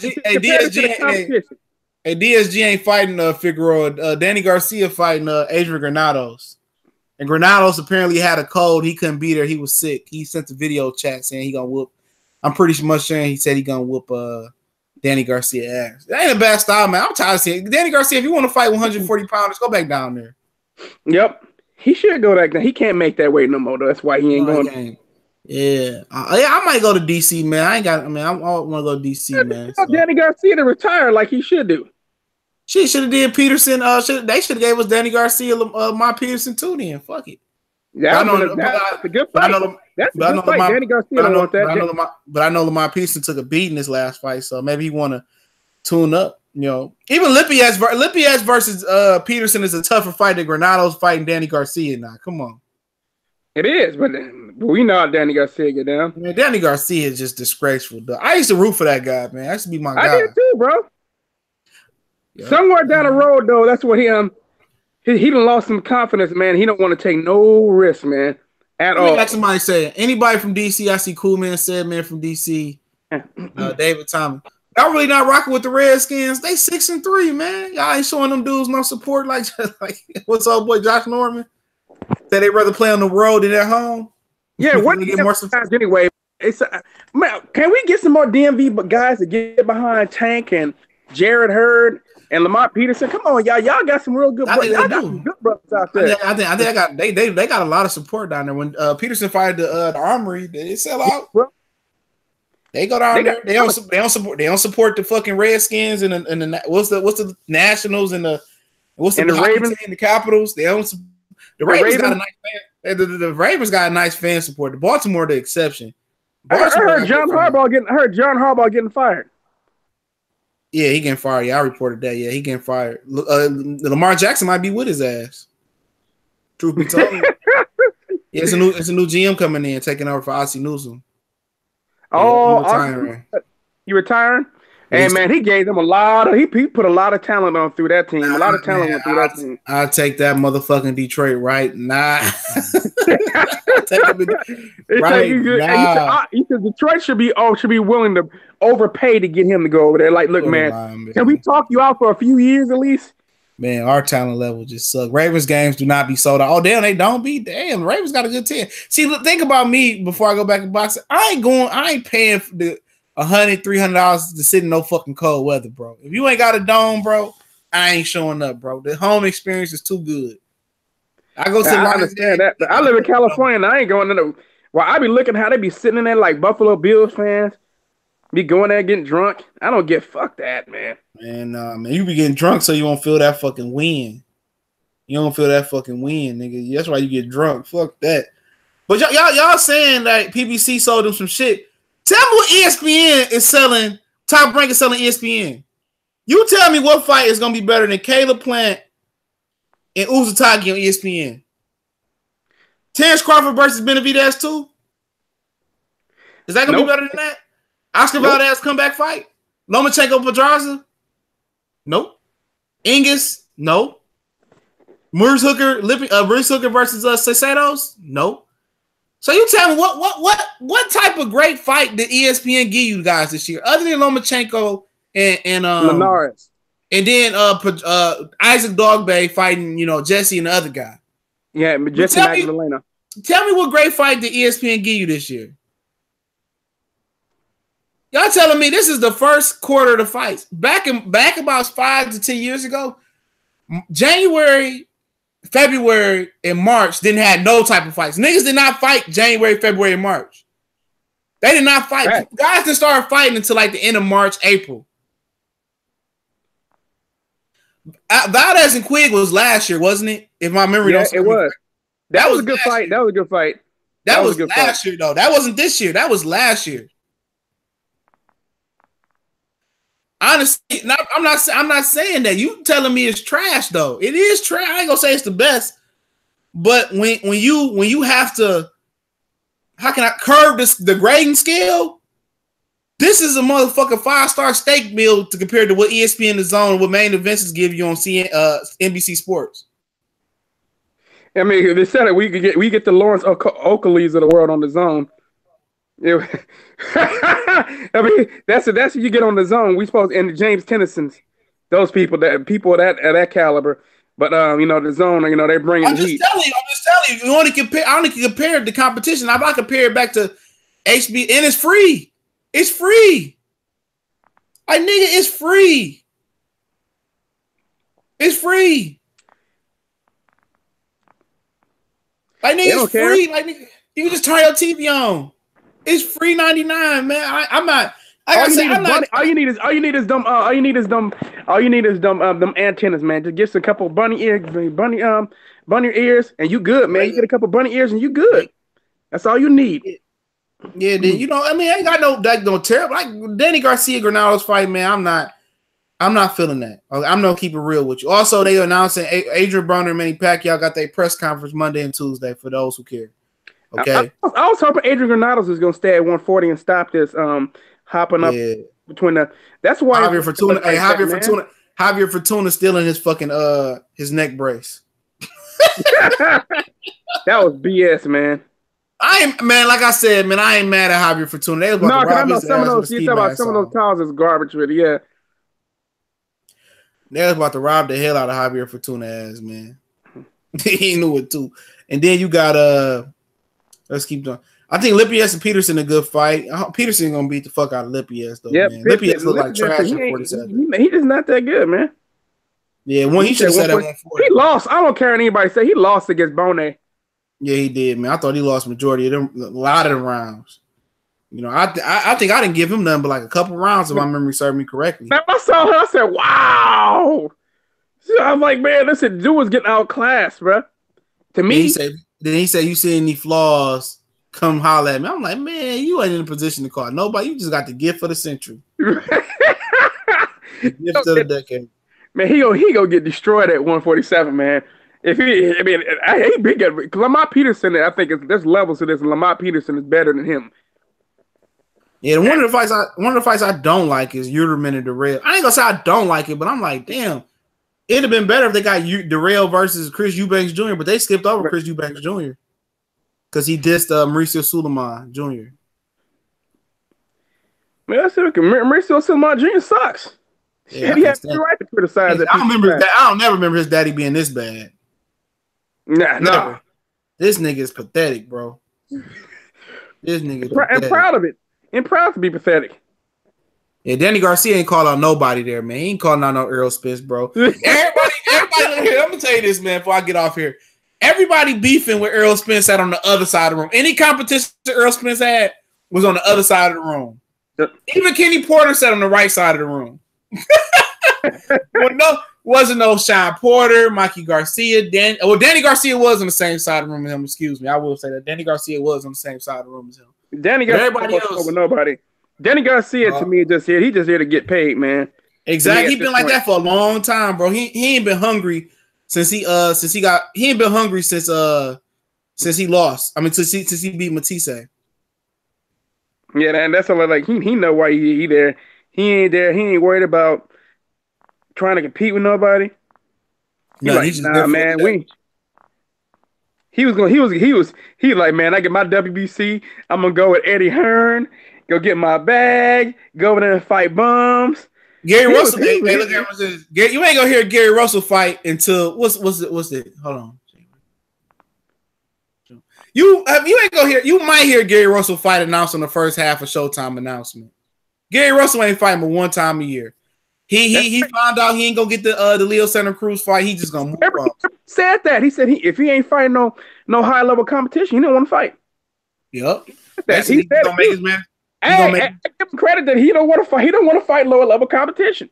DSG ain't fighting Figueroa. Danny Garcia fighting Adrian Granados. And Granados apparently had a cold. He couldn't be there. He was sick. He sent a video chat saying he gonna whoop. I'm pretty much sure he said he gonna whoop Danny Garcia ass. That ain't a bad style, man. I'm tired of seeing Danny Garcia. If you want to fight 140 pounders, go back down there. Yep. He should go back down. He can't make that weight no more, though. That's why he ain't going. Yeah. I might go to DC, man. I want to go to DC, man. So. Danny Garcia to retire like he should do. She should have did Peterson. They should have gave us Danny Garcia, Lamar Peterson too. Then fuck it. Yeah, that's a good fight. That's a good fight. Danny Garcia don't want that. But I know Lamar Peterson took a beat in his last fight, so maybe he want to tune up. You know, even Lipias versus Peterson is a tougher fight than Granados fighting Danny Garcia. Now, come on. It is, but we know how Danny Garcia get down. Man, Danny Garcia is just disgraceful. I used to root for that guy, man. That used to be my guy. I did too, bro. Yeah. Somewhere down the road, though, that's what he done lost some confidence, man. He don't want to take no risk, man, at all. Got somebody say anybody from DC. I see Cool Man said, man, from DC. David Thomas. Y'all really not rocking with the Redskins. They 6-3, man. Y'all ain't showing them dudes no support like what's up, boy Josh Norman. Said they'd rather play on the road than at home. Yeah, what get more support anyway? Man, can we get some more DMV guys to get behind Tank and Jared Hurd and Lamar Peterson? Come on, y'all. Y'all got some real good brothers. Y'all got some good brothers out there. I think they got a lot of support down there. When Peterson fired the Armory, did it sell out? Bro. They go down there. They don't support the fucking Redskins and the what's the Nationals and the Ravens and the Capitals. They don't. The Ravens got a nice fan. The Ravens got a nice fan support. The Baltimore, the exception. I heard John Harbaugh getting fired. Yeah, he getting fired. Yeah, I reported that. Yeah, he getting fired. Lamar Jackson might be with his ass. Truth be told. Yeah, it's a new GM coming in, taking over for Ozzie Newsome. Oh, you retiring? Hey man, he gave them a lot of. He put a lot of talent on through that team. A lot of talent went through that team. I'll take that motherfucking Detroit right now. He said Detroit should be willing to overpay to get him to go over there. Like, look, man, can we talk you out for a few years at least? Man, our talent level just sucks. Ravens games do not be sold out. Oh, damn, they don't be. Damn, Ravens got a good team. See, look, think about me before I go back and box. I ain't paying for the $100, $300 to sit in no fucking cold weather, bro. If you ain't got a dome, bro, I ain't showing up, bro. The home experience is too good. I understand that. I live in California and I ain't going to no. Well, I be looking how they be sitting in there like Buffalo Bills fans. Be going there getting drunk. I don't get fuck that, man. Man, you be getting drunk so you won't feel that fucking wind. You don't feel that fucking wind, nigga. That's why you get drunk. Fuck that. But y'all saying that PBC sold them some shit. Tell me what ESPN is selling. Top Rank is selling ESPN. You tell me what fight is gonna be better than Caleb Plant and Uzatagi on ESPN. Terrence Crawford versus Benavidez too. Is that gonna be better than that? Oscar Valdez comeback fight? Lomachenko Pedraza? Nope. Ingus? No. Bruce Hooker versus Cesados? No. So you tell me what type of great fight did ESPN give you guys this year, other than Lomachenko and Linares, and then Isaac Dogbay fighting Jesse and the other guy. Yeah, Jesse Magdalena. Tell me what great fight did ESPN give you this year? Y'all telling me this is the first quarter of the fights. Back about 5 to 10 years ago, January, February, and March didn't have no type of fights. Niggas did not fight January, February, and March. They did not fight. Right. Guys didn't start fighting until like the end of March, April. Valdez and Quigg was last year, wasn't it? If my memory don't serve it was. That was a good fight. Year. That was a good fight. That was last year, though. That wasn't this year. That was last year. Honestly, I'm not saying that. You telling me it's trash, though. It is trash. I ain't gonna say it's the best, but when you have to, how can I curve the grading scale? This is a motherfucking 5-star steak meal to compare to what ESPN The Zone, what main events give you on NBC Sports. I mean, they said it. We get the Lawrence Oakleys of the world on The Zone. Yeah. I mean, that's what you get on The Zone. We supposed and the James Tennysons, those people at that caliber. But The Zone, they bring in the heat. I'm just telling you. I only compare the competition. I'm not compare it back to HB, and it's free. It's free. Nigga, it's free. It's free. Nigga, it's free. Nigga, you can just turn your TV on. It's free 99, man. I'm not. All you need is them antennas, man. Just get a couple bunny ears, and you good, man. You get a couple bunny ears, and you good. That's all you need. Yeah, then I ain't got no terrible like Danny Garcia Granado's fight, man. I'm not feeling that. I'm gonna keep it real with you. Also, they announcing Adrian Broner and Manny Pacquiao got their press conference Monday and Tuesday for those who care. Okay. I was hoping Adrian Granados was gonna stay at 140 and stop this hopping up between the. That's why Javier Fortuna still in his fucking his neck brace. That was BS, man. Like I said, man, I ain't mad at Javier Fortuna. Some of those calls is garbage, really. Yeah. They was about to rob the hell out of Javier Fortuna ass, man. He knew it too. And then you got let's keep going. I think Lipias and Peterson a good fight. Peterson gonna beat the fuck out of Lipias though, man. Lipias look like trash at 47. He just not that good, man. Yeah, he should have said at 140. He lost. I don't care what anybody say. He lost against Bonet. Yeah, he did, man. I thought he lost majority of them, a lot of the rounds. I think I didn't give him nothing but like a couple rounds if my memory served me correctly. Man, I saw her. I said, "Wow!" So I'm like, man, this dude was getting outclassed, bro. To me, he said, "You see any flaws? Come holler at me." I'm like, man, you ain't in a position to call nobody. You just got the gift for the century, the gift of the decade. Man, he gonna get destroyed at 147, man. I hate big because Lamont Peterson. I think there's levels to this, and Lamont Peterson is better than him. Yeah, one of the fights I don't like is Uterman and Darrell. I ain't gonna say I don't like it, but I'm like, damn, it'd have been better if they got Darrell versus Chris Eubanks Jr., but they skipped over Chris Eubanks Jr. because he dissed Mauricio Sulaiman Jr. Man, I said Mauricio Sulaiman Jr. sucks. Yeah, he has the right to criticize that. I don't never remember his daddy being this bad. Nah. This nigga is pathetic, bro. This nigga pathetic. And proud of it. And proud to be pathetic. Yeah, Danny Garcia ain't calling out nobody there, man. He ain't calling out no Earl Spence, bro. Everybody here, I'm gonna tell you this, man, before I get off here. Everybody beefing with Earl Spence sat on the other side of the room. Any competition Earl Spence had was on the other side of the room. Even Kenny Porter sat on the right side of the room. Wasn't no Sean Porter, Mikey Garcia, Danny Garcia was on the same side of the room as him. Excuse me, I will say that Danny Garcia was on the same side of the room as him. Danny Garcia, everybody else, with nobody. Danny Garcia to me just here. He just here to get paid, man. Exactly, he been like that for a long time, bro. He ain't been hungry since he ain't been hungry since he lost. I mean, since he beat Matisse. Yeah, and that's all. Like he know why he there. He ain't there. He ain't worried about trying to compete with nobody. No, he's just man. He was like, man, I get my WBC. I'm gonna go with Eddie Hearn, go get my bag, go over there and fight bums. Gary Russell, you ain't gonna hear Gary Russell fight until what's it? Hold on. You ain't gonna hear. You might hear Gary Russell fight announced on the first half of Showtime announcement. Gary Russell ain't fighting but one time a year. He found out he ain't gonna get the Leo Santa Cruz fight. He just gonna move on. Said that. He said if he ain't fighting no high level competition, he don't want to fight. Yep. He gonna make his man. I give him credit that he don't want to fight. He don't want to fight lower level competition.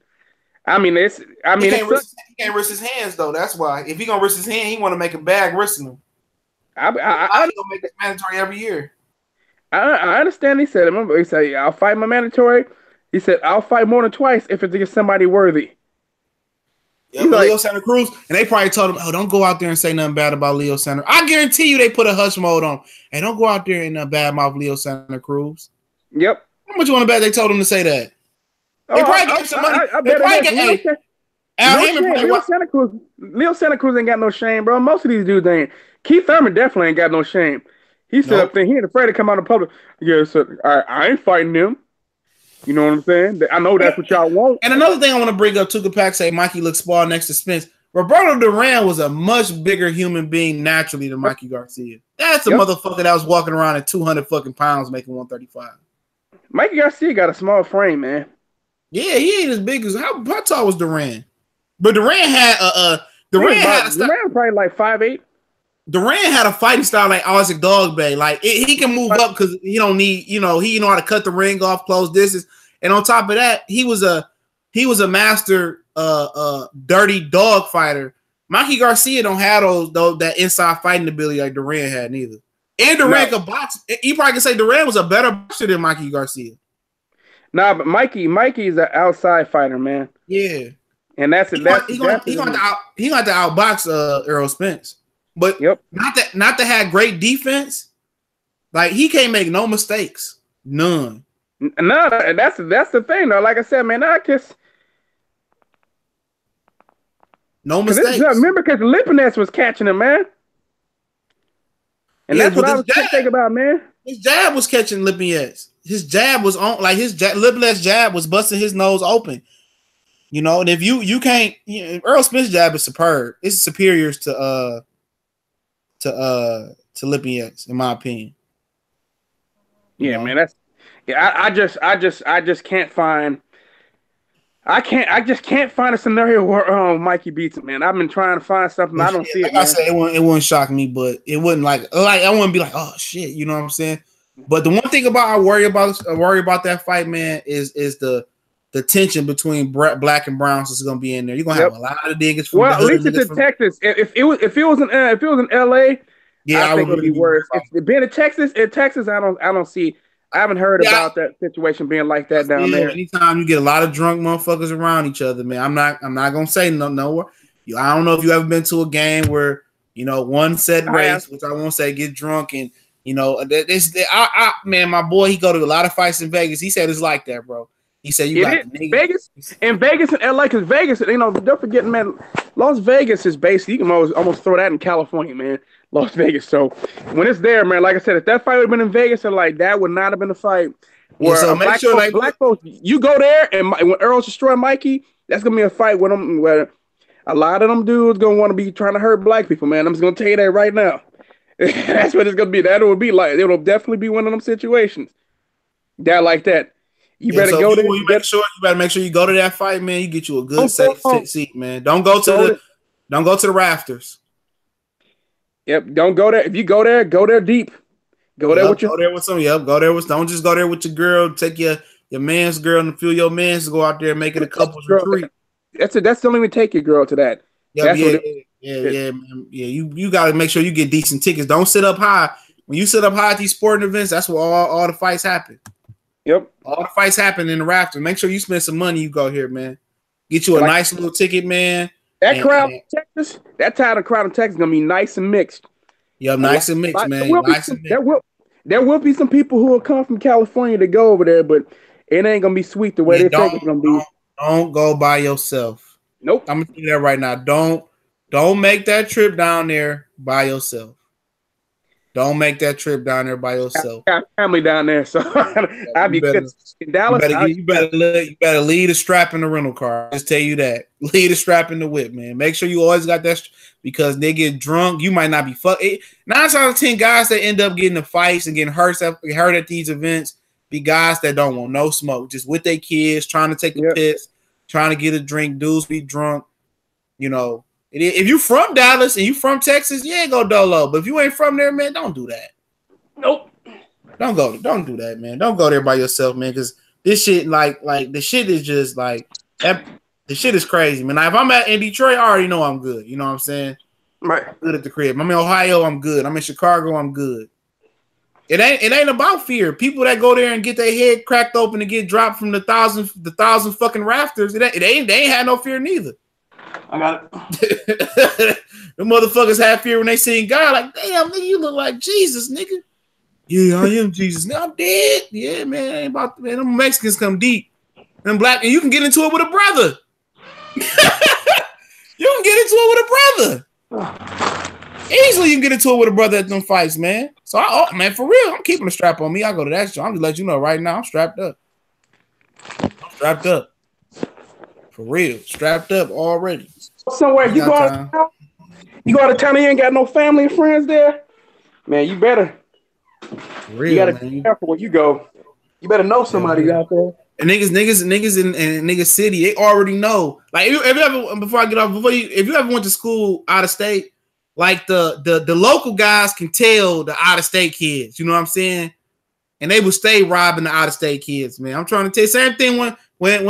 I mean, it's. I mean, he can't risk his hands though. That's why. If he gonna risk his hand, he want to make a bag risking them. I Gonna make it mandatory every year. I understand. He said, remember, he said, I'll fight my mandatory. He said, I'll fight more than twice if it's against somebody worthy. Yeah, but Leo Santa Cruz, and they probably told him, "Oh, don't go out there and say nothing bad about Leo Santa." I guarantee you, they put a hush mode on. Hey, don't go out there and bad mouth Leo Santa Cruz. Yep. How much you want to bet they told him to say that? They probably gave some money. They probably gave. Leo Santa Cruz ain't got no shame, bro. Most of these dudes ain't. Keith Thurman definitely ain't got no shame. He said up there, he ain't afraid to come out in public. Yeah, so I ain't fighting them. You know what I'm saying? I know that's what y'all want. And another thing I want to bring up, Tuka Pack say Mikey looks spoiled next to Spence. Roberto Duran was a much bigger human being naturally than Mikey Garcia. That's a motherfucker that was walking around at 200 fucking pounds making 135. Mikey Garcia got a small frame, man. Yeah, he ain't as big as how tall was Duran? But Duran had Duran probably like 5'8". Duran had a fighting style like Isaac Dogbay. Like he can move up because he don't need, he know how to cut the ring off, close distance, and on top of that, he was a master dirty dog fighter. Mikey Garcia don't have that inside fighting ability like Duran had neither. And Duran could box. You probably can say Duran was a better boxer than Mikey Garcia. Nah, but Mikey's an outside fighter, man. Yeah, and that's he gonna have to outbox Errol Spence. But not to have great defense. Like he can't make no mistakes, none. No, that's the thing though. Like I said, man, I just no mistakes. Remember, because Lipinets was catching him, man. And that's what I was thinking about, man. His jab was catching Lipinets. His jab was on, like Lipinets' jab was busting his nose open. And if you can't, Earl Smith's jab is superb. It's superior to Lipinets, in my opinion. Yeah, man. I just can't find. I just can't find a scenario where Mikey beats him, man. I've been trying to find something. I don't see it. Like I said, it wouldn't shock me, but it wouldn't like I wouldn't be like, oh shit, you know what I'm saying? But the one thing I worry about that fight, man, is the tension between black and browns is going to be in there. You're going to have a lot of niggas from at least it's in Texas. If it was in LA, I think it would be worse. If being in Texas, I don't see. I haven't heard about that situation being like that down there. Anytime you get a lot of drunk motherfuckers around each other, man, I'm not gonna say nowhere. I don't know if you ever been to a game where one set race, which I won't say, get drunk and man, my boy, he go to a lot of fights in Vegas. He said it's like that, bro. He said Vegas and LA, because Vegas, don't forget, man, Las Vegas is basically, you can almost throw that in California, man. Las Vegas. So when it's there, man, like I said, if that fight would have been in Vegas, and like that would not have been a fight. Where black folks, you go there, and when Earl's destroying Mikey, that's gonna be a fight where a lot of them dudes gonna want to be trying to hurt black people, man. I'm just gonna tell you that right now. That's what it's gonna be. That will be like. It'll definitely be one of them situations. That like that. You better go there. You better make sure you go to that fight, man. You get you a good safe seat, man. Don't go to the rafters. Yep, don't go there. If you go there deep. Go there with some. Yep, go there with. Don't just go there with your girl. Take your man's girl and feel your man's to go out there and make it a couple's retreat. That's don't even take your girl to that. Yeah, man. Yeah. You got to make sure you get decent tickets. Don't sit up high. When you sit up high at these sporting events, that's where all the fights happen. Yep, all the fights happen in the rafters. Make sure you spend some money. You go here, man. Get you a nice little ticket, man. That crowd in Texas, that type of crowd in Texas is gonna be nice and mixed. Yeah, nice and mixed, man. There will be some people who will come from California to go over there, but it ain't gonna be sweet the way they think it's gonna be. Don't go by yourself. Nope. I'm gonna tell you that right now. Don't make that trip down there by yourself. Don't make that trip down there by yourself. I got family down there, so I'll be good. In Dallas, you better leave a strap in the rental car. Just tell you that. Leave a strap in the whip, man. Make sure you always got that because they get drunk. You might not be 9 times out of 10 guys that end up getting in fights and getting hurt at these events be guys that don't want no smoke, just with their kids, trying to take a piss, trying to get a drink. Dudes be drunk, If you from Dallas and you from Texas, you ain't go dolo. But if you ain't from there, man, don't do that. Nope. Don't do that, man. Don't go there by yourself, man. Because this shit, like the shit is just like that. The shit is crazy, man. Now, if I'm in Detroit, I already know I'm good. You know what I'm saying? Right. I'm good at the crib. I'm in Ohio, I'm good. I'm in Chicago, I'm good. It ain't about fear. People that go there and get their head cracked open and get dropped from the thousand fucking rafters, they ain't had no fear neither. I got it. The motherfuckers have fear when they seen God. Like, damn, nigga, you look like Jesus, nigga. Yeah, I am Jesus. Now I'm dead. Yeah, man, ain't about man. Them Mexicans come deep. Them black, and you can get into it with a brother. You can get into it with a brother. Easily, you can get into it with a brother at them fights, man. So, man, for real, I'm keeping a strap on me. I go to that show. I'm just letting you know right now, I'm strapped up. Strapped up. For real, strapped up already. Somewhere you go out of town. You go out of town and you ain't got no family and friends there. Man, you better. For real, you gotta be careful when you go. You better know somebody out there. And niggas in niggas city, they already know. Like, if you ever, before I get off, if you ever went to school out of state. Like the local guys can tell the out of state kids, you know what I'm saying, and they will stay robbing the out of state kids, man. I'm trying to tell you, same thing when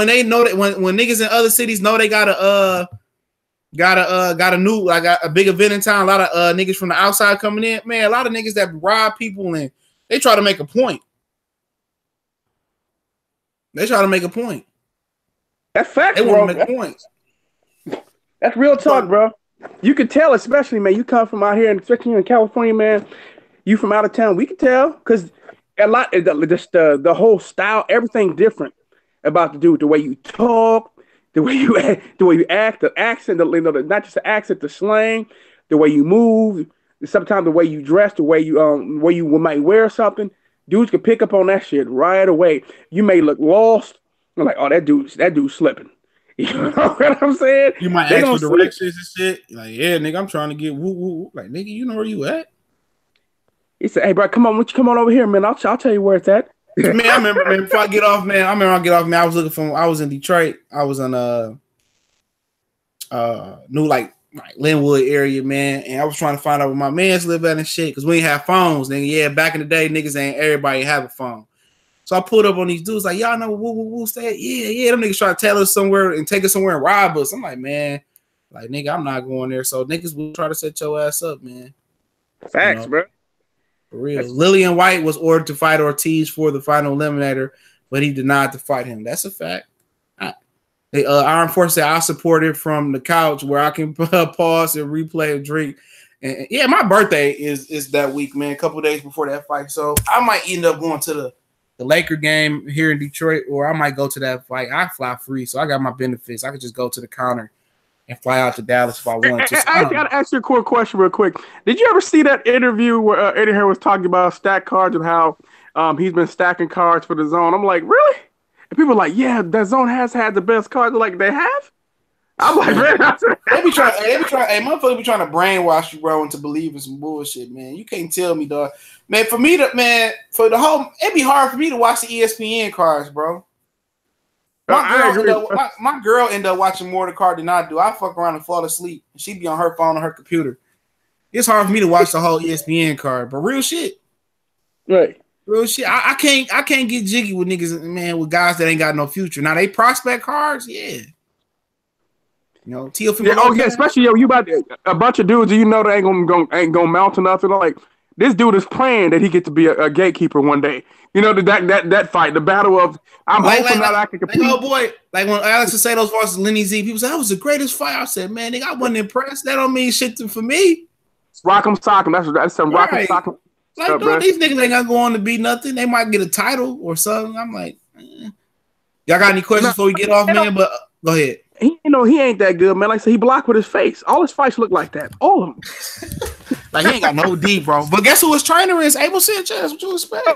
they know that when niggas in other cities know they got a new like a big event in town, a lot of niggas from the outside coming in, man. A lot of niggas that rob people and they try to make a point. They try to make a point. That's facts, they bro. Want to make points. That's real talk, bro. You can tell, especially, man, you come from out here, and especially in California, man, you from out of town, we can tell, because a lot, just the whole style, everything different about the dude, the way you talk, the way you act, the accent, not just the accent, the slang, the way you move, sometimes the way you dress, the way you might wear something, dudes can pick up on that shit right away. You may look lost, I'm like, oh, that dude's slipping. You know what I'm saying? You might ask for directions and shit. Like, yeah, nigga, I'm trying to get woo woo. Like, nigga, you know where you at? He said, hey, bro, come on over here, man. I'll tell you where it's at. Man, I remember, man, before I get off, man, I was in Detroit. I was in new like Linwood area, man, and I was trying to find out where my mans live at and shit, because we ain't have phones, nigga. Yeah, back in the day, niggas ain't everybody have a phone. So I pulled up on these dudes like, y'all know woo stay. Yeah. Them niggas try to tell us somewhere and take us somewhere and rob us. I'm like, man, like, nigga, I'm not going there. So niggas will try to set your ass up, man. Facts, bro. For real. Lillian White was ordered to fight Ortiz for the final eliminator, but he denied to fight him. That's a fact. Iron Force said I support it from the couch where I can pause and replay a drink. And yeah, my birthday is that week, man. A couple days before that fight. So I might end up going to the Laker game here in Detroit, or I might go to that fight. I fly free, so I got my benefits. I could just go to the counter and fly out to Dallas if I want to. I got to ask you a quick question real quick. Did you ever see that interview where Eddie Hearn was talking about stack cards and how he's been stacking cards for the zone? I'm like, really? And people are like, yeah, that zone has had the best cards. They're like, they have? I'm like, man. They be trying, motherfuckers be trying to brainwash you, bro, into believing some bullshit, man. You can't tell me, dog. Man, for me it'd be hard for me to watch the ESPN cards, bro. My girl end up watching more of the card than I do. I fuck around and fall asleep, and she be on her phone on her computer. It's hard for me to watch the whole ESPN card, but real shit, right? Real shit. I can't get jiggy with niggas, man, with guys that ain't got no future. Now they prospect cards, yeah. You know, especially you about a bunch of dudes you know that ain't gonna mount to nothing. Like, this dude is praying that he get to be a gatekeeper one day. You know, that fight, the battle of hoping that I can compete. Like, oh boy, like when Alex Acevedo versus Lenny Z, people say that was the greatest fight. I said, man, nigga, I wasn't impressed. That don't mean shit for me. Rock 'em, sock 'em. That's some rock 'em, sock 'em. Like, bro, these niggas ain't gonna go on to be nothing. They might get a title or something. I'm like, y'all got any questions before we get off, man? But go ahead. He ain't that good, man. Like I said, he blocked with his face. All his fights look like that. All of them. Like, he ain't got no D, bro. But guess who his trainer is? Abel Sanchez. What you expect?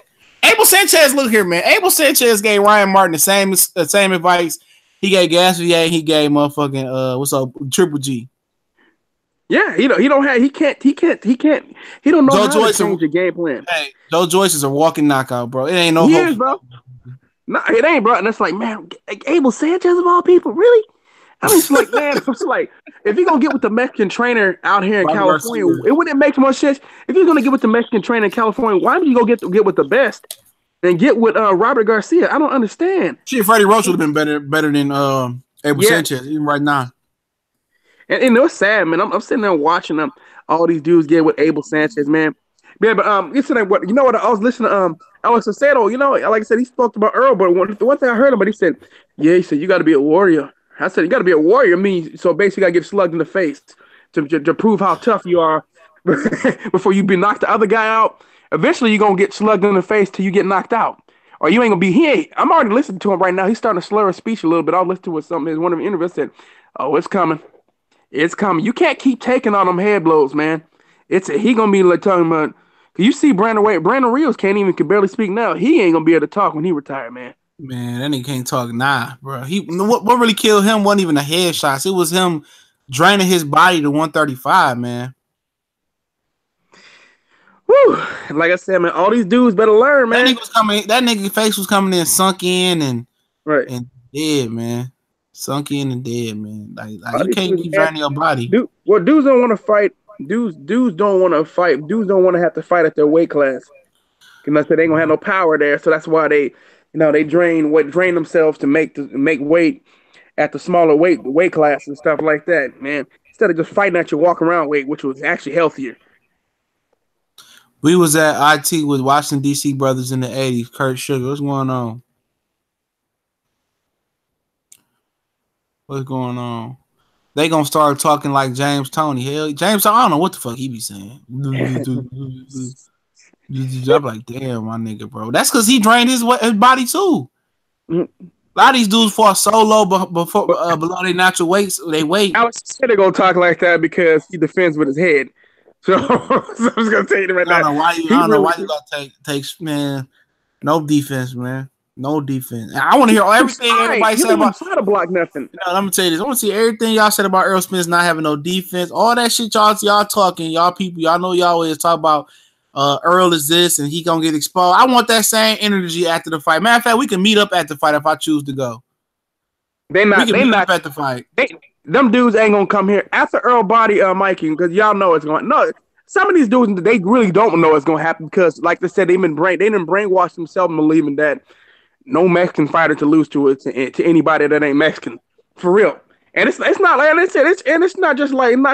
Abel Sanchez, look here, man. Abel Sanchez gave Ryan Martin the same advice he gave Garcia. He gave motherfucking Triple G. Yeah, he don't know how to change your game plan. Hey, Joe Joyce is a walking knockout, bro. It ain't no hope, bro. No, it ain't, bro. And it's like, man, Abel Sanchez of all people, really? I mean, it's like, man, it's like, if you're gonna get with the Mexican trainer out here in California, it wouldn't make much sense. If you're gonna get with the Mexican trainer in California, why would you go get with the best and get with Robert Garcia? I don't understand. Shit, Freddie Roach would have been better than Abel Sanchez, even right now. And it's sad, man. I'm sitting there watching them, all these dudes get with Abel Sanchez, man. Yeah, but listen, what you know what I was listening to Alex Acedo, you know, like I said, he spoke about Earl, but one thing I heard him, but he said, he said you got to be a warrior. I said you got to be a warrior. I mean, so basically, you got to get slugged in the face to prove how tough you are before you be knocked the other guy out. Eventually, you're gonna get slugged in the face till you get knocked out, or you ain't gonna be. I'm already listening to him right now. He's starting to slur his speech a little bit. I'll listen to something. One of the interviews said, "Oh, it's coming." It's coming. You can't keep taking on them head blows, man. He gonna be like talking about. You see Brandon Wade. Brandon Rios can barely speak now. He ain't gonna be able to talk when he retire, man. Man, that nigga can't talk bro. What really killed him wasn't even the headshots. It was him draining his body to 135, man. Whew. Like I said, man, all these dudes better learn, man. That nigga face was coming in sunk in and dead, man. Sunk in and dead, man. Like you can't keep draining your body. Dudes don't want to fight. Dudes don't want to fight. Dudes don't want to have to fight at their weight class. Because they ain't gonna have no power there. So that's why they drain themselves to make weight at the smaller weight class and stuff like that, man. Instead of just fighting at your walk around weight, which was actually healthier. We was at IT with Washington D.C. brothers in the 80s. Kurt Sugar, what's going on? What's going on? They gonna start talking like James Toney. Hell, James, I don't know what the fuck he be saying. I'm like, damn, my nigga, bro. That's because he drained his body too. A lot of these dudes fall so low below their natural weights. They weight. I was scared they're gonna talk like that because he defends with his head. So I'm just gonna tell you right now. I don't know why you gotta take man. No defense, man. No defense. I want to hear everything everybody said about. Try to block nothing. Let me tell you this. I want to see everything y'all said about Earl Spence not having no defense. All that shit y'all talking. Y'all people. Y'all know y'all always talk about Earl is this and he gonna get exposed. I want that same energy after the fight. Matter of fact, we can meet up at the fight if I choose to go. They not at the fight. Them dudes ain't gonna come here after Earl body Mikey because y'all know it's going. No, some of these dudes they really don't know it's gonna happen because, like they said, they didn't brainwash themselves believing that no Mexican fighter to lose to anybody that ain't Mexican for real. And it's not like I said. It's not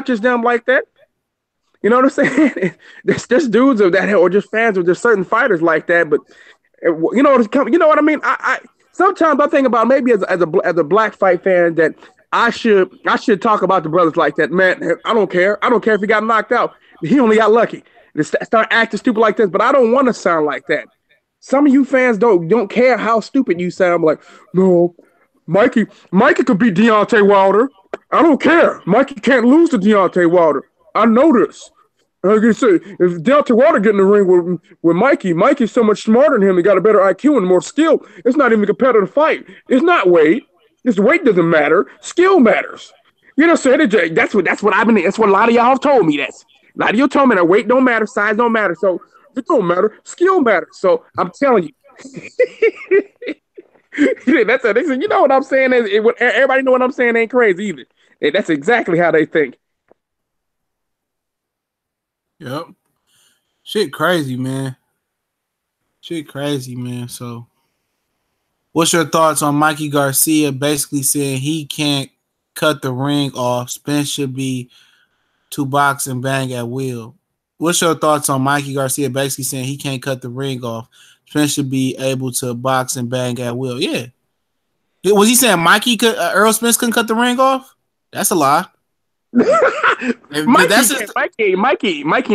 just them like that. You know what I'm saying? There's just dudes of that or just fans of just certain fighters like that. But you know what I mean. I sometimes I think about maybe as a black fight fan that I should talk about the brothers like that. Man, I don't care. I don't care if he got knocked out. He only got lucky. To start acting stupid like this, but I don't want to sound like that. Some of you fans don't care how stupid you sound. I'm like, no, Mikey could beat Deontay Wilder. I don't care. Mikey can't lose to Deontay Wilder. I know this. Like I say, if Deontay Wilder get in the ring with Mikey's so much smarter than him. He got a better IQ and more skill. It's not even a competitive fight. It's not weight. This weight doesn't matter. Skill matters. You know, so that's what I've been. That's what a lot of y'all have told me. A lot of you told me that weight don't matter, size don't matter. So it don't matter. Skill matters. So I'm telling you. That's it. You know what I'm saying? Everybody know what I'm saying ain't crazy either. That's exactly how they think. Yep. Shit crazy, man. So what's your thoughts on Mikey Garcia basically saying he can't cut the ring off? Spence should be to box and bang at will. What's your thoughts on Mikey Garcia basically saying he can't cut the ring off? Spence should be able to box and bang at will. Yeah. Was he saying Earl Spence couldn't cut the ring off? That's a lie. Mikey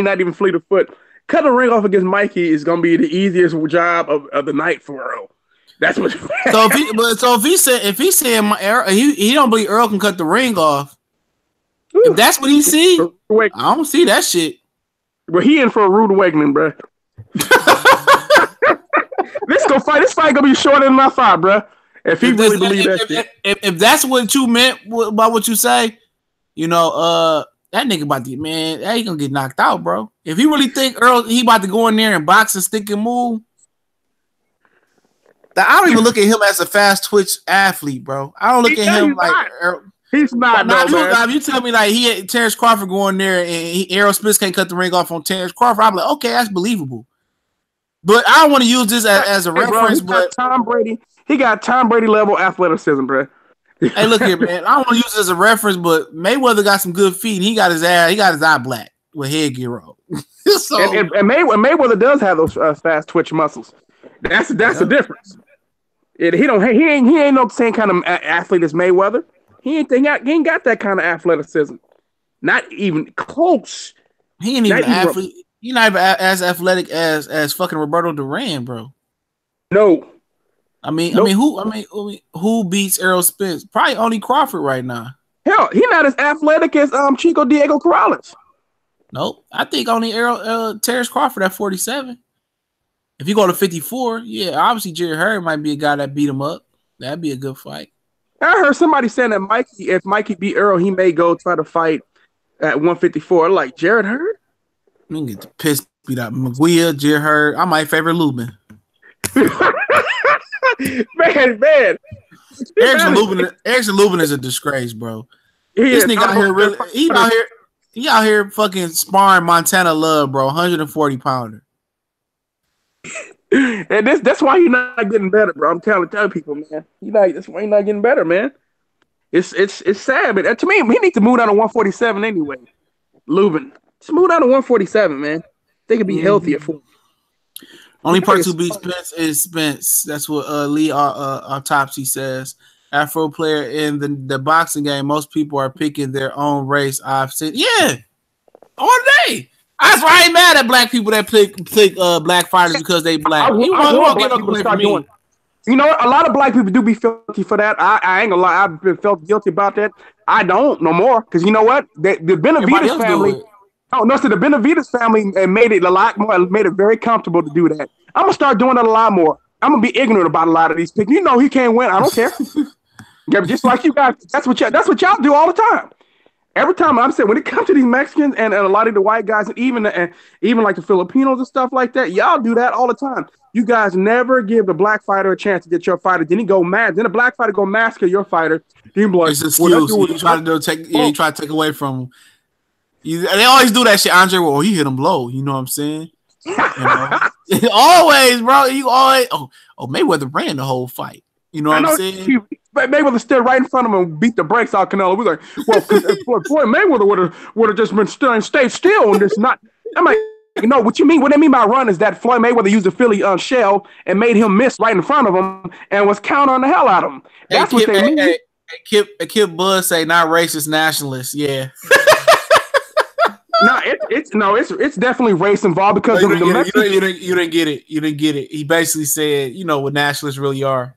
not even fleet of foot. Cutting a ring off against Mikey is gonna be the easiest job of the night for Earl. That's what. if he said he don't believe Earl can cut the ring off. If that's what he see, I don't see that shit. But he in for a rude awakening, bro. This fight gonna be shorter than my fight, bro. If he really believe that shit. If that's what you meant by what you say. You know, that nigga about to he gonna get knocked out, bro. If he really think Earl, he about to go in there and box and stick and move. I don't even look at him as a fast twitch athlete, bro. I don't look at him like Earl. He's not. If you tell me like he had Terrence Crawford going there and Errol Spence can't cut the ring off on Terrence Crawford, I'm like, okay, that's believable. But I don't want to use this as a reference. He got Tom Brady level athleticism, bro. Hey, look here, man. I don't want to use this as a reference, but Mayweather got some good feet. And he got his eye black with headgear on. So, and Mayweather does have those fast twitch muscles. That's the difference. He ain't no same kind of athlete as Mayweather. He ain't got that kind of athleticism. Not even close. He ain't even athlete. He's not even as athletic as fucking Roberto Duran, bro. No. I mean, who beats Errol Spence? Probably only Crawford right now. Hell, he's not as athletic as Chico Diego Corrales. Nope. I think only Terrence Crawford at 47. If you go to 54, yeah, obviously Jerry Hurd might be a guy that beat him up. That'd be a good fight. I heard somebody saying that if Mikey beat Earl, he may go try to fight at 154. Like Jared Hurd? I mean, get the piss beat out. McGuire, Jerry Hurd. I might favor Lubin. man. Erickson Lubin is a disgrace, bro. This nigga out here really he out here fucking sparring Montana Love, bro. 140 pounder. And that's why he's not getting better, bro. I'm telling people, man. That's why he's not getting better, man. It's sad, but to me, he needs to move down to 147 anyway. Lubin, just move down to 147, man. They could be healthier for him. Only person who beats Spence is Spence. That's what Lee Autopsy says. Afro player in the boxing game, most people are picking their own race. I've seen, yeah, all day. That's why I ain't mad at black people that pick black fighters because they black. You know, a lot of black people do be filthy for that. I ain't gonna lie, I've been felt guilty about that. I don't no more because you know what? The Benavides family. Oh no! So the Benavides family made it a lot more. Made it very comfortable to do that. I'm gonna start doing it a lot more. I'm gonna be ignorant about a lot of these picks. You know, he can't win. I don't care. Yeah, just like you guys. That's what y'all do all the time. Every time I'm saying when it comes to these Mexicans and a lot of the white guys and even like the Filipinos and stuff like that, y'all do that all the time. You guys never give the black fighter a chance to get your fighter. Then he go mad. Then the black fighter go massacre your fighter. Then he be like, it's an excuse. You try to take away from him. They always do that shit. Andre, well, he hit him low. You know what I'm saying? You know? Always, bro. You always. Oh, Mayweather ran the whole fight. You know what I'm saying? Mayweather stood right in front of him and beat the brakes out Canelo. We like, well, Floyd Mayweather would have just been stayed still and just not. I'm like, no, what you mean? What they mean by run is that Floyd Mayweather used a Philly shell and made him miss right in front of him and was countering the hell out of him. That's what they mean. Kip Buzz say not racist, nationalist. Yeah. It's definitely race involved because you didn't get it. You didn't get it. He basically said, you know what nationalists really are.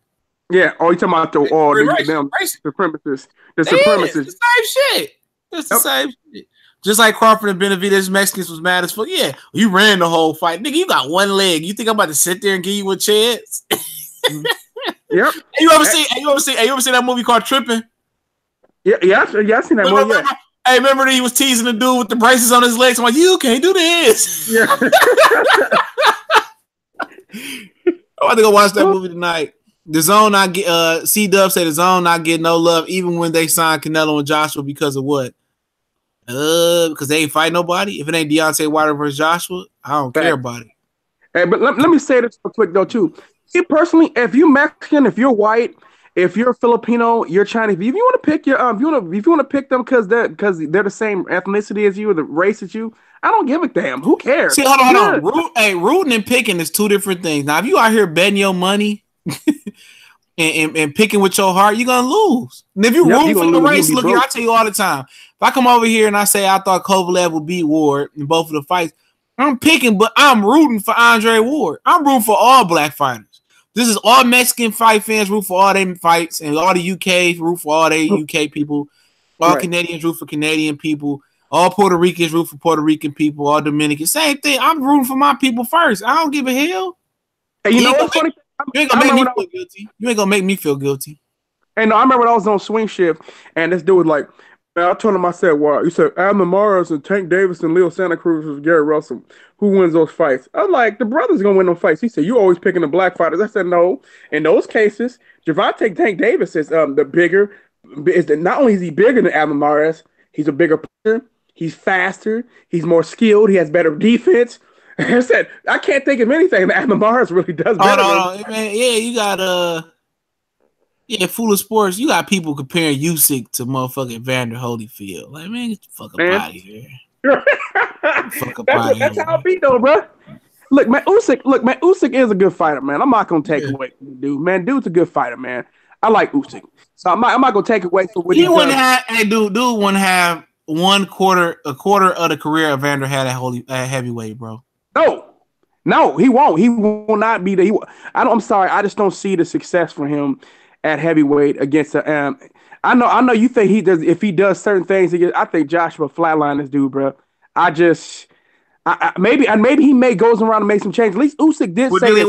Yeah. Oh, you talking about the supremacists? The supremacists. It's the same shit. It's the same shit. Just like Crawford and Benavides, Mexicans was mad as fuck. Yeah, you ran the whole fight, nigga. You got one leg. You think I'm about to sit there and give you a chance? Yep. You ever see that movie called Tripping? Yeah, I seen that movie. Yeah. Hey, remember that he was teasing the dude with the braces on his legs? I'm like, you can't do this. Yeah. I want to go watch that movie tonight. The Zone not get C-Dub said the Zone not get no love even when they signed Canelo and Joshua because of what? Because they ain't fight nobody. If it ain't Deontay Wilder versus Joshua, I don't care about it. Hey, but let me say this real quick though too. See, personally, if you're Mexican, if you're white, if you're Filipino, you're Chinese. If you want to pick your if you want to pick them because they're the same ethnicity as you or the race as you, I don't give a damn. Who cares? See, hold on. Rooting and picking is two different things. Now, if you out here betting your money and picking with your heart, you're gonna lose. And if you're rooting for the race, look here, I tell you all the time. If I come over here and I say I thought Kovalev would beat Ward in both of the fights, I'm picking, but I'm rooting for Andre Ward. I'm rooting for all black fighters. This is all Mexican fight fans root for all them fights, and all the UK root for all they UK people. All Canadians root for Canadian people. All Puerto Ricans root for Puerto Rican people. All Dominicans, same thing. I'm rooting for my people first. I don't give a hell. Hey, you know what's funny? You ain't gonna make me feel guilty. You ain't gonna make me feel guilty. And no, I remember when I was on Swing Shift, and this dude was like, man, I told him, I said, well, you said Admiral Morris and Tank Davis and Leo Santa Cruz versus Gary Russell. Who wins those fights? I was like, the brother's going to win them fights. He said, you always picking the black fighters. I said, no. In those cases, Gervonta Tank Davis is the bigger. Not only is he bigger than Admiral Morris, he's a bigger player. He's faster. He's more skilled. He has better defense. I said, I can't think of anything that Admiral Morris really does better. Man, yeah, you got Yeah, Full of Sports. You got people comparing Usyk to motherfucking Vander Holyfield. Like, man, get the fuck up out of here. Fuck up out of here. That's how it be though, bro. Look, man, Usyk is a good fighter, man. I'm not gonna take away from the dude, man. Dude's a good fighter, man. I like Usyk, so I'm not gonna take away from what he wouldn't have. Hey, dude wouldn't have a quarter of the career Evander had at heavyweight, bro. No, he won't. He will not be the. I'm sorry. I just don't see the success for him at heavyweight against the. I know. You think he does if he does certain things. I think Joshua flatline this dude, bro. Maybe he goes around and make some changes. At least Usyk did say this.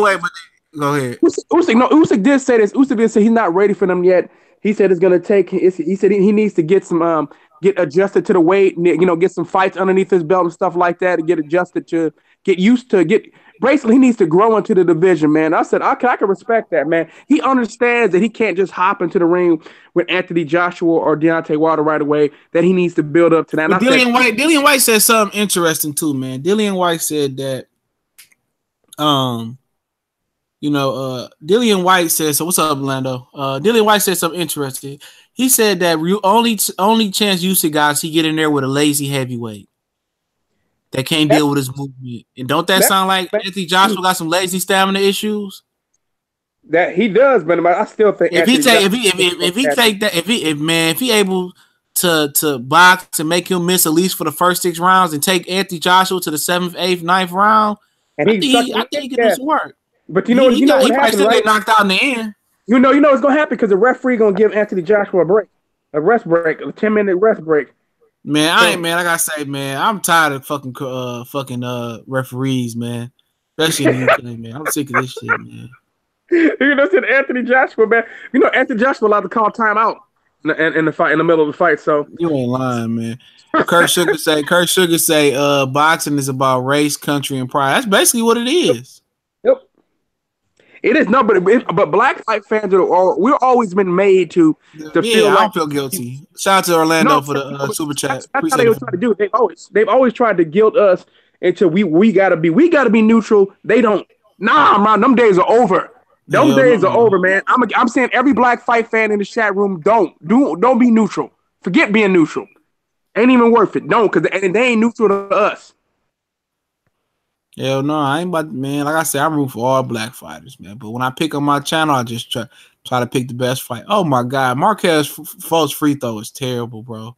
Go ahead. Usyk did say this. Usyk did say he's not ready for them yet. He said it's gonna take. He said he needs to get some get adjusted to the weight. Get some fights underneath his belt and stuff like that, and get adjusted to get used to get. Basically, he needs to grow into the division, man. I said I can respect that, man. He understands that he can't just hop into the ring with Anthony Joshua or Deontay Wilder right away. That he needs to build up to that. Dillian White said something interesting too, man. Dillian White said that, Dillian White said, so what's up, Orlando? Dillian White said something interesting. He said that only chance Usyk guys he get in there with a lazy heavyweight that can't deal with his movement. And don't that sound like Anthony Joshua got some lazy stamina issues? That he does, but I still think if he able to box and make him miss at least for the first 6 rounds and take Anthony Joshua to the 7th, 8th, 9th round, I think he can do some work. But you know what happened, right? Get knocked out in the end. You know what's gonna happen because the referee gonna give Anthony Joshua a rest break, a 10-minute rest break. Man, I gotta say, man, I'm tired of fucking referees, man. Especially in the UK, man. I'm sick of this shit, man. Said Anthony Joshua, man. Anthony Joshua allowed to call timeout in the fight, in the middle of the fight. So you ain't lying, man. Kurt Sugar say, boxing is about race, country, and pride. That's basically what it is. Yep. It is but black fight fans we're always been made to feel I don't feel guilty. Shout out to Orlando for the super chat. That's how they were trying to do it. They've always tried to guilt us into we gotta be neutral. They don't. Nah, man, them days are over. Them days are over, man. I'm saying every black fight fan in the chat room don't be neutral. Forget being neutral. Ain't even worth it. Don't, because they ain't neutral to us. Hell no, I ain't about, man. Like I said, I root for all black fighters, man. But when I pick on my channel, I just try to pick the best fight. Oh my God, Marquez Fultz's free throw is terrible, bro.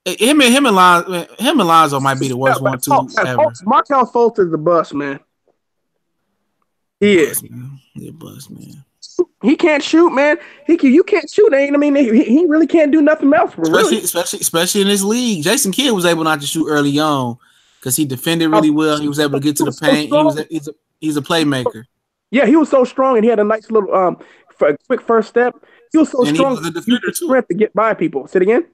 Him and Lonzo might be the worst 1-2 ever. Marquez Fultz is the bust, man. He is. He a bust, man. He can't shoot, man. You can't shoot. I mean, he really can't do nothing else. Especially in this league. Jason Kidd was able not to shoot early on because he defended really well. He was able to get to the paint. He's a playmaker. Yeah, he was so strong, and he had a nice little quick first step. He was so strong. He was a defender too. Strength to get by people. Say it again.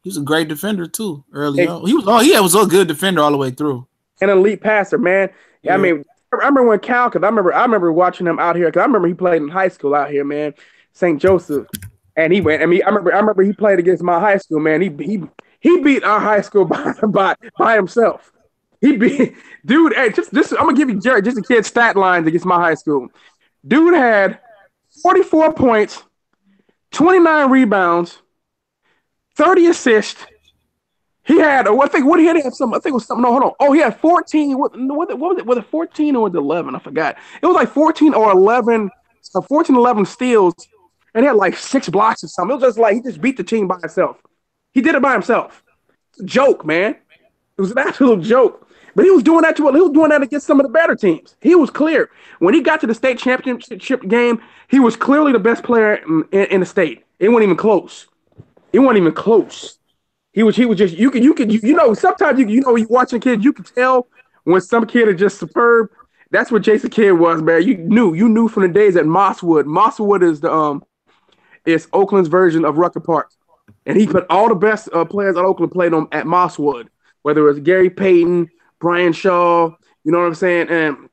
He was a great defender too. Early on, he was a good defender all the way through. An elite passer, man. Yeah. I mean, I remember when Cal, because I remember watching him out here. Because I remember he played in high school out here, man, St. Joseph, and he went. I mean, I remember he played against my high school, man. He beat our high school by himself. He beat dude. Hey, I'm gonna give you Jared just a kid's stat lines against my high school. Dude had 44 points, 29 rebounds, 30 assists. He had, I think he had some. I think it was something. No, hold on. Oh, he had 14. What was it? Was it 14 or was it 11? I forgot. It was like 14 or 11. 11 steals, and he had like 6 blocks or something. It was just like he just beat the team by himself. He did it by himself. It's a joke, man. It was an absolute joke. But he was doing that against some of the better teams. He was clear when he got to the state championship game. He was clearly the best player in the state. It wasn't even close. He was just you could sometimes you watching kids, you can tell when some kid is just superb. That's what Jason Kidd was, man. You knew from the days at Mosswood. Mosswood is Oakland's version of Rucker Park, and he put all the best players at Oakland played on at Mosswood, whether it was Gary Payton, Brian Shaw, you know what I'm saying, and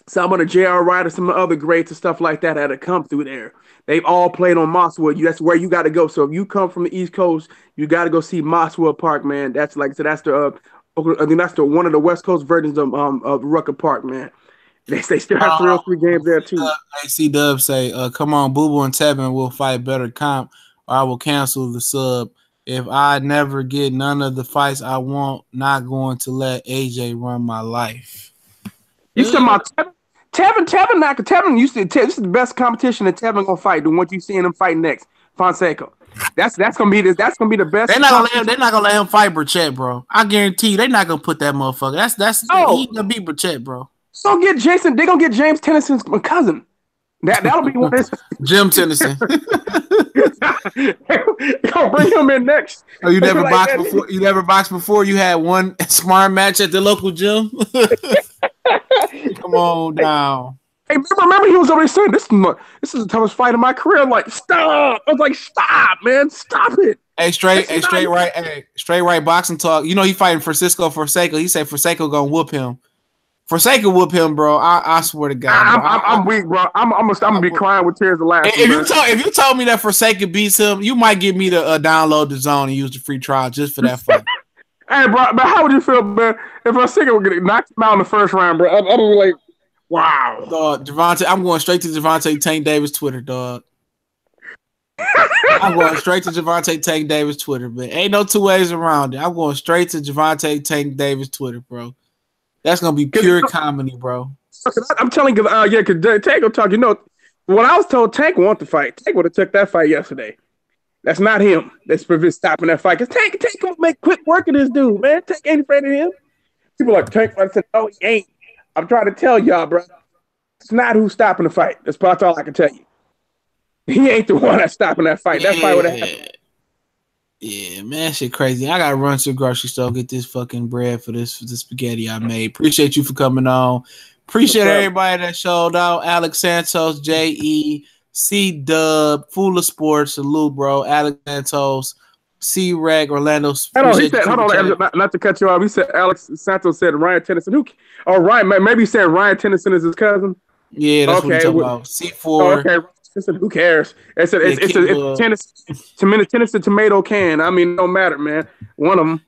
some of the J.R. Wright or some of the other greats and stuff like that had to come through there. They've all played on Mosswood. That's where you got to go. So if you come from the East Coast, you got to go see Mosswood Park, man. That's like I said, that's the one of the West Coast versions of Rucker Park, man. They still have 303 games there too. AC Dub say, "Come on, Boo Boo and Tevin will fight better comp, or I will cancel the sub. If I never get none of the fights I want, not going to let AJ run my life." You said my Tevin used to. This is the best competition that Tevin gonna fight. The one you seeing him fight next, Fonseca. That's gonna be the best. They're not gonna let him fight Burchett, bro. I guarantee you, they're not gonna put that motherfucker. He gonna beat Burchett, bro. So get Jason. They're gonna get James Tennyson's cousin. That'll be one. Jim Tennyson. Gonna bring him in next. Oh, you never boxed before? You never boxed before? You had one smart match at the local gym. Come on down. Hey, remember he was already saying this is the toughest fight of my career. I'm like, stop! I was like, stop, man, stop it. Hey, straight right boxing talk. You know he fighting Francisco Forsaco. He said Forsaco gonna whoop him. Forsaco whoop him, bro. I swear to God. I'm weak, bro. I'm gonna be crying with tears of laughter. If you told me that Forsaco beats him, you might get me to download the zone and use the free trial just for that fight. Hey, bro, but how would you feel, man, if Forsaco would get knocked him out in the first round, bro? I'd be like, wow. Dog, Javante, I'm going straight to Javante Tank Davis Twitter, dog. I'm going straight to Javante Tank Davis Twitter, man. Ain't no two ways around it. I'm going straight to Javante Tank Davis Twitter, bro. That's gonna be pure comedy, bro. I'm telling you, because Tank will talk. You know, when I was told Tank want to fight, Tank would have took that fight yesterday. That's not him. That's stopping that fight. Because Tank will make quick work of this dude, man. Tank ain't afraid of him. People are like, Tank, I said, no, he ain't. I'm trying to tell y'all, bro. It's not who's stopping the fight. That's all I can tell you. He ain't the one that's stopping that fight. That fight would have happened. Yeah, man, shit crazy. I gotta run to the grocery store, get this fucking bread for the spaghetti I made. Appreciate you for coming on. Appreciate everybody that showed out. Alex Santos, J.E., C-Dub, Fool of Sports, salute, bro. Alex Santos, C-Reg, Orlando. Hold on, not to cut you off. He said Alex Santos said Ryan Tennyson. Ryan, maybe he said Ryan Tennyson is his cousin. Yeah, that's what I'm talking about. C4. Okay. Who cares? It's Tennessee tomato can. I mean, no matter, man. One of them.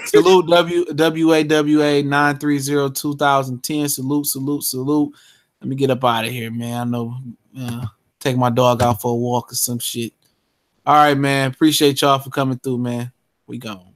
Salute WAWA 930-2010. Salute. Let me get up out of here, man. I know. Take my dog out for a walk or some shit. All right, man. Appreciate y'all for coming through, man. We gone.